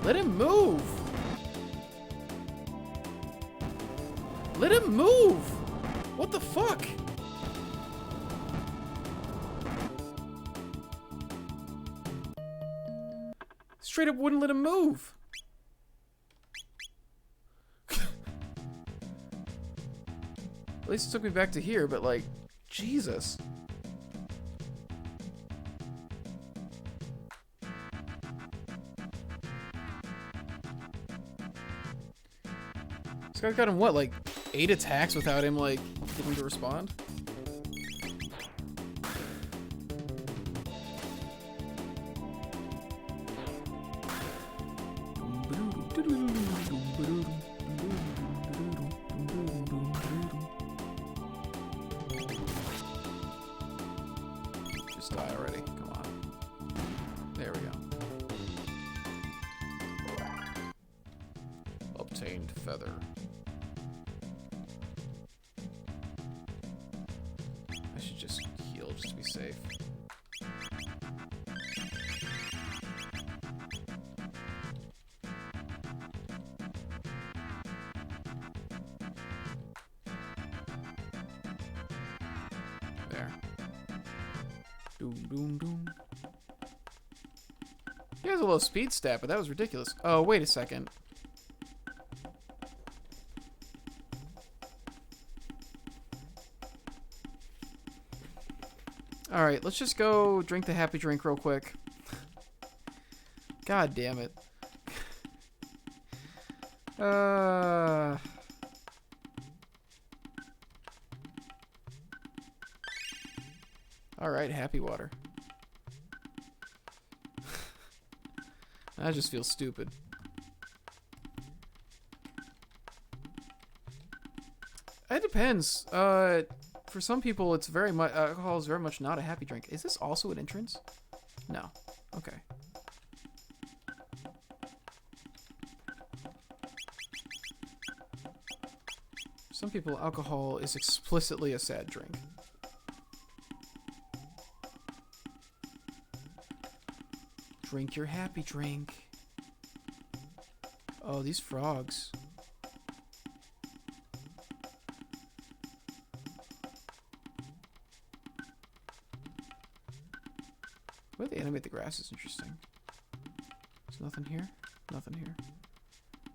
Let him move! Let him move! What the fuck? Straight up wouldn't let him move. At least it took me back to here, but like, Jesus. This guy's got him, what, like 8 attacks without him, like, getting to respond? feather. I should just heal just to be safe. There. Doom, doom, doom. He has a low speed stat, but that was ridiculous. Oh, wait a second. Alright, let's just go drink the happy drink real quick. God damn it. Alright, happy water. I just feel stupid. It depends. For some people, it's very much alcohol is very much not a happy drink. Is this also an entrance? No. Okay. For some people, alcohol is explicitly a sad drink. Drink your happy drink. Oh, these frogs. The way they animate the grass is interesting. There's nothing here. Nothing here.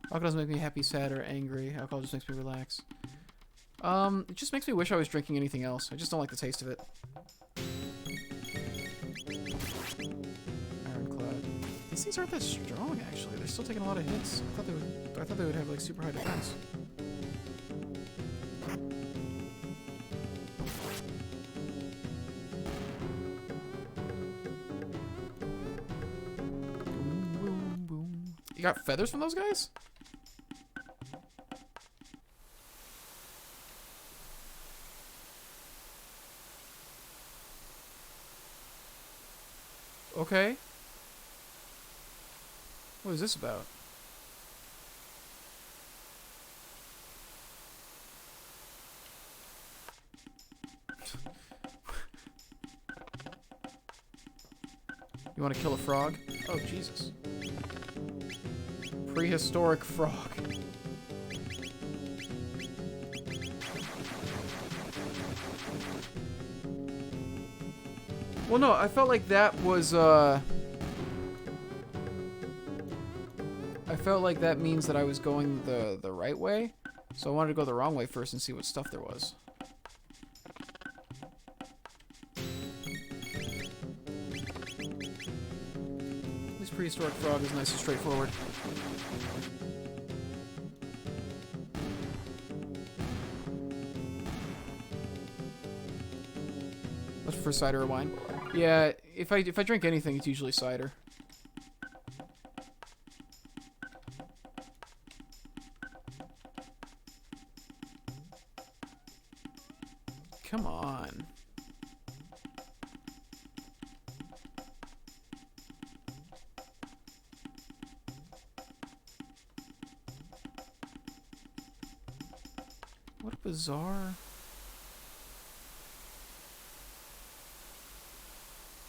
Alcohol doesn't make me happy, sad, or angry. Alcohol just makes me relax. It just makes me wish I was drinking anything else. I just don't like the taste of it. These things aren't that strong, actually. They're still taking a lot of hits. I thought they would have like super high defense. Boom, boom, boom. You got feathers from those guys? Okay. What is this about? You want to kill a frog? Oh, Jesus. Prehistoric frog. Well, no, I felt like that was, I felt like that means that I was going the right way, so I wanted to go the wrong way first and see what stuff there was. This prehistoric frog is nice and straightforward. Much prefer cider or wine. Yeah, if I drink anything, it's usually cider. Come on. What a bizarre...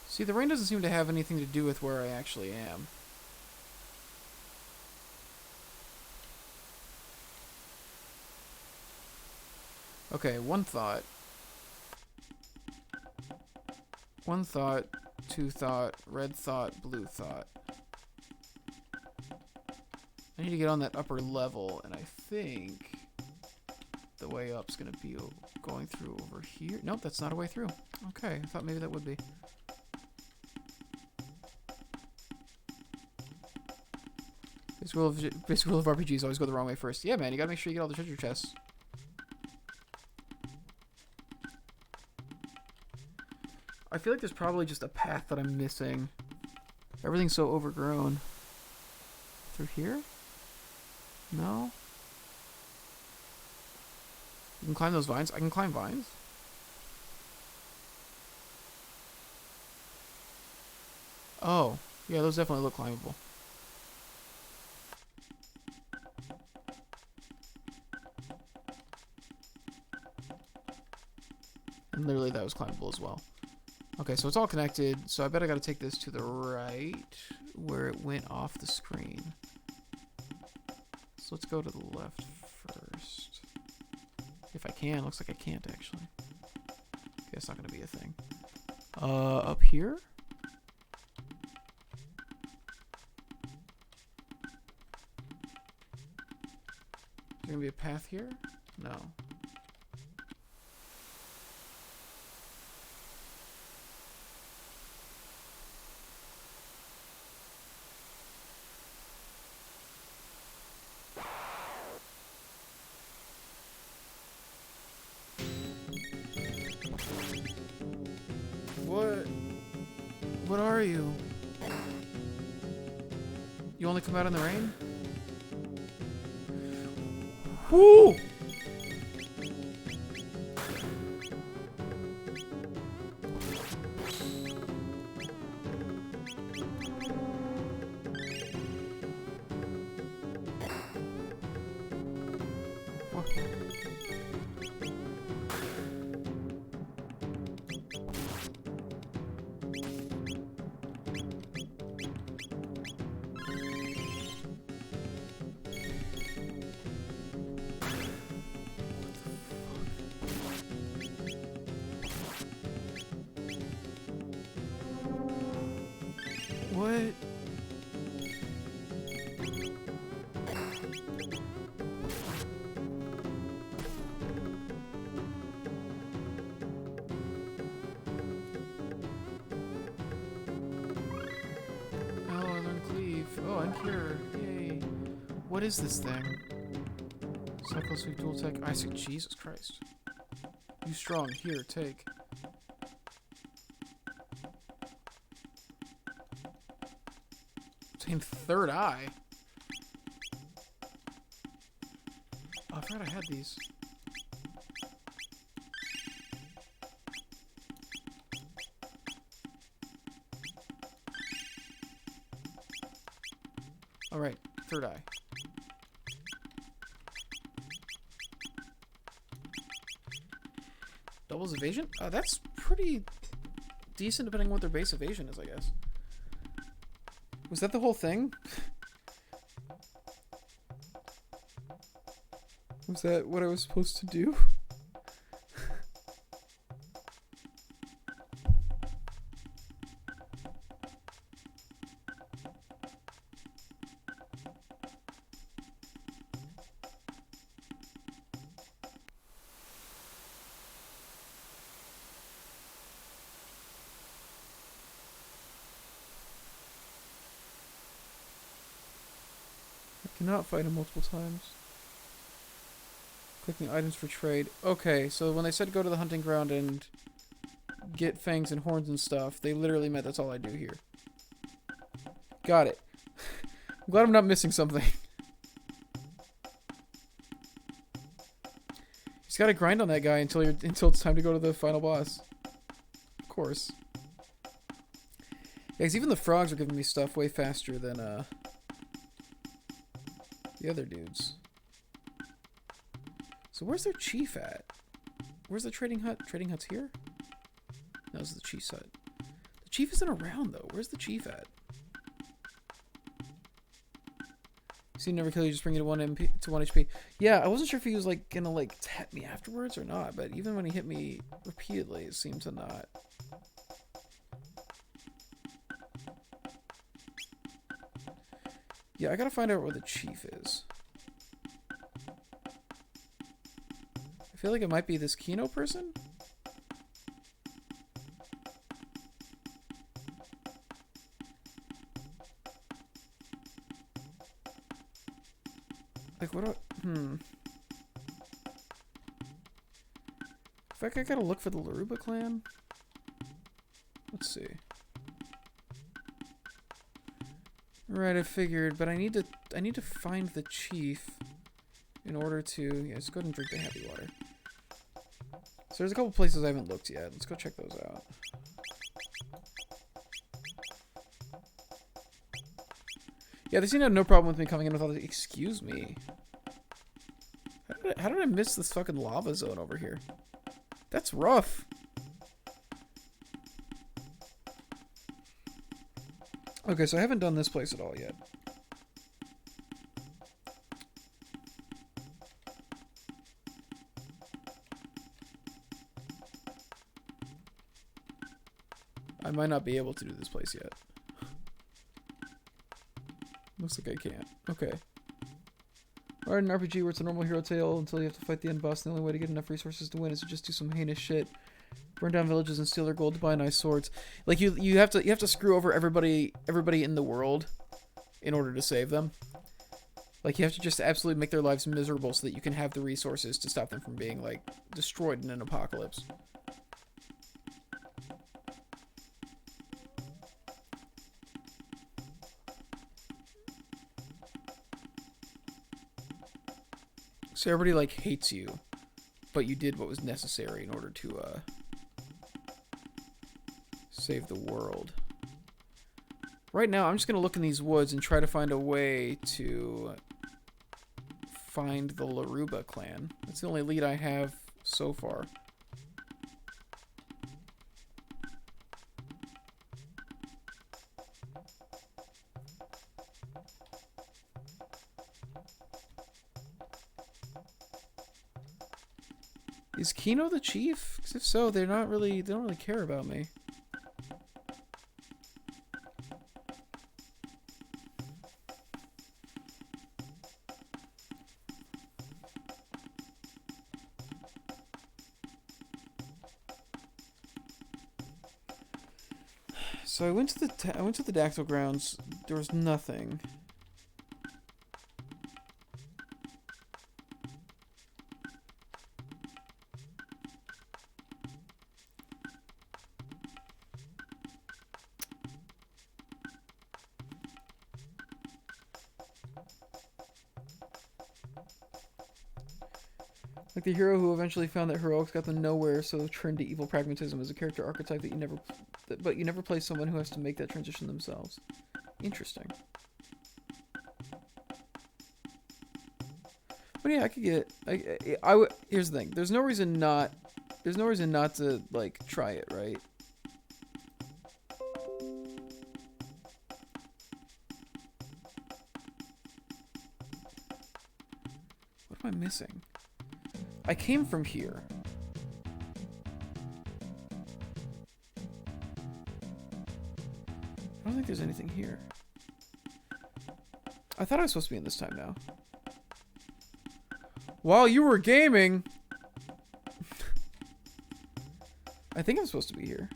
See, the rain doesn't seem to have anything to do with where I actually am. Okay, one thought. One thought, two thought, red thought, blue thought. I need to get on that upper level, and I think the way up's gonna be going through over here. Nope, that's not a way through. Okay, I thought maybe that would be. Basic rule of RPGs, always go the wrong way first. Yeah, man, you gotta make sure you get all the treasure chests. I feel like there's probably just a path that I'm missing. Everything's so overgrown. Through here? No? You can climb those vines? I can climb vines? Oh. Yeah, those definitely look climbable. And literally that was climbable as well. Okay, so it's all connected. So I bet I gotta take this to the right where it went off the screen. So let's go to the left first. If I can. Looks like I can't actually. Okay, it's not gonna be a thing. Up here? Is there gonna be a path here? No. What are you? You only come out in the rain? Woo! What? Oh, I learned cleave. Oh, I'm here. Yay. What is this thing? Cycle sweep dual tech. I see. Jesus Christ. You strong. Here, take. Obtain third eye. Oh, I forgot I had these. Alright, third eye. Doubles evasion? That's pretty decent depending on what their base evasion is, I guess. Was that the whole thing? Was that what I was supposed to do? Cannot fight him multiple times. Clicking items for trade. Okay, so when they said go to the hunting ground and get fangs and horns and stuff, they literally meant that's all I do here. Got it. I'm glad I'm not missing something. Just gotta grind on that guy until it's time to go to the final boss. Of course. Yeah, 'cause even the frogs are giving me stuff way faster than the other dudes. So where's their chief at? Where's the trading hut? Trading hut's here? No, this is the chief's hut. The chief isn't around though. Where's the chief at? So you never kill you, just bring you to 1 HP. Yeah, I wasn't sure if he was like gonna like tap me afterwards or not, but even when he hit me repeatedly, it seemed to not. Yeah, I gotta find out where the chief is. I feel like it might be this Kino person. Like, what do I... In fact, I gotta look for the Laruba clan. Let's see. Right, I figured, but I need to find the chief in order to... Yeah, let's go ahead and drink the happy water. So there's a couple places I haven't looked yet. Let's go check those out. Yeah, they seem to have no problem with me coming in with all the... Excuse me. How did I miss this fucking lava zone over here? That's rough. Okay, so I haven't done this place at all yet. I might not be able to do this place yet. Looks like I can't. Okay. Alright, an RPG where it's a normal hero tale until you have to fight the end boss. The only way to get enough resources to win is to just do some heinous shit. Burn down villages and steal their gold to buy nice swords. Like you have to screw over everybody in the world in order to save them. Like you have to just absolutely make their lives miserable so that you can have the resources to stop them from being like destroyed in an apocalypse. So everybody like hates you, but you did what was necessary in order to save the world. Right now, I'm just gonna look in these woods and try to find a way to find the Laruba clan. That's the only lead I have so far. Is Kino the chief? Because if so, they don't really care about me. So I went to the Dactyl Grounds. There was nothing. Like the hero who eventually found that heroics got them nowhere, so turned to evil pragmatism as a character archetype that you never play someone who has to make that transition themselves. Interesting. But yeah, I could get. Here's the thing. There's no reason not to like try it, right? What am I missing? I came from here. I don't think there's anything here. I thought I was supposed to be in this time now. While you were gaming... I think I'm supposed to be here.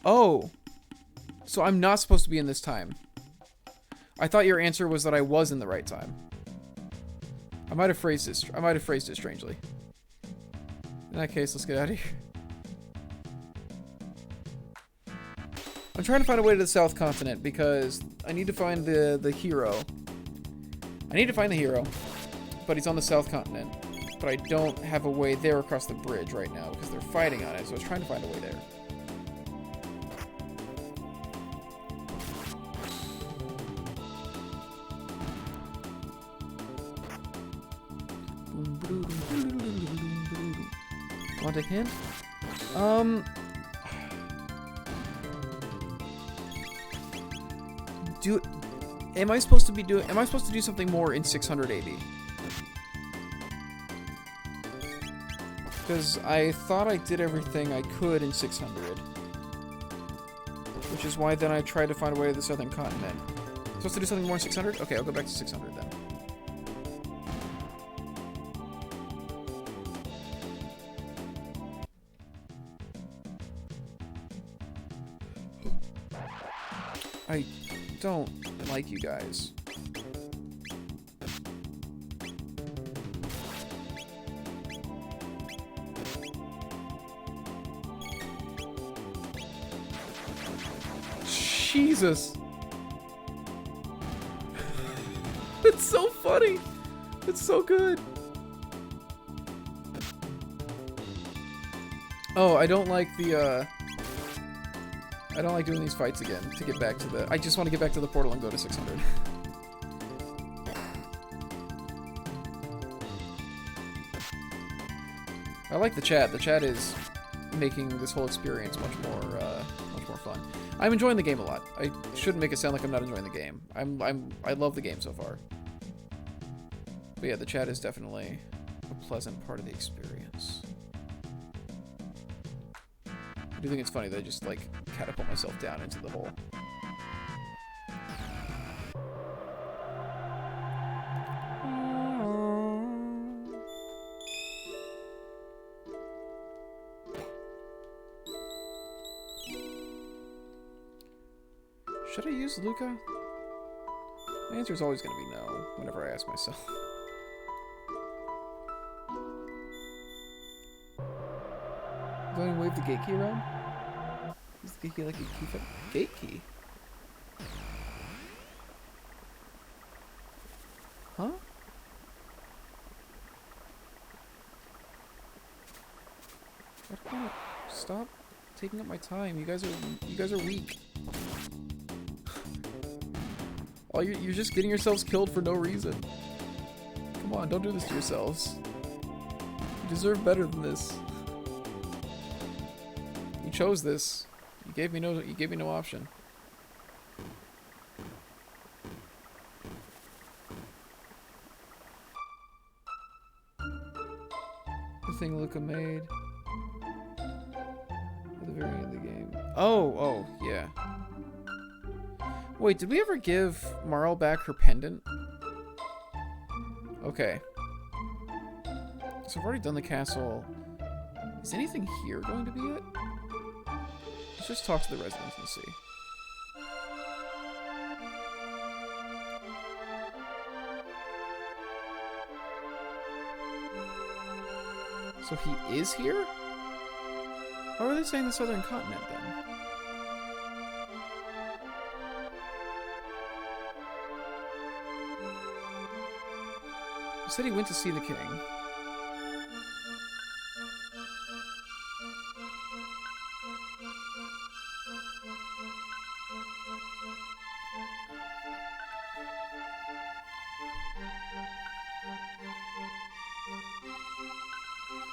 Oh. So I'm not supposed to be in this time. I thought your answer was that I was in the right time. I might have phrased it strangely. In that case, let's get out of here. I'm trying to find a way to the South Continent because I need to find the hero. I need to find the hero, but he's on the South Continent. But I don't have a way there across the bridge right now because they're fighting on it, so I was trying to find a way there. Want a hint? Am I supposed to do something more in 600 AD? Because I thought I did everything I could in 600. Which is why then I tried to find a way to the Southern Continent. Supposed to do something more in 600? Okay, I'll go back to 600 then. I don't like you guys. Jesus. It's so funny. It's so good. Oh, I don't like the, I don't like doing these fights again to get back to the... I just want to get back to the portal and go to 600. I like the chat. The chat is making this whole experience much more fun. I'm enjoying the game a lot. I shouldn't make it sound like I'm not enjoying the game. I love the game so far. But yeah, the chat is definitely a pleasant part of the experience. I do think it's funny that I just, like, catapult myself down into the hole. Should I use Luca? The answer is always going to be no, whenever I ask myself. Do I wave the gate key around? Is the gate key like a key flip? Gate key? Huh? I don't wanna stop taking up my time. You guys are weak. Oh, you're just getting yourselves killed for no reason. Come on, don't do this to yourselves. You deserve better than this. You chose this. You gave me no option. The thing Luca made at the very end of the game. Oh, yeah. Wait, did we ever give Marl back her pendant? Okay. So I've already done the castle. Is anything here going to be it? Let's just talk to the residents and see. So he is here? How are they saying the southern continent then? He said he went to see the king.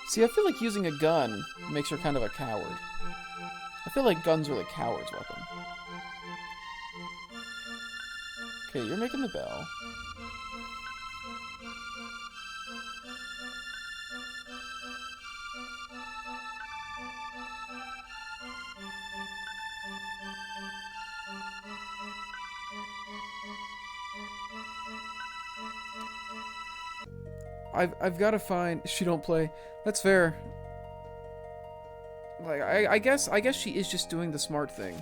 See, I feel like using a gun makes her kind of a coward. I feel like guns are the coward's weapon. Okay, you're making the bell. I've got to find. She don't play. That's fair. Like I guess she is just doing the smart thing.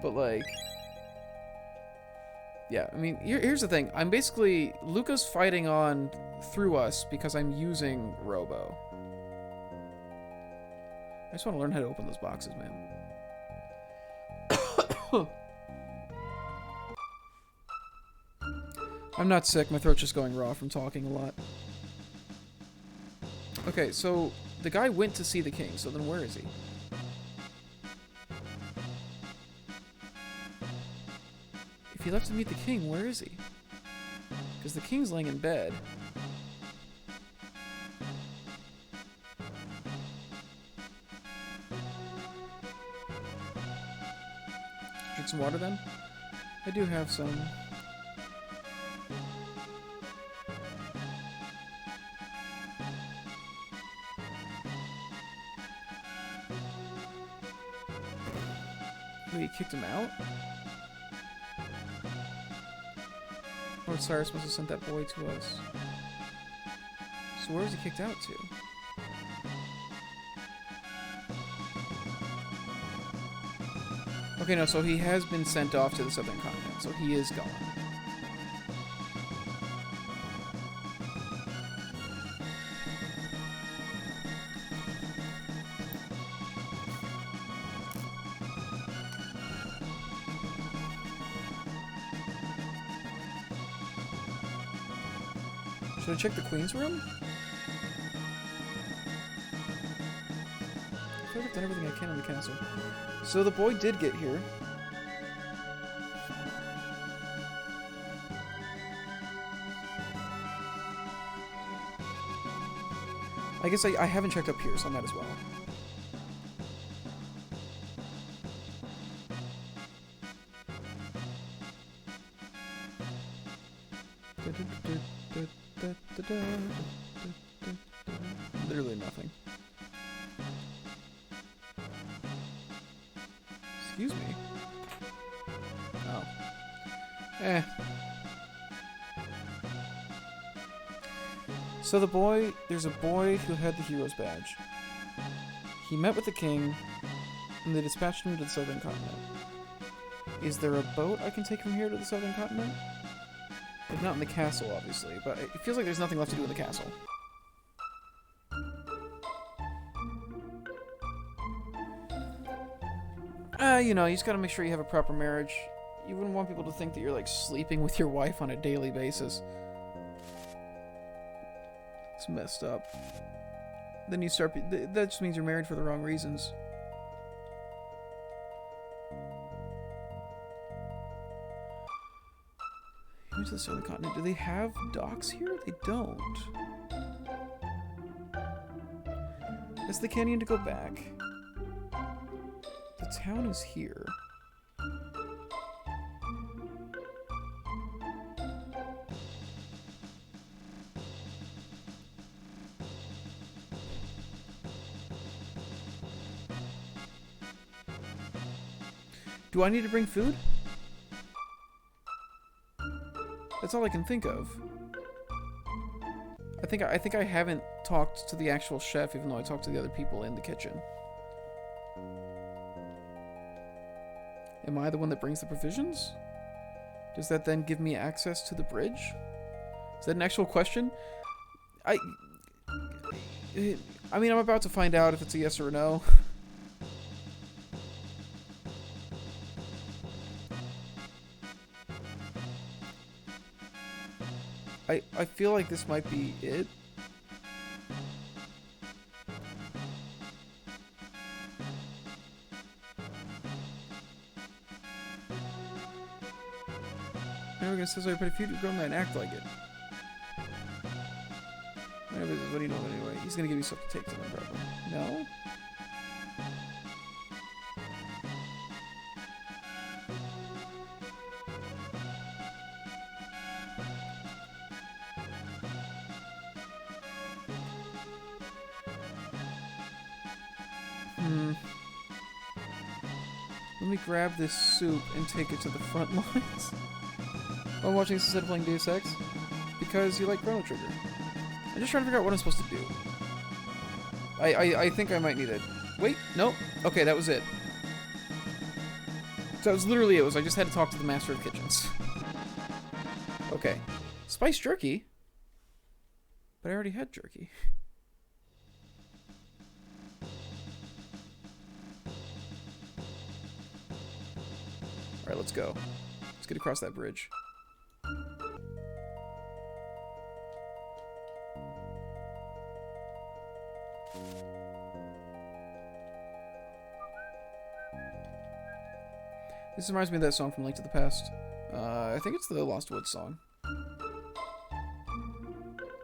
But like, yeah. I mean, here's the thing. I'm basically Luca's fighting on through us because I'm using Robo. I just want to learn how to open those boxes, man. I'm not sick, my throat's just going raw from talking a lot. Okay, so the guy went to see the king, so then where is he? If he left to meet the king, where is he? Because the king's laying in bed. Drink some water then? I do have some. Wait, he kicked him out? Lord Cyrus must have sent that boy to us. So where was he kicked out to? Okay, no, so he has been sent off to the southern continent, so he is gone. Should I check the queen's room? I feel like I've done everything I can in the castle. So the boy did get here. I guess I haven't checked up here, so I might as well. Literally nothing. Excuse me. Oh. Eh. So there's a boy who had the hero's badge. He met with the king, and they dispatched him to the southern continent. Is there a boat I can take from here to the southern continent? If not in the castle, obviously, but it feels like there's nothing left to do in the castle. You know, you just gotta make sure you have a proper marriage. You wouldn't want people to think that you're, like, sleeping with your wife on a daily basis. It's messed up. Then you start... That just means you're married for the wrong reasons. Who's the southern continent? Do they have docks here? They don't. Is the canyon to go back? The town is here. Do I need to bring food? That's all I can think of. I think I haven't talked to the actual chef, even though I talked to the other people in the kitchen. Am I the one that brings the provisions? Does that then give me access to the bridge? Is that an actual question? I mean, I'm about to find out if it's a yes or a no. I feel like this might be it. Never gonna say sorry, but if you grow man, act like it. What do you know anyway? He's gonna give you stuff to take to them, probably. No? Let me grab this soup and take it to the front lines. I'm watching this instead of playing Deus Ex. Because you like Chrono Trigger. I'm just trying to figure out what I'm supposed to do. I think I might need it. Wait, nope. Okay, that was it. So that was literally it. I just had to talk to the Master of Kitchens. Okay. Spice jerky? But I already had jerky. Alright, let's go. Let's get across that bridge. This reminds me of that song from Link to the Past. I think it's the Lost Woods song.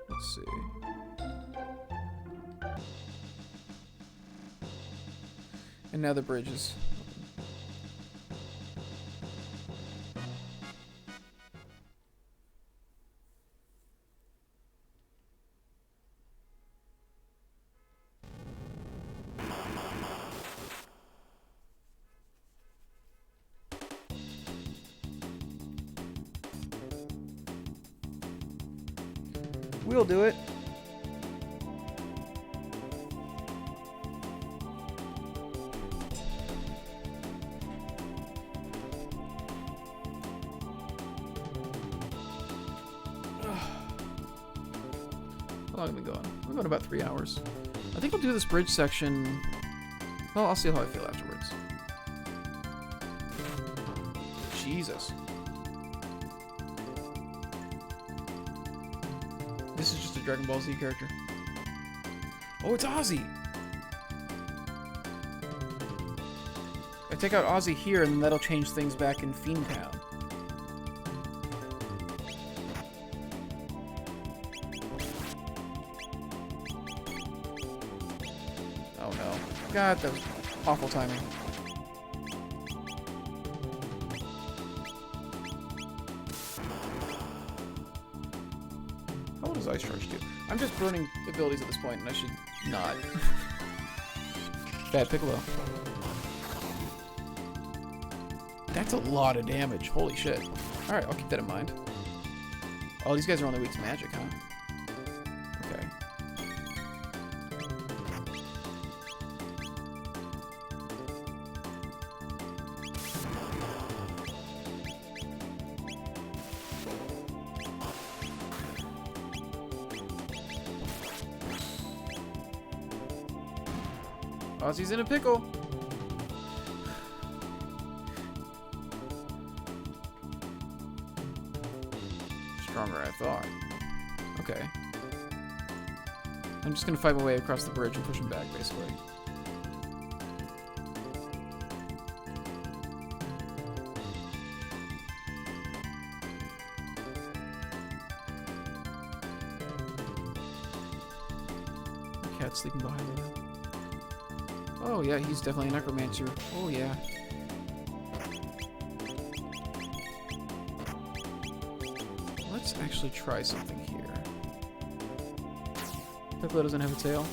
Let's see. And now the bridge is... We'll do it. How long have we been going? We're going about 3 hours. I think we'll do this bridge section. Well, I'll see how I feel afterwards. Jesus. This is just a Dragon Ball Z character. Oh, it's Ozzy! I take out Ozzy here, and that'll change things back in Fiendtown. Oh no. God, that was awful timing. Ice Charge too. I'm just burning abilities at this point, and I should not. Bad Piccolo. That's a lot of damage. Holy shit. Alright, I'll keep that in mind. Oh, these guys are only weak to magic, huh? Okay. Ozzy's in a pickle. Stronger, I thought. Okay. I'm just gonna fight my way across the bridge and push him back, basically. The cat's sleeping behind me now. Oh yeah, he's definitely a necromancer. Oh yeah. Let's actually try something here. Piccolo doesn't have a tail.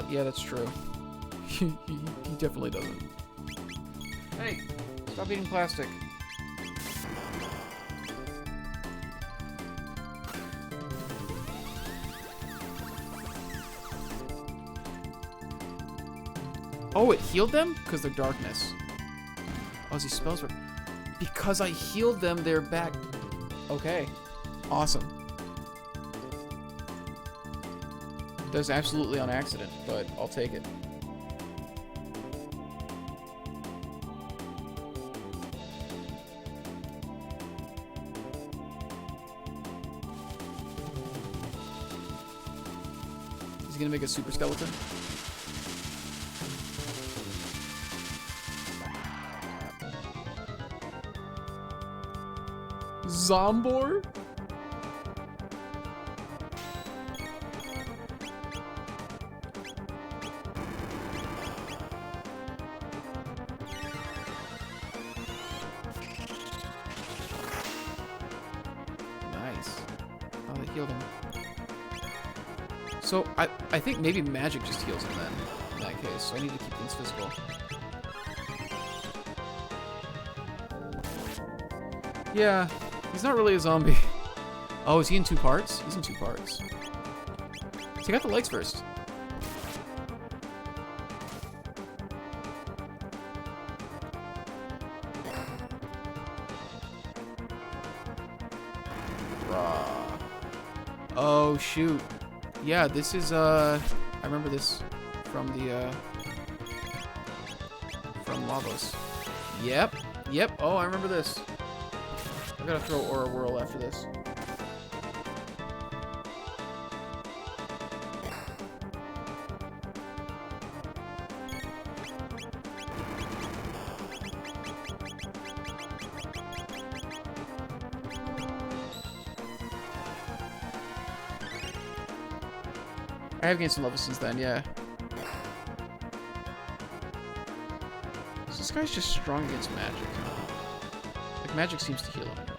Yeah, that's true. he definitely doesn't. Hey, stop eating plastic. Oh, it healed them? Because they're darkness. Oh, these spells were... Because I healed them, they're back. Okay. Awesome. That's absolutely on accident, but I'll take it. Is he gonna make a super skeleton? Zombor? Nice. Oh, they healed him. So, I think maybe magic just heals him then, in that case. So I need to keep things physical. Yeah. He's not really a zombie. Oh, is he in 2 parts? He's in 2 parts. Take out the legs first. Raw. Oh, shoot. Yeah, this is, I remember this from the, from Lavos. Yep. Yep. Oh, I remember this. I gotta throw Aura Whirl after this. I have gained some levels since then, yeah. So this guy's just strong against magic. Like, magic seems to heal him anyways.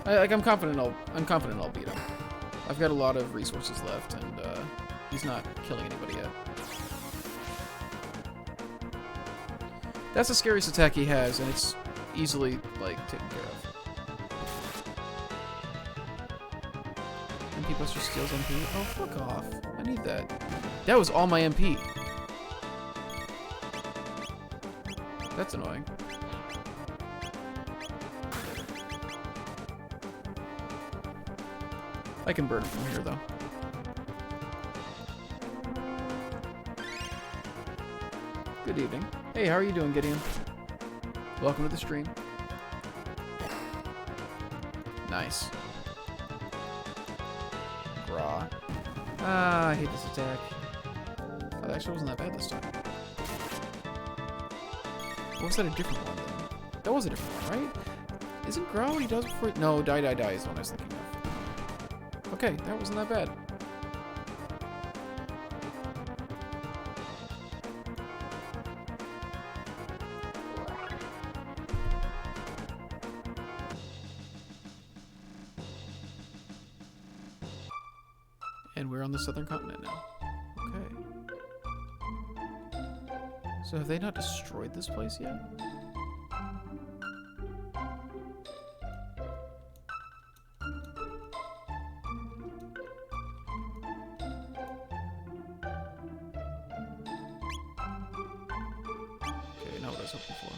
I'm confident I'll beat him. I've got a lot of resources left, and he's not killing anybody yet. That's the scariest attack he has, and it's easily, like, taken care of. MP Buster steals MP. Oh, fuck off. I need that. That was all my MP. That's annoying. I can burn it from here, though. Good evening. Hey, how are you doing, Gideon? Welcome to the stream. Nice. Raw. Ah, I hate this attack. Oh, that actually wasn't that bad this time. Or was that a different one, then? That was a different one, right? Isn't Gra what he does before? No, Die Die Die is the one I was thinking of. Okay, that wasn't that bad. And we're on the southern continent now. Okay. So have they not destroyed this place yet? Okay, not what I was hoping for.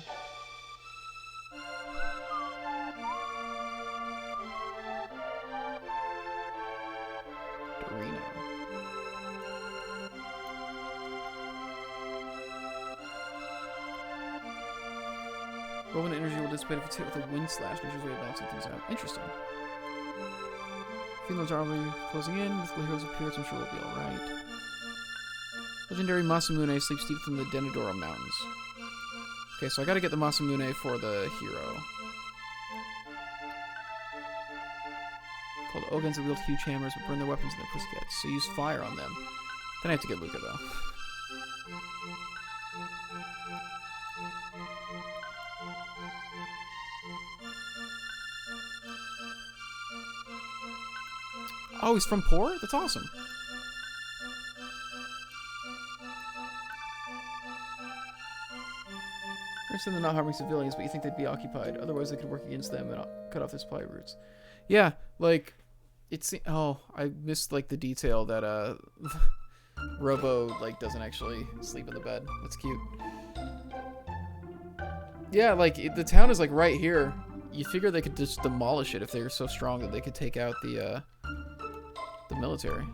Chrono. Woven energy will dissipate if it's hit with a wind slash. Nature's way of balancing things out. Interesting. Finland's army closing in. Mythical heroes appear, so I'm sure we'll be alright. Legendary Masamune sleeps deep within the Denadora Mountains. Okay, so I gotta get the Masamune for the hero. Called Ogans that wield huge hammers but burn their weapons in their pussycats, so use fire on them. Then I have to get Luca, though. Oh, he's from Poor? That's awesome. I understand they're not harming civilians, but you think they'd be occupied. Otherwise, they could work against them and cut off their supply routes. Yeah, like, it's... Oh, I missed, like, the detail that, Robo, like, doesn't actually sleep in the bed. That's cute. Yeah, like, the town is, like, right here. You figure they could just demolish it if they were so strong that they could take out the military.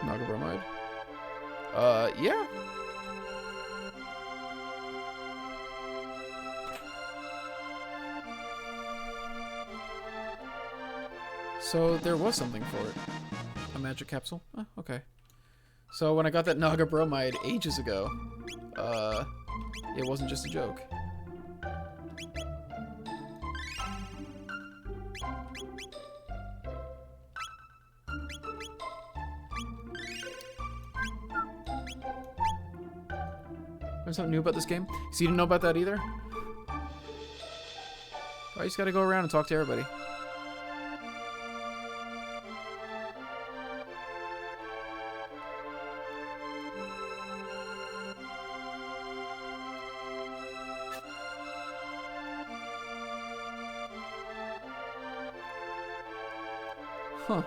Naga bromide? Yeah. So there was something for it. A magic capsule? Oh, okay. So when I got that Naga bromide ages ago, it wasn't just a joke. There's something new about this game? So you didn't know about that either? Oh, you just gotta go around and talk to everybody. Huh.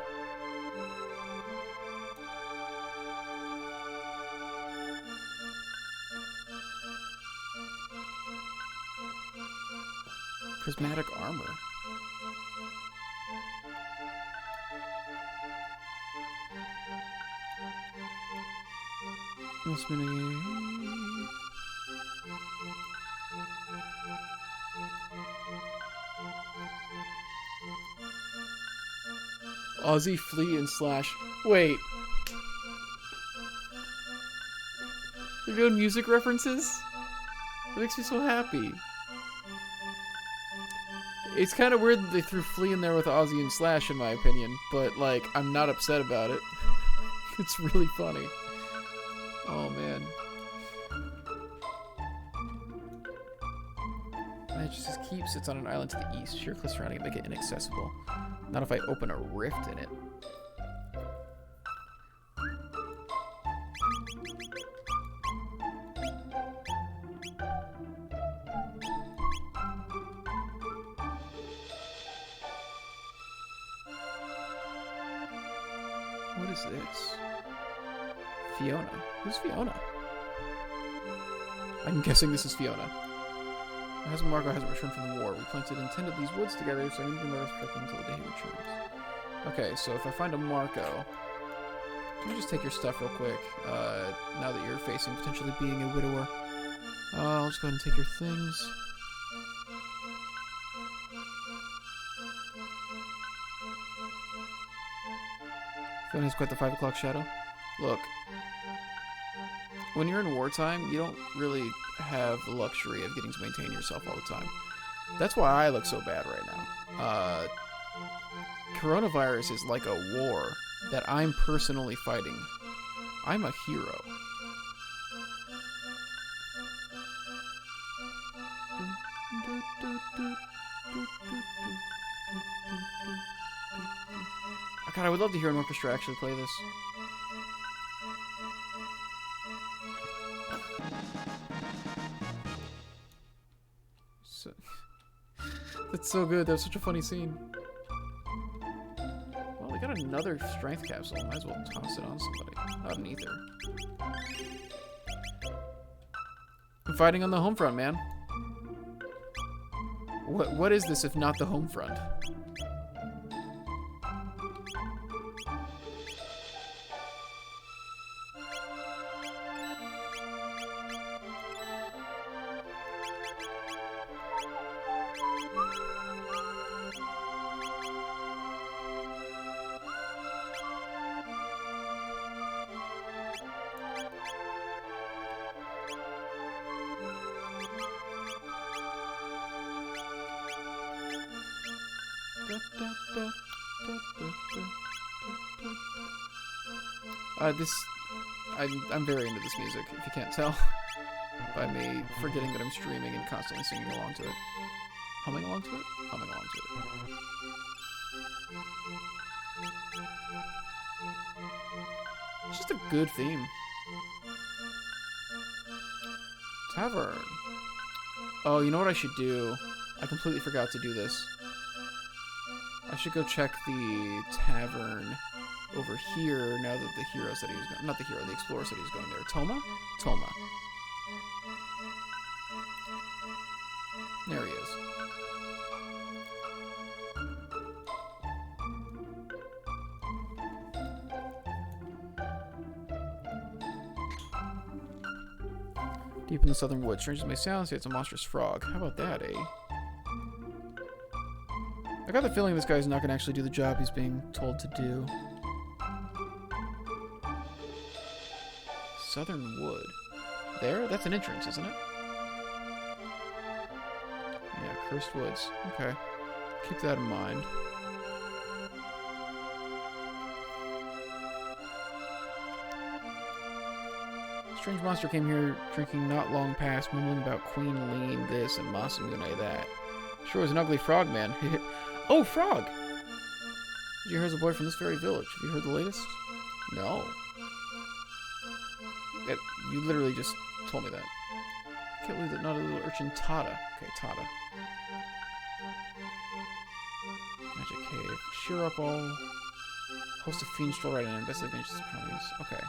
Prismatic armor. Must be Aussie, Flea, and Slash. Wait. They're doing music references? It makes me so happy. It's kind of weird that they threw Flea in there with Ozzy and Slash, in my opinion, but, like, I'm not upset about it. It's really funny. Oh, man. It just keeps it's on an island to the east. Sheer cliffs surrounding it make it inaccessible. Not if I open a rift in it. What is this? Fiona. Who's Fiona? I'm guessing this is Fiona. My husband Marco hasn't returned from the war. We planted and tended these woods together, so I need to know this protect until the day he returns. Okay, so if I find a Marco, let me just take your stuff real quick. Now that you're facing potentially being a widower, I'll just go ahead and take your things. Phone has quite the 5 o'clock shadow. Look, when you're in wartime, you don't really have the luxury of getting to maintain yourself all the time. That's why I look so bad right now. Coronavirus is like a war that I'm personally fighting. I'm a hero. Oh God, I would love to hear an orchestra actually play this. That's so good. That was such a funny scene. Well, we got another strength capsule. Might as well toss it on somebody. Not an ether. I'm fighting on the home front, man. What is this if not the home front? I'm very into this music, if you can't tell. By me forgetting that I'm streaming and constantly singing along to it. Humming along to it? Humming along to it. It's just a good theme. Tavern. Oh, you know what I should do? I completely forgot to do this. I should go check the tavern over here now that the hero said he was going. Not the hero, the explorer said he was going there. Toma? Toma. There he is. Deep in the southern woods, strange as it may sound, say it's a monstrous frog. How about that, eh? I got the feeling this guy's not going to actually do the job he's being told to do. Southern wood. There? That's an entrance, isn't it? Yeah, cursed woods. Okay. Keep that in mind. Strange monster came here drinking not long past, mumbling about Queen Lean this and Masamune that. Sure was an ugly frog, man. Oh, frog! Did you hear as a boy from this very village? Have you heard the latest? No. You literally just told me that. Can't believe that not a little urchin Tada. Okay, Tada. Magic cave. Shear up all. Host a fiend stroll right in and investigate nature's surroundings. Okay.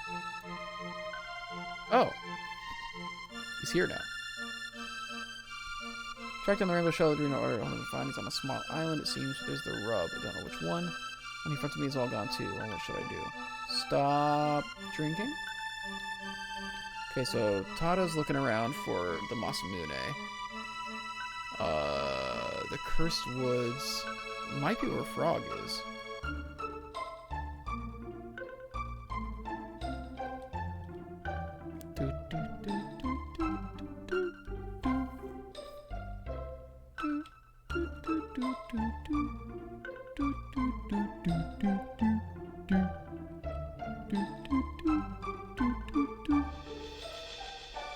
Oh. He's here now. Track down the rainbow shell, do no order. I'll never find. He's on a small island, it seems. There's the rub. I don't know which one. When in front of me is all gone too. Well, what should I do? Stop drinking? Okay, so Tada's looking around for the Masamune. The Cursed Woods might be where Frog is.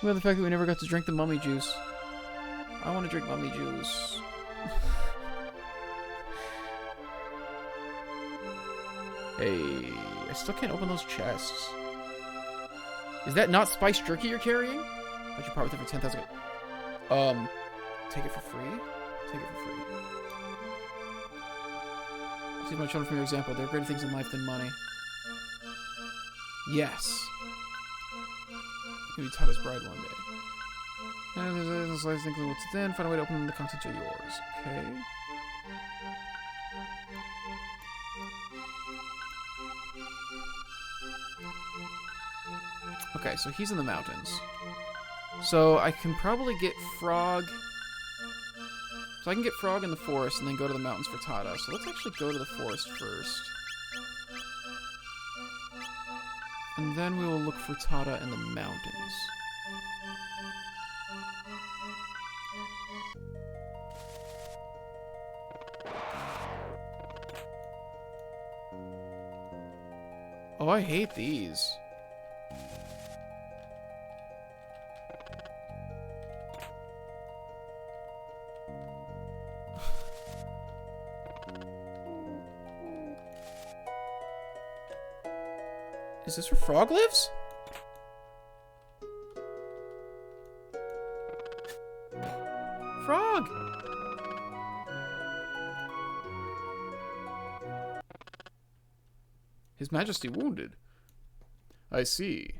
Well, the fact that we never got to drink the mummy juice. I want to drink mummy juice. Hey, I still can't open those chests. Is that not spiced jerky you're carrying? Why'd you part with it for 10,000? Take it for free? Take it for free. See my children from your example. There are greater things in life than money. Yes. Maybe Tada's bride one day. And there's a slice thinking what's within. Find a way to open the contents are yours. Okay. Okay, so he's in the mountains. So I can probably get Frog. So I can get Frog in the forest and then go to the mountains for Tada. So let's actually go to the forest first. And then we will look for Tata in the mountains. Oh, I hate these. Is this where Frog lives? Frog! His Majesty wounded. I see.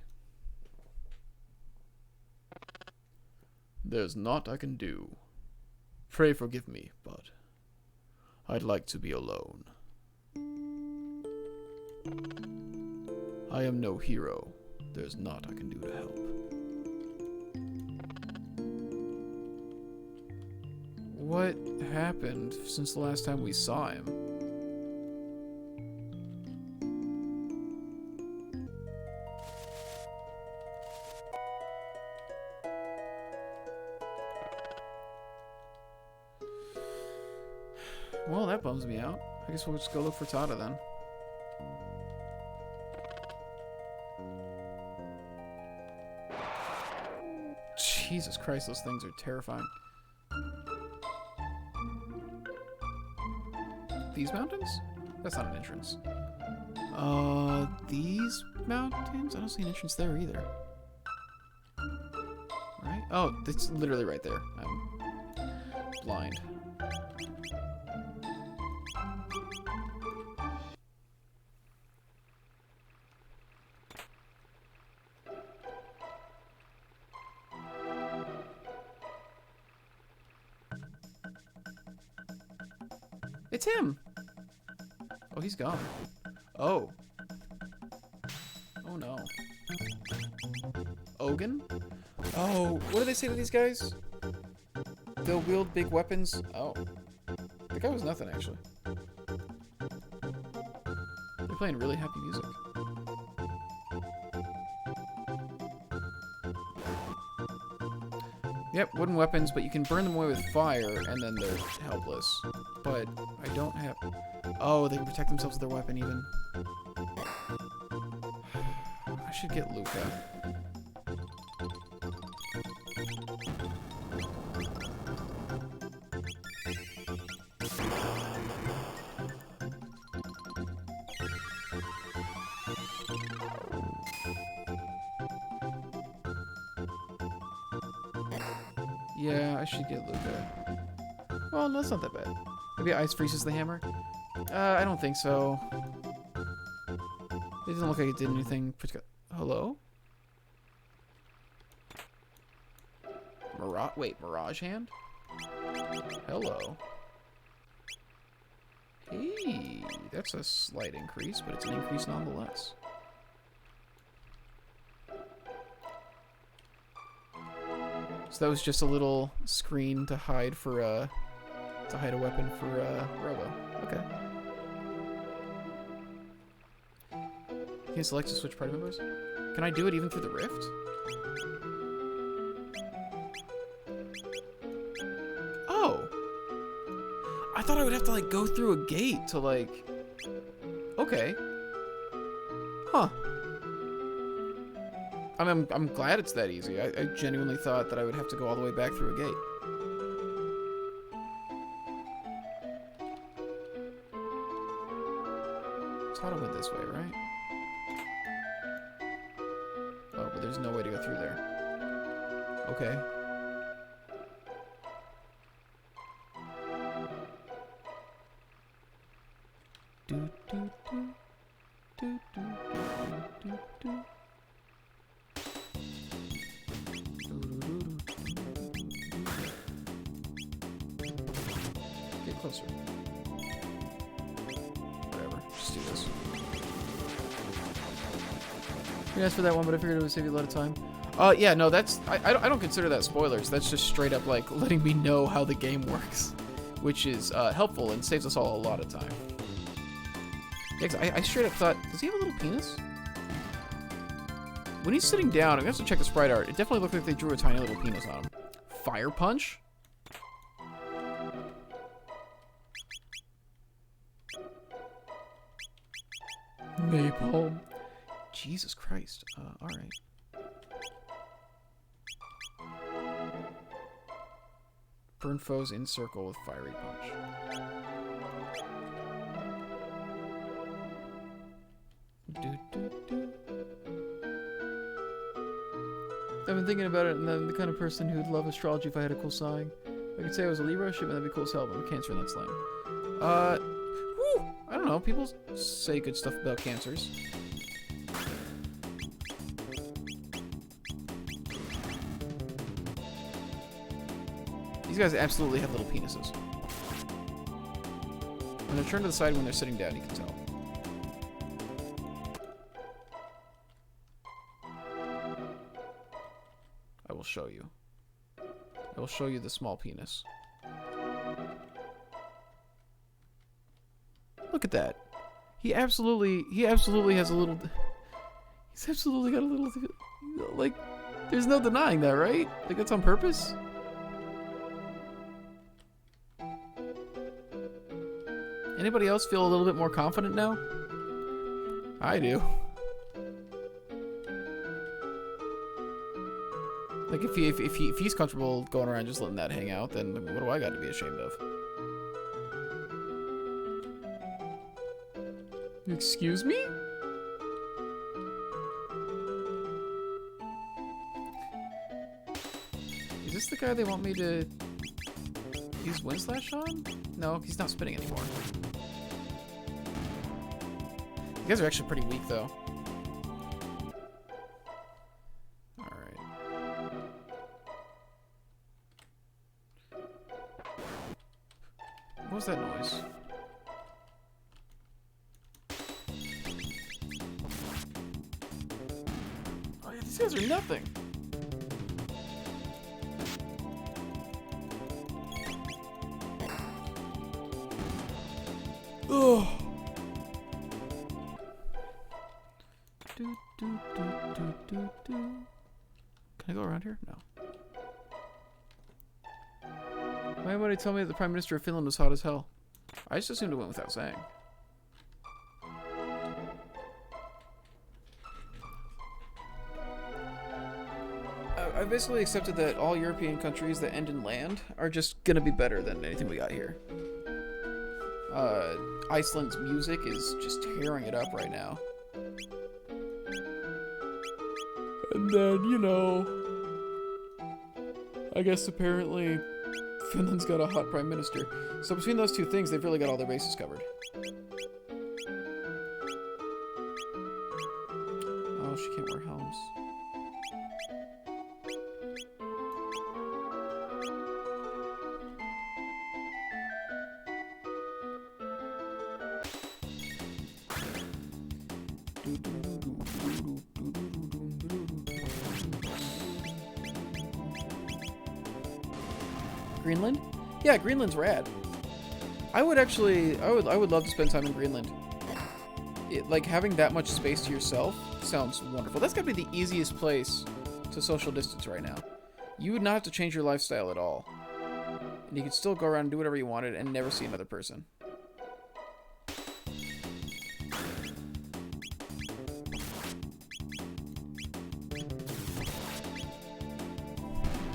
There's naught I can do. Pray forgive me, but I'd like to be alone. I am no hero. There's naught I can do to help. What happened since the last time we saw him? Well, that bums me out. I guess we'll just go look for Tata then. Jesus Christ, those things are terrifying. These mountains? That's not an entrance. These mountains? I don't see an entrance there either. Right? Oh, it's literally right there. I'm blind. It's him! Oh, he's gone. Oh. Oh no. Ogun? Oh, what do they say to these guys? They'll wield big weapons? Oh. The guy was nothing, actually. They're playing really happy music. Yep, wooden weapons, but you can burn them away with fire, and then they're helpless. But I don't have... Oh, they can protect themselves with their weapon, even. I should get Luca. Yeah, I should get Luca. Well, no, that's not that bad. Maybe Ice freezes the hammer? I don't think so. It doesn't look like it did anything particular. Hello? Wait, Mirage Hand? Hello. Hey, that's a slight increase, but it's an increase nonetheless. So that was just a little screen to hide for, to hide a weapon for, Robo. Okay. Can you select to switch party members? Can I do it even through the rift? Oh! I thought I would have to, like, go through a gate to, like... Okay. Huh. I mean, I'm glad it's that easy. I genuinely thought that I would have to go all the way back through a gate. Tata went this way, right? Oh, but there's no way to go through there. Okay. Do do do do do do do do. Get closer. Whatever. Just do this. You asked for that one, but I figured it would save you a lot of time. Yeah, no, that's... I don't consider that spoilers. That's just straight up, like, letting me know how the game works. Which is helpful and saves us all a lot of time. Yeah, 'cause I straight up thought... Does he have a little penis? When he's sitting down, I'm gonna have to check the sprite art. It definitely looked like they drew a tiny little penis on him. Fire punch? Napalm. Jesus Christ. Alright. Burn foes in circle with fiery punch. I've been thinking about it, and I'm the kind of person who'd love astrology if I had a cool sign. If I could say I was a Libra, shit, that'd be cool as hell, but I'm a Cancer and that's lame. Whew, I don't know, people say good stuff about Cancers. These guys absolutely have little penises. When they're turned to the side when they're sitting down, you can tell. I will show you. I will show you the small penis. Look at that. He absolutely has a little... He's absolutely got a little... Like, there's no denying that, right? Like, that's on purpose? Anybody else feel a little bit more confident now? I do. Like, if he's comfortable going around just letting that hang out, then what do I got to be ashamed of? Excuse me? Is this the guy they want me to use Wind Slash on? No, he's not spinning anymore. You guys are actually pretty weak, though. Alright. What was that noise? Oh yeah, these guys are nothing. Ugh. Can I go around here? No. Why would he tell me that the Prime Minister of Finland was hot as hell? I just assumed it went without saying. I've basically accepted that all European countries that end in land are just gonna be better than anything we got here. Iceland's music is just tearing it up right now. And then, you know, I guess apparently Finland's got a hot prime minister. So between those two things, they've really got all their bases covered. Oh, she can't wear helms. Greenland? Yeah, Greenland's rad. I would love to spend time in Greenland. Like, having that much space to yourself sounds wonderful. That's gotta be the easiest place to social distance right now. You would not have to change your lifestyle at all. And you could still go around and do whatever you wanted and never see another person.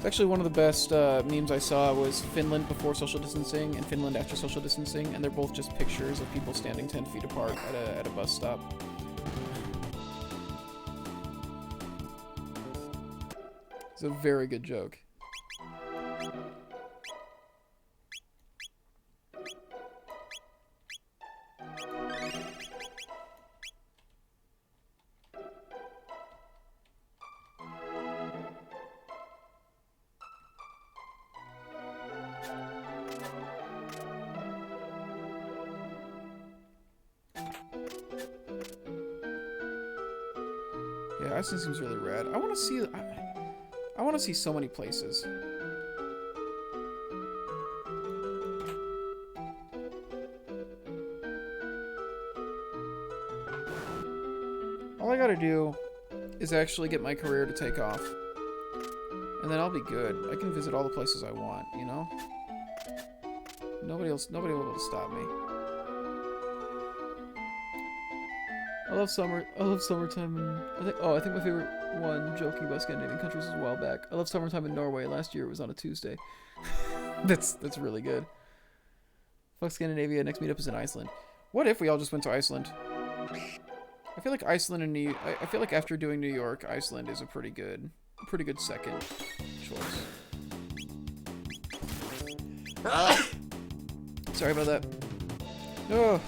Actually, one of the best memes I saw was Finland before social distancing and Finland after social distancing, and they're both just pictures of people standing 10 feet apart at a bus stop. It's a very good joke. Yeah, Iceland seems really rad. I want to see so many places. All I gotta do is actually get my career to take off. And then I'll be good. I can visit all the places I want, you know? Nobody will be able to stop me. I love summertime and I think my favorite one, joking about Scandinavian countries, was a while back. I love summertime in Norway. Last year it was on a Tuesday. That's really good. Fuck Scandinavia. Next meetup is in Iceland. What if we all just went to Iceland? I feel like Iceland and I feel like after doing New York, Iceland is a pretty good second choice. Sorry about that. Oh,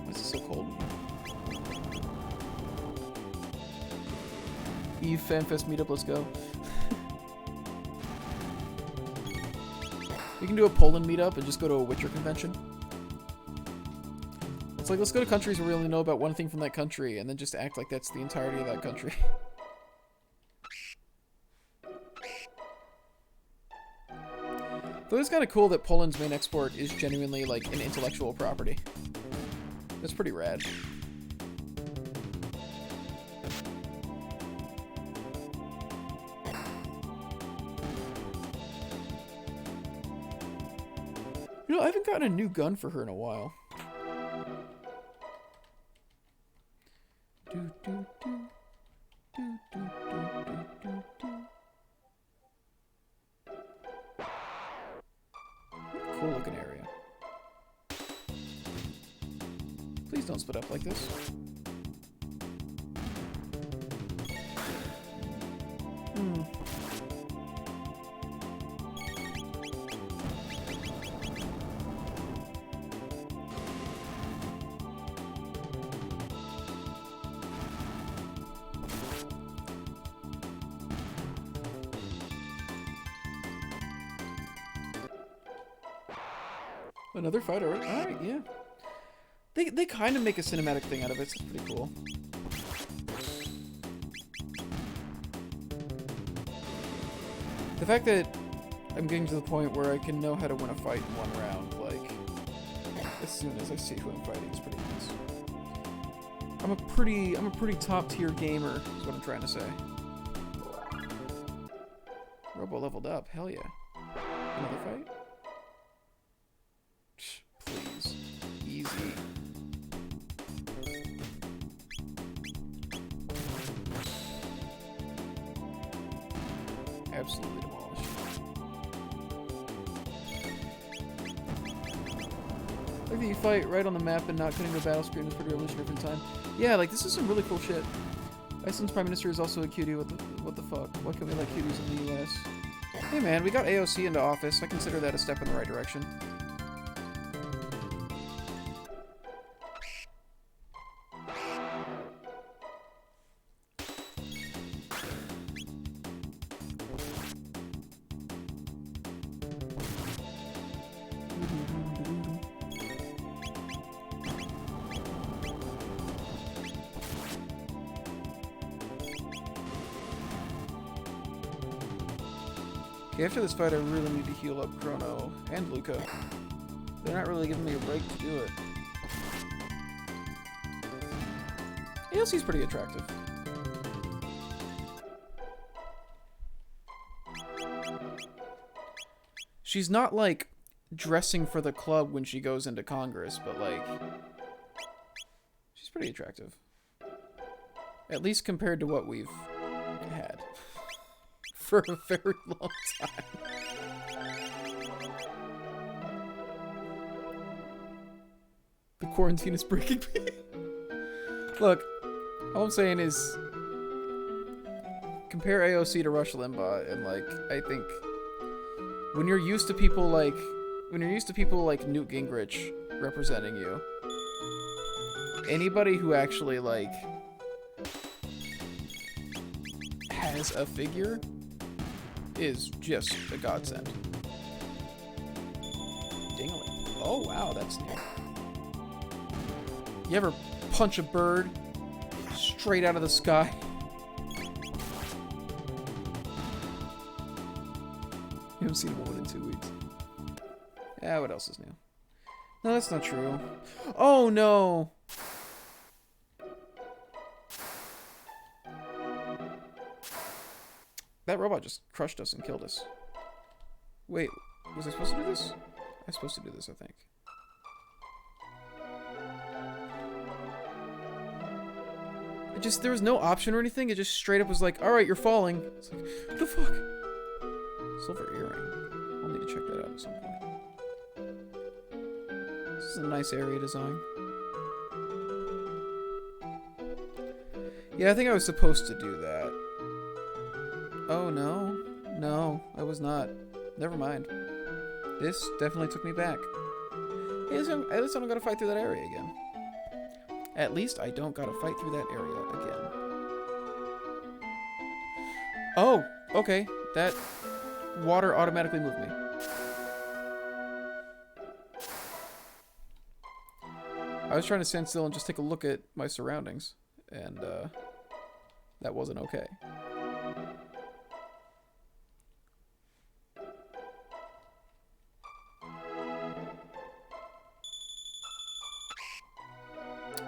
why is it so cold? Eve FanFest meetup. Let's go. We can do a Poland meetup and just go to a Witcher convention. It's like, let's go to countries where we only know about one thing from that country, and then just act like that's the entirety of that country. Though it's kind of cool that Poland's main export is genuinely, like, an intellectual property. That's pretty rad. You know, I haven't gotten a new gun for her in a while. Cool looking area. Please don't split up like this. Another fighter. Alright, yeah. They kind of make a cinematic thing out of it, so it's pretty cool. The fact that I'm getting to the point where I can know how to win a fight in one round, like, as soon as I see who I'm fighting, is pretty nice. I'm a pretty top tier gamer, is what I'm trying to say. Robo leveled up, hell yeah. Another fight? Please. Easy. Absolutely demolished. Like that you fight right on the map and not cutting the battle screen is pretty revolutionary for the time. Yeah, like, this is some really cool shit. Iceland's Prime Minister is also a cutie. What the fuck? Why can't we like cuties in the US? Hey man, we got AOC into office. I consider that a step in the right direction. Okay, after this fight, I really need to heal up Chrono and Luca. They're not really giving me a break to do it. ALC's pretty attractive. She's not, like, dressing for the club when she goes into Congress, but, like, she's pretty attractive. At least compared to what we've had. For a very long time. The quarantine is breaking me. Look, all I'm saying is compare AOC to Rush Limbaugh, and like I think when you're used to people like Newt Gingrich representing you, anybody who actually like has a figure is just a godsend. Dingling. Oh wow, that's new. You ever punch a bird straight out of the sky? You haven't seen a woman in 2 weeks. Yeah, what else is new? No, that's not true. Oh no! That robot just crushed us and killed us. Wait, was I supposed to do this? I was supposed to do this, I think. It just, there was no option or anything. It just straight up was like, alright, you're falling. It's like, what the fuck? Silver earring. I'll need to check that out at some point. This is a nice area design. Yeah, I think I was supposed to do that. Oh, no. No, I was not. Never mind. This definitely took me back. Hey, at least I don't gotta fight through that area again. At least I don't gotta fight through that area again. Oh, okay. That water automatically moved me. I was trying to stand still and just take a look at my surroundings, and that wasn't okay.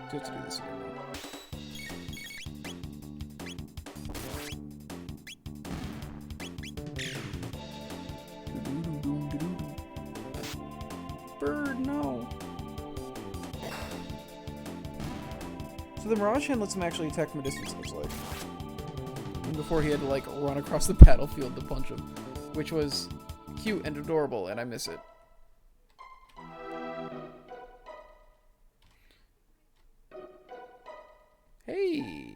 Good to do this again. Bird, no. So the Mirage Hand lets him actually attack from a distance, looks like. And before he had to like run across the battlefield to punch him, which was cute and adorable, and I miss it. Hey!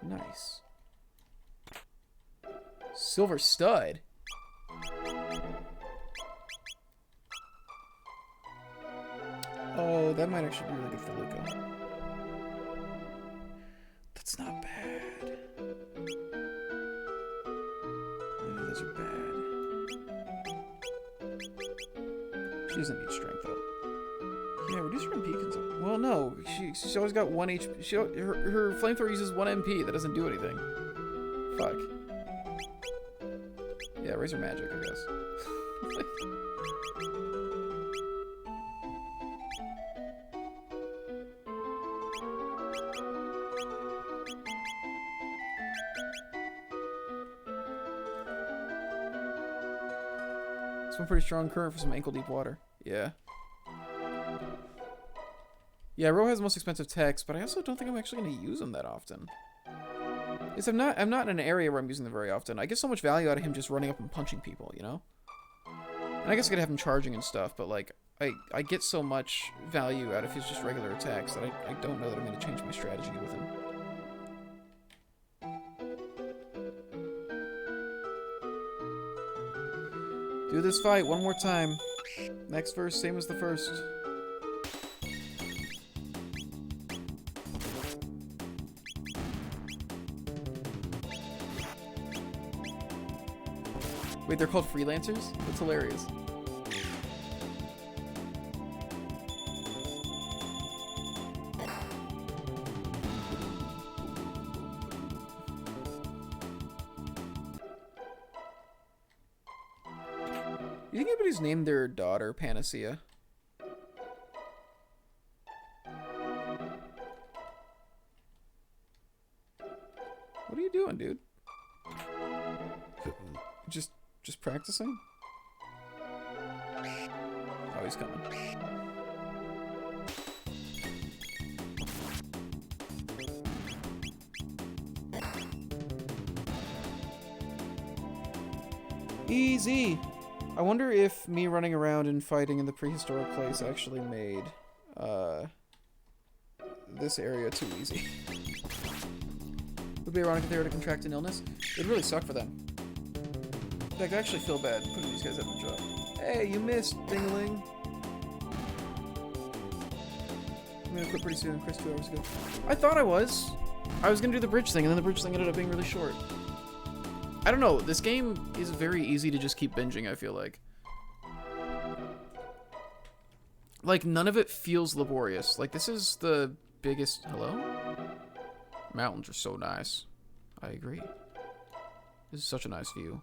Nice. Silver stud. Oh, that might actually be really good for Luca. That's not bad. I know those are bad. She doesn't need strength though. Yeah, reduce her MP consumption. Well, no, she's always got 1 HP. Her flamethrower uses 1 MP. That doesn't do anything. Fuck. Yeah, raise her magic, I guess. It's one pretty strong current for some ankle-deep water. Yeah. Yeah, Ro has the most expensive techs, but I also don't think I'm actually going to use them that often. I'm not in an area where I'm using them very often. I get so much value out of him just running up and punching people, you know? And I guess I could have him charging and stuff, but like, I get so much value out of his just regular attacks that I don't know that I'm going to change my strategy with him. Do this fight one more time. Next verse, same as the first. Wait, they're called freelancers? That's hilarious. You think anybody's named their daughter Panacea? What are you doing, dude? Just practicing? Oh, he's coming. Easy! I wonder if me running around and fighting in the prehistoric place actually made this area too easy. Would be ironic if they were to contract an illness. It'd really suck for them. I actually feel bad putting these guys out of a job. Hey, you missed, Dingaling. I'm gonna quit pretty soon, Chris, 2 hours ago. I thought I was. I was gonna do the bridge thing, and then the bridge thing ended up being really short. I don't know, this game is very easy to just keep binging, I feel like. Like, none of it feels laborious. Like, this is the biggest... Hello? Mountains are so nice. I agree. This is such a nice view.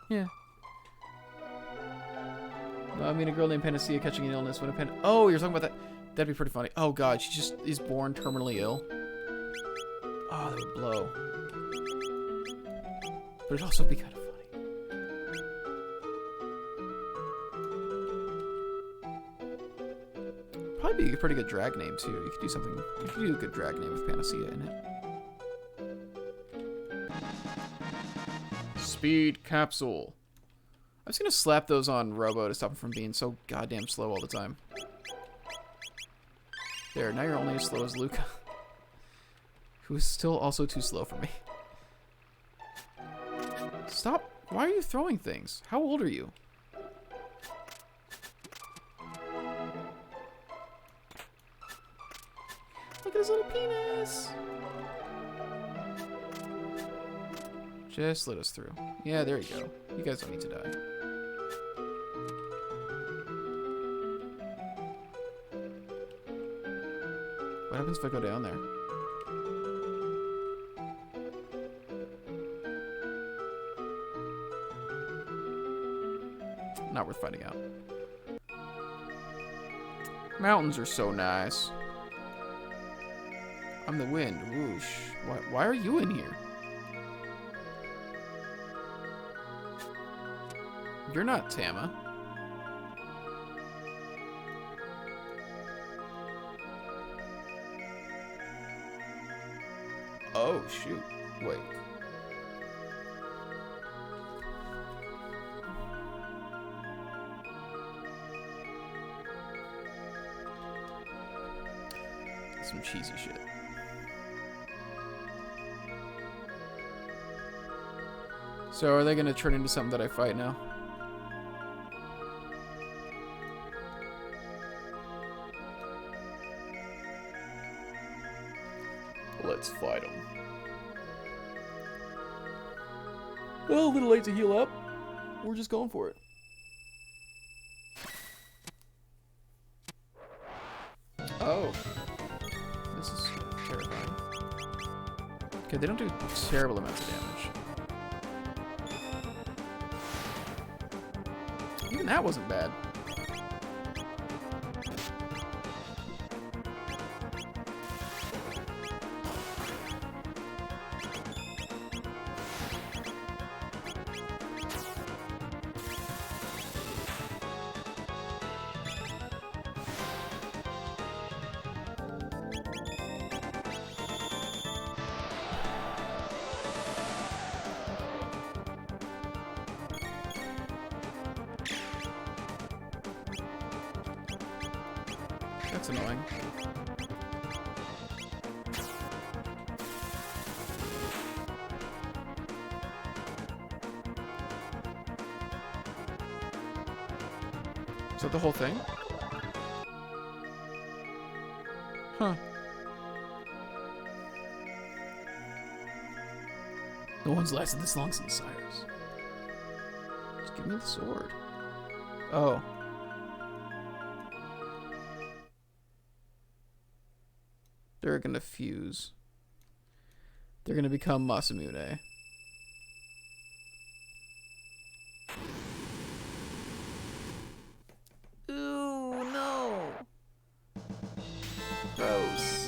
Yeah. No, I mean a girl named Panacea catching an illness when a Oh, you're talking about that. That'd be pretty funny. Oh god, she just is born terminally ill. Oh, that would blow. But it'd also be kind of funny. Probably be a pretty good drag name, too. You could do something... You could do a good drag name with Panacea in it. Speed Capsule. I'm just gonna slap those on Robo to stop him from being so goddamn slow all the time. There, now you're only as slow as Luca. Who is still also too slow for me. Stop. Why are you throwing things? How old are you? Look at his little penis. Just let us through. Yeah, there you go. You guys don't need to die. What happens if I go down there? Not worth finding out. Mountains are so nice. I'm the wind. Whoosh. Why are you in here? You're not Tama. Oh, shoot. Wait. Some cheesy shit. So are they gonna turn into something that I fight now? Let's fight them. Well, a little late to heal up. We're just going for it. Oh. This is terrifying. Okay, they don't do terrible amounts of damage. Even that wasn't bad. That's annoying. Is that the whole thing? Huh. No one's lasted this long since Cyrus. Just give me the sword. Oh. They're gonna fuse. They're gonna become Masamune. Ooh, no! Gross.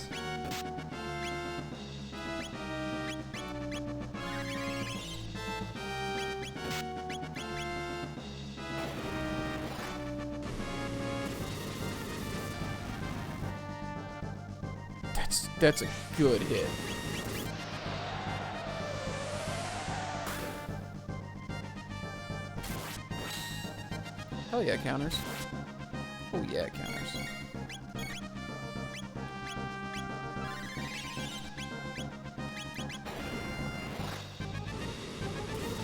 That's a good hit. Hell yeah, counters. Oh yeah, counters.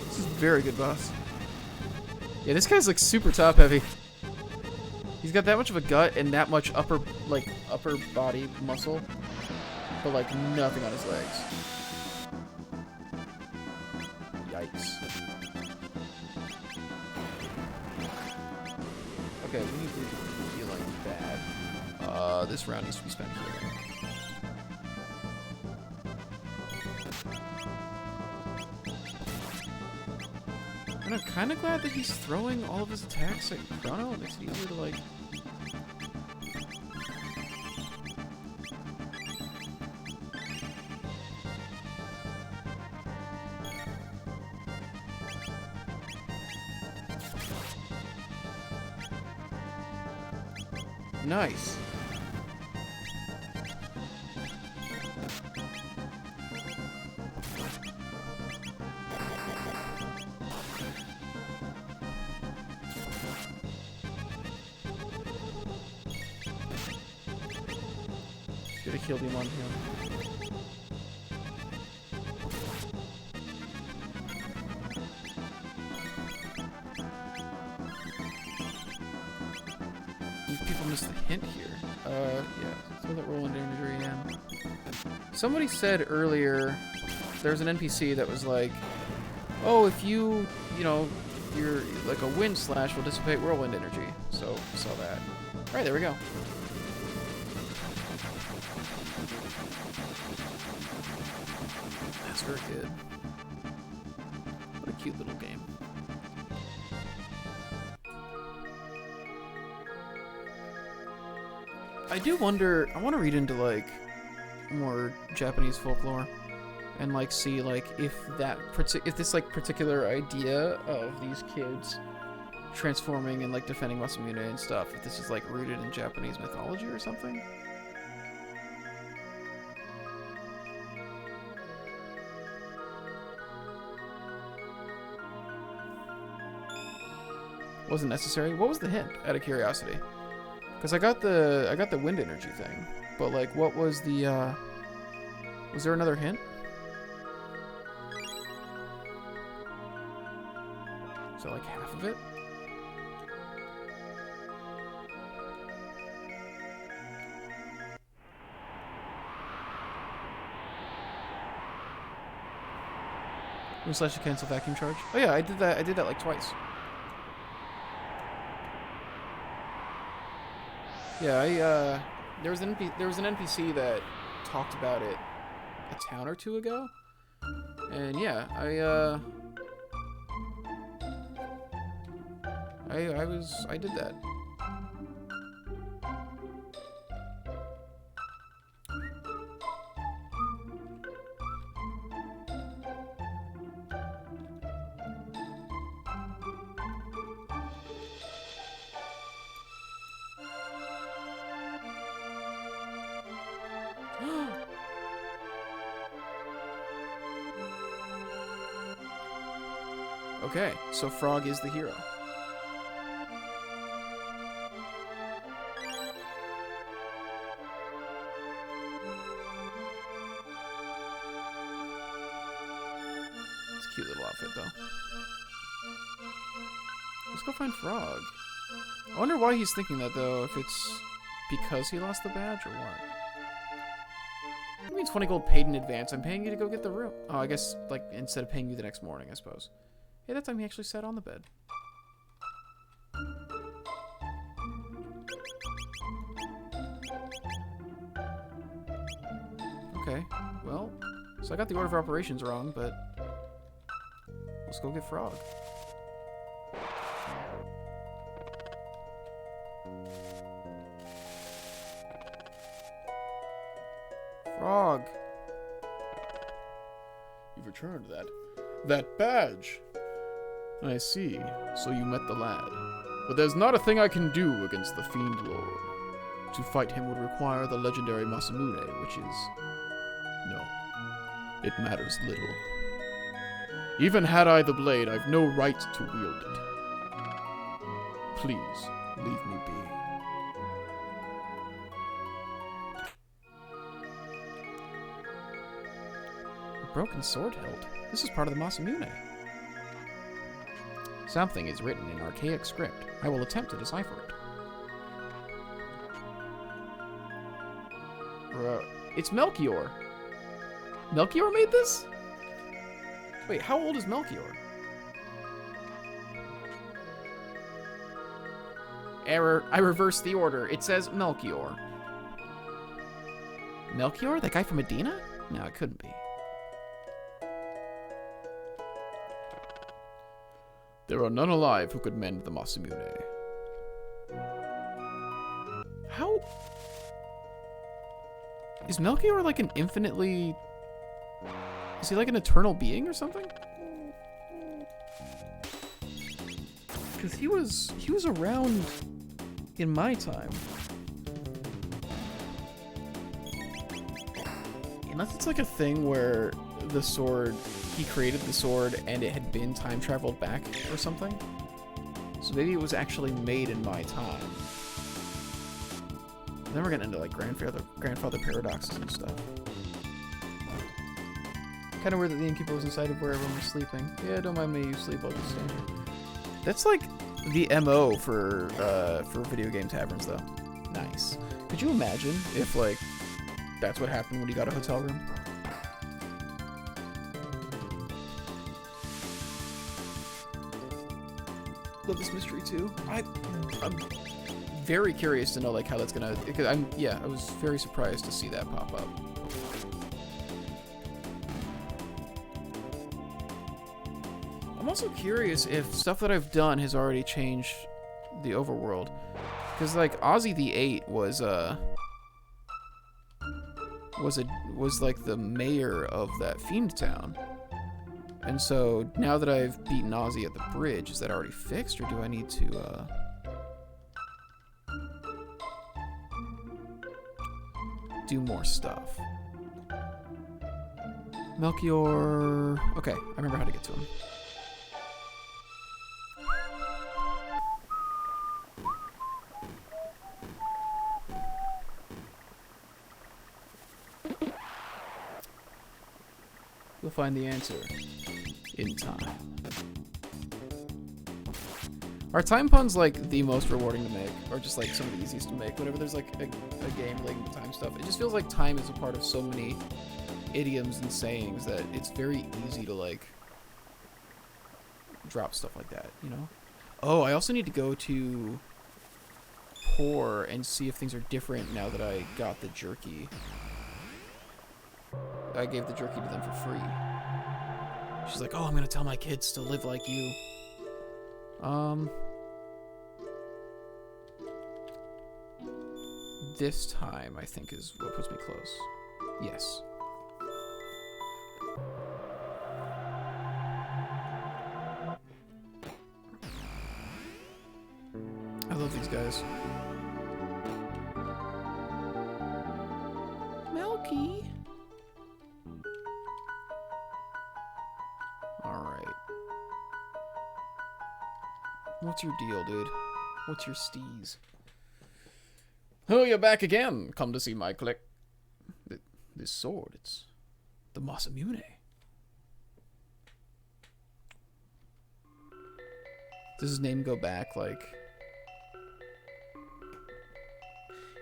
This is very good, boss. Yeah, this guy's like super top heavy. He's got that much of a gut and that much upper body muscle. But like nothing on his legs. Yikes. Okay, we need to be healing bad. This round needs to be spent healing. And I'm kind of glad that he's throwing all of his attacks at Chrono. It makes it easier to like... Nice. Should have killed him on him. People missed the hint here. Yeah. Throw that roll into injury in. Somebody said earlier there's an NPC that was like, oh, if you know, you're like a wind slash will dissipate whirlwind energy. So, saw that. Alright, there we go. That's very good. What a cute little game. I do wonder, I want to read into, like, more Japanese folklore and, like, see, like, if this, like, particular idea of these kids transforming and, like, defending Masamune and stuff, if this is, like, rooted in Japanese mythology or something. Wasn't necessary. What was the hint, out of curiosity? Because I got the wind energy thing, but like, what was the? Was there another hint? Is that like half of it? Wind slash to cancel vacuum charge. Oh yeah, I did that. I did that like twice. Yeah, there was an NPC that talked about it a town or two ago, and yeah, I did that. Okay, so Frog is the hero. It's a cute little outfit, though. Let's go find Frog. I wonder why he's thinking that, though, if it's because he lost the badge or what. It means 20 gold paid in advance. I'm paying you to go get the room. Oh, I guess, like, instead of paying you the next morning, I suppose. Hey, that time he actually sat on the bed. Okay, well, so I got the order of operations wrong, but let's go get Frog. Frog. You've returned that badge. I see. So you met the lad. But there's not a thing I can do against the Fiend Lord. To fight him would require the legendary Masamune, which is... no. It matters little. Even had I the blade, I've no right to wield it. Please, leave me be. A broken sword hilt? This is part of the Masamune. Something is written in archaic script. I will attempt to decipher it. It's Melchior. Melchior made this? Wait, how old is Melchior? Error. I reversed the order. It says Melchior. Melchior? That guy from Medina? No, it couldn't be. There are none alive who could mend the Masamune. How? Is Melchior like an infinitely... Is he like an eternal being or something? Because he was around in my time. Unless it's like a thing where the sword, he created the sword and it had been time traveled back or something. So maybe it was actually made in my time. And then we're getting into like grandfather paradoxes and stuff. Kind of weird that the innkeeper was inside of where everyone was sleeping. Yeah, don't mind me, you sleep, I'll just stand here. That's like the MO for video game taverns though. Nice. Could you imagine if like that's what happened when you got a hotel room? Love this mystery too. I'm very curious to know like how that's gonna. Because I was very surprised to see that pop up. I'm also curious if stuff that I've done has already changed the overworld. Because like Ozzy the 8 was like the mayor of that fiend town. And so now that I've beaten Ozzy at the bridge, is that already fixed or do I need to do more stuff? Melchior. Okay, I remember how to get to him. We'll find the answer in time. Are time puns like the most rewarding to make, or just like some of the easiest to make? Whenever there's like a game relating to time stuff, it just feels like time is a part of so many idioms and sayings that it's very easy to like drop stuff like that, you know? Oh, I also need to go to Poor and see if things are different now that I got the jerky. I gave the jerky to them for free. She's like, oh, I'm gonna tell my kids to live like you. This time, I think, is what puts me close. Yes. I love these guys. Melky. Alright. What's your deal, dude? What's your steez? Oh, you're back again. Come to see my click. This sword, it's the Masamune. Does his name go back, like...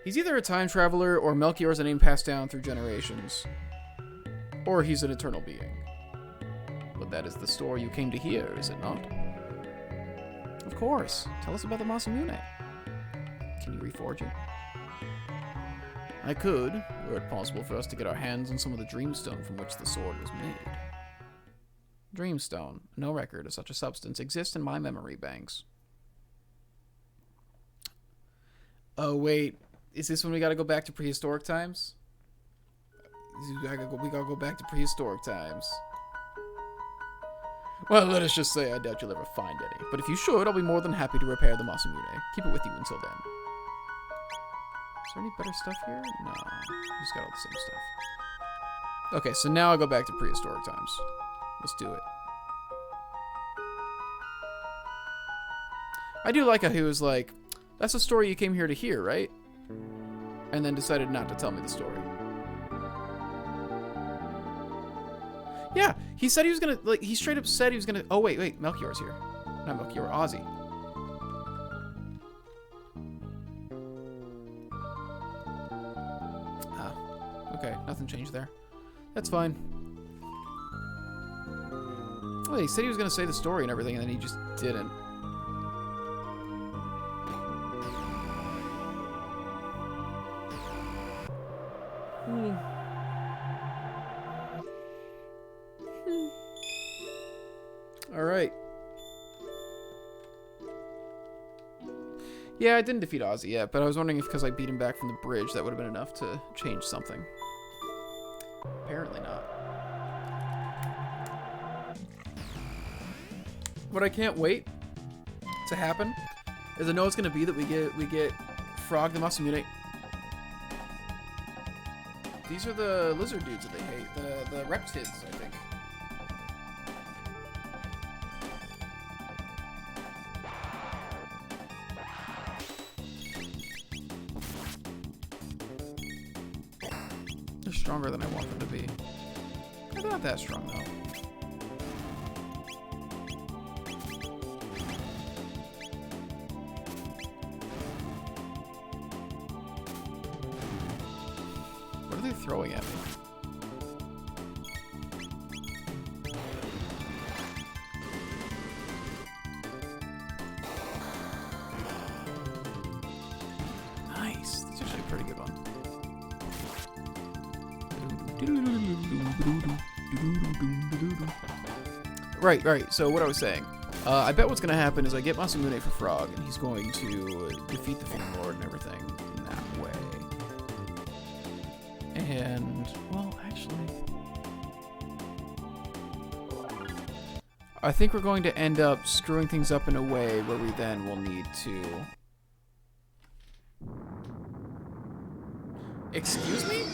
He's either a time traveler, or Melchior is a name passed down through generations. Or he's an eternal being. But that is the story you came to hear, is it not? Of course. Tell us about the Masamune. Can you reforge it? I could, were it possible for us to get our hands on some of the dreamstone from which the sword was made. Dreamstone. No record of such a substance exists in my memory banks. Oh, wait. Is this when we gotta go back to prehistoric times? We gotta go back to prehistoric times. Well, let us just say I doubt you'll ever find any. But if you should, I'll be more than happy to repair the Masamune. Keep it with you until then. Is there any better stuff here? No. Just got all the same stuff. Okay, so now I go back to prehistoric times. Let's do it. I do like how he was like, that's a story you came here to hear, right? And then decided not to tell me the story. Yeah, he said he was gonna, like, he straight up said he was gonna, oh wait, Melchior's here. Not Melchior, Ozzy. Okay, nothing changed there. That's fine. Well, he said he was going to say the story and everything, and then he just didn't. Alright. Yeah, I didn't defeat Ozzy yet, but I was wondering if because I beat him back from the bridge, that would have been enough to change something. Apparently not. What I can't wait to happen is I know it's gonna be that we get Frog the Masamune. These are the lizard dudes that they hate. The reptids, I think. They're stronger than I want them to be. They're not that strong, though. What are they throwing at me? Nice. That's actually a pretty good one. Right. So what I was saying. I bet what's going to happen is I get Masamune for Frog, and he's going to defeat the Fiend Lord and everything in that way. And, well, actually... I think we're going to end up screwing things up in a way where we then will need to... Excuse me?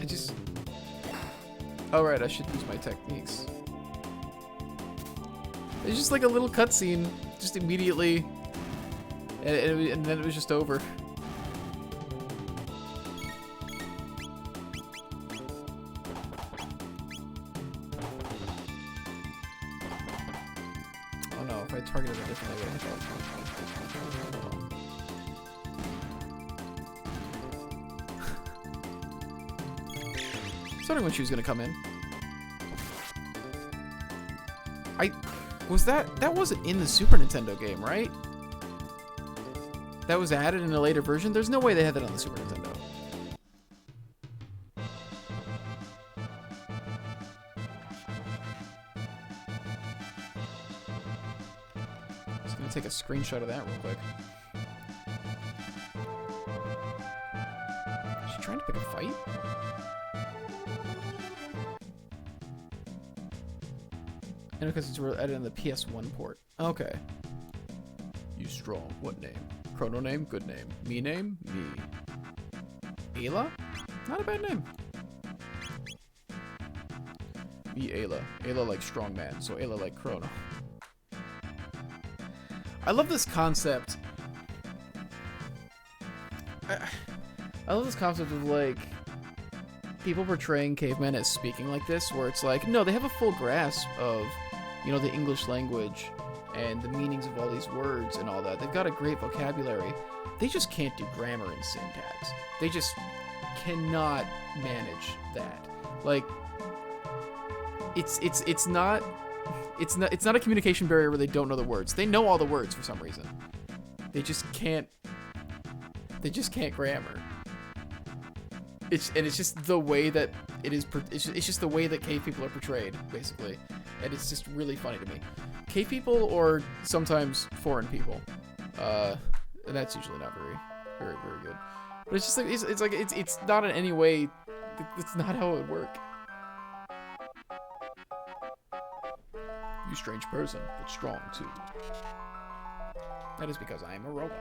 I just... Oh, right, I should use my techniques. It's just like a little cutscene, just immediately, and then it was just over. Oh no, if I targeted it differently, I would have hit that. I was wondering when she was gonna come in. That wasn't in the Super Nintendo game, right? That was added in a later version? There's no way they had that on the Super Nintendo. I'm just gonna take a screenshot of that real quick. Is she trying to pick a fight? And because it's added on the PS1 port. Okay. You strong. What name? Chrono name? Good name. Me name? Me. Ayla? Not a bad name. Me Ayla. Ayla like strong man, so Ayla like Chrono. I love this concept. I love this concept of like people portraying cavemen as speaking like this, where it's like, no, they have a full grasp of, you know, the English language and the meanings of all these words and all that. They've got a great vocabulary. They just can't do grammar and syntax. They just cannot manage that. Like, it's not a communication barrier where they don't know the words. They know all the words for some reason. They just can't grammar. It's just the way that it is. It's just the way that cave people are portrayed, basically, and it's just really funny to me. Cave people, or sometimes foreign people, and that's usually not very good. But it's just like it's not in any way. It's not how it would work. You strange person, but strong too. That is because I am a robot.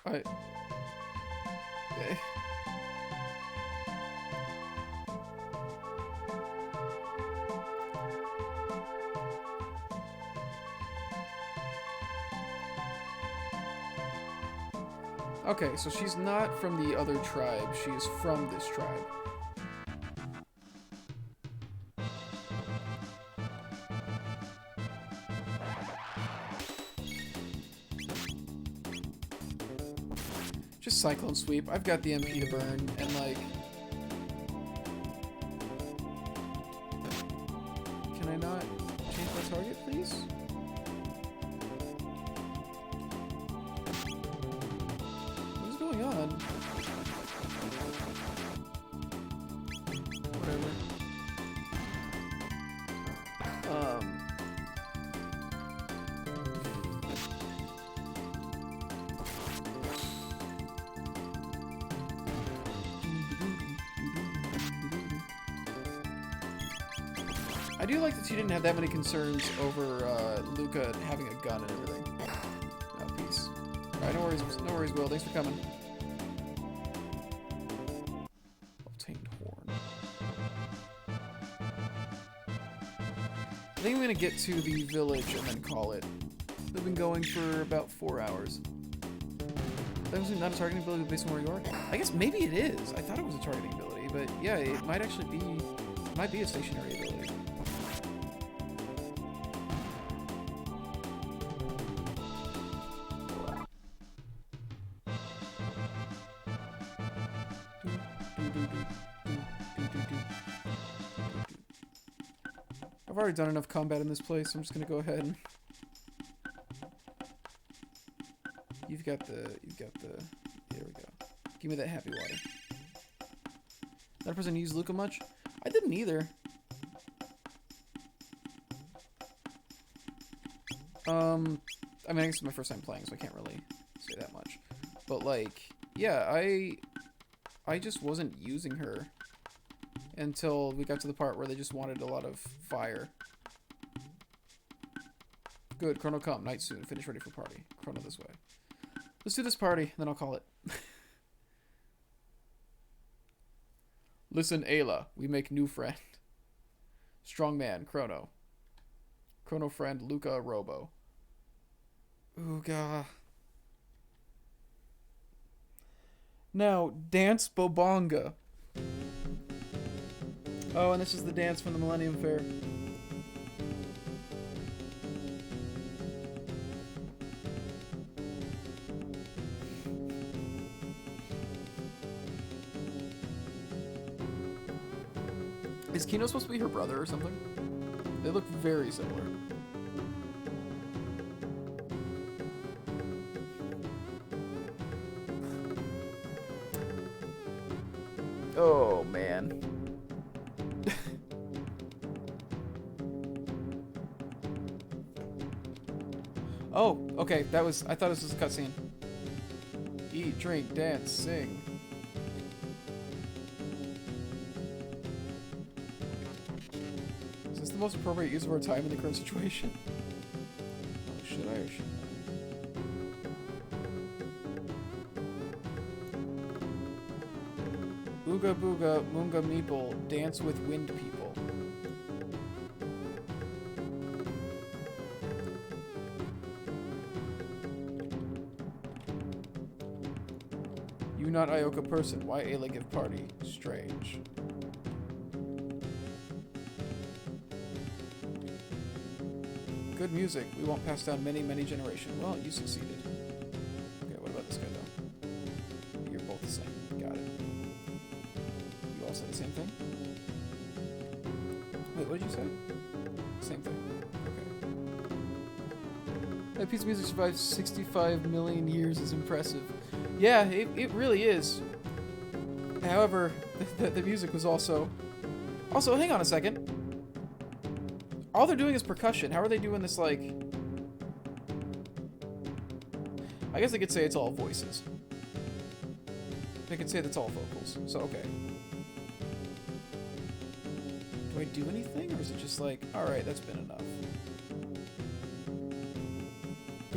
I... Okay, so she's not from the other tribe. She is from this tribe. Just Cyclone Sweep. I've got the MP to burn, and like... Can I not change my target, please? What is going on? Whatever. I do like that she didn't have that many concerns over Luca having a gun and everything. Oh, peace. Alright, no worries, Will. Thanks for coming. Obtained horn. I think I'm gonna get to the village and then call it. We've been going for about 4 hours. That was not a targeting ability based on where you are? I guess maybe it is. I thought it was a targeting ability, but yeah, it might actually be... It might be a stationary ability. I've already done enough combat in this place, so I'm just gonna go ahead and... You've got the... There we go. Give me that happy water. That person used Luca much? I didn't either. I mean, I guess it's my first time playing, so I can't really say that much. But, like, yeah, I just wasn't using her until we got to the part where they just wanted a lot of fire. Good, Chrono come. Night soon. Finish ready for party. Chrono this way. Let's do this party, then I'll call it. Listen, Ayla. We make new friend. Strong man, Chrono. Chrono friend, Luca Robo. Ooga. Now, dance Bobonga. Oh, and this is the dance from the Millennium Fair. Is Kino supposed to be her brother or something? They look very similar. Oh, man. Oh, okay, that was... I thought this was a cutscene. Eat, drink, dance, sing. Is this the most appropriate use of our time in the current situation? Oh, should I or should I? Ooga booga, moonga meeple, dance with wind people. You not Ioka person, why Ayla give party? Strange. Good music, we won't pass down many, many generations. Well, you succeeded. Okay, what about this guy though? You're both the same. Got it. You all say the same thing? Wait, what did you say? Same thing. Okay. That piece of music survived 65 million years is impressive. Yeah, it really is. However, the music was also... Also, hang on a second. All they're doing is percussion. How are they doing this, like... I guess I could say it's all voices. They could say that's all vocals. So, okay. Do I do anything? Or is it just like, alright, that's been enough?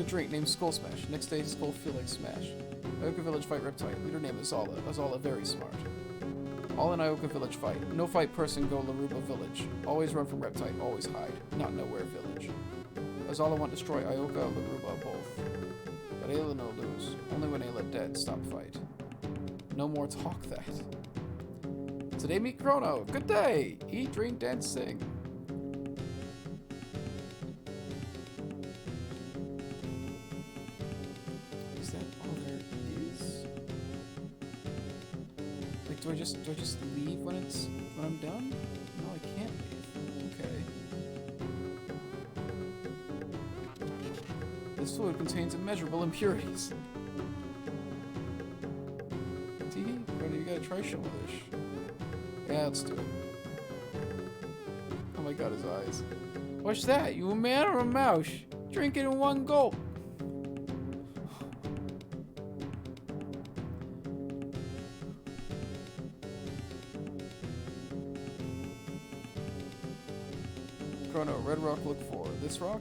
Good drink named Skull Smash. Next day, Skull feel like Smash. Ioka Village fight Reptile. Leader name is Azala. Azala very smart. All in Ioka Village fight. No fight person go Laruba Village. Always run from Reptile. Always hide. Not nowhere village. Azala want destroy Ioka, Laruba both. But Ayla no lose. Only when Ayla dead. Stop fight. No more talk that. Today meet Chrono. Good day. Eat, drink, dance, sing. Is that all there is? Like, do I just leave when I'm done? No, I can't leave. Okay. This fluid contains immeasurable impurities. Teehee, Chrono, you gotta try some of this. Yeah, let's do it. Oh my god, his eyes. What's that? You a man or a mouse? Drink it in one gulp. Chrono, red rock look for. This rock?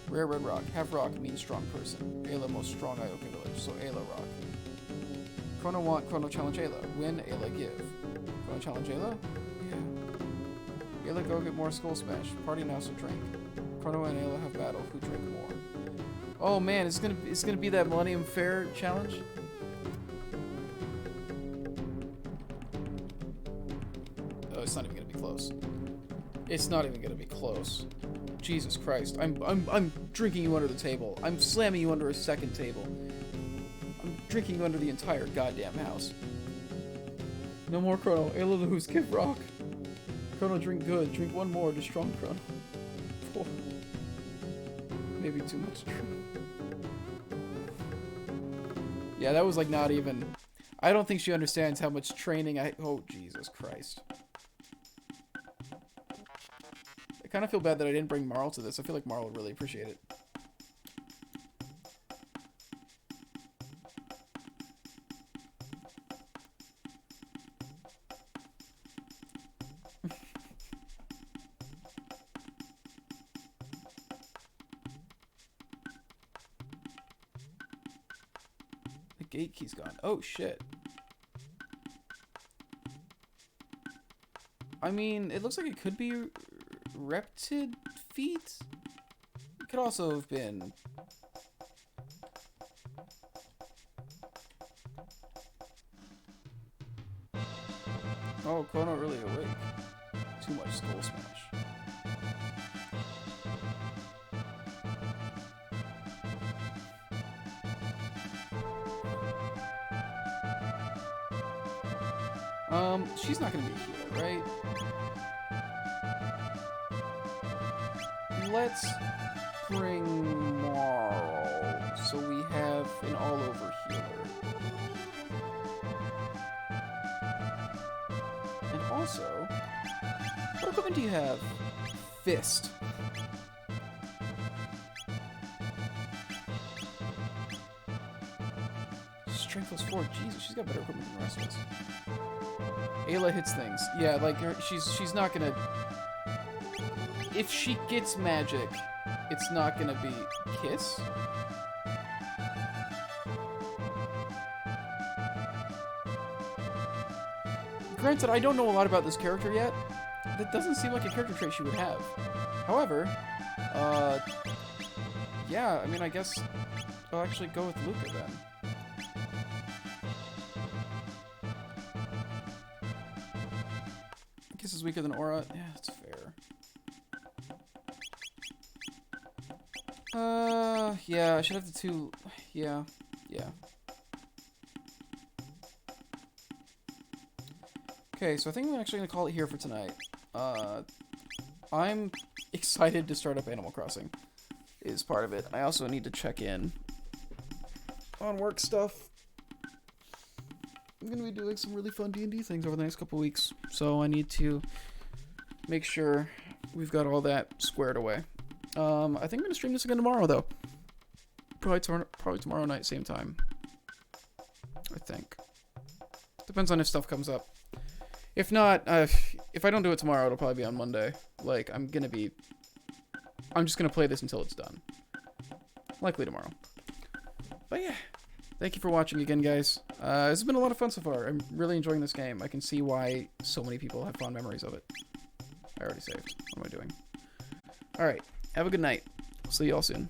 Rare red rock. Half rock means strong person. Ayla most strong Ioka village, so Ayla rock. Chrono want, Chrono challenge Ayla. Win, Ayla give. Chrono challenge Ayla? Yeah. Ayla go get more Skull Smash. Party now, so drink. Chrono and Ayla have battle. Who drink more? Oh man, it's gonna be that Millennium Fair challenge. Oh, it's not even gonna be close. It's not even gonna be close. Jesus Christ! I'm drinking you under the table. I'm slamming you under a second table. I'm drinking you under the entire goddamn house. No more Chrono. Ayla lose. Give rock. Chrono drink good. Drink one more to strong Chrono. Oh. Maybe too much. Yeah, that was like not even. I don't think she understands how much training I. Oh Jesus Christ. I kind of feel bad that I didn't bring Marl to this. I feel like Marl would really appreciate it. The gate key's gone. Oh shit. I mean, it looks like it could be Reptid feet? It could also have been. Oh, Crono really awake. Too much Skull Smash. She's not gonna be a healer, right? Let's bring Marl, so we have an all-over healer. And also, what equipment do you have? Fist. Strength plus 4. Jesus, she's got better equipment than the rest of us. Ayla hits things. Yeah, like she's not gonna. If she gets magic, it's not gonna be Kiss. Granted, I don't know a lot about this character yet. That doesn't seem like a character trait she would have. However, yeah, I mean, I guess I'll actually go with Luca then. Kiss is weaker than Aura. Yeah, that's fair. Yeah, I should have the two. Yeah. Okay, so I think I'm actually gonna call it here for tonight. I'm excited to start up Animal Crossing. Is part of it. I also need to check in on work stuff. I'm gonna be doing some really fun D&D things over the next couple weeks, so I need to make sure we've got all that squared away. I think I'm gonna stream this again tomorrow, though. Probably tomorrow night, same time. I think. Depends on if stuff comes up. If not, if I don't do it tomorrow, it'll probably be on Monday. Like, I'm just gonna play this until it's done. Likely tomorrow. But yeah, thank you for watching again, guys. This has been a lot of fun so far. I'm really enjoying this game. I can see why so many people have fond memories of it. I already saved. What am I doing? Alright, have a good night. See you all soon.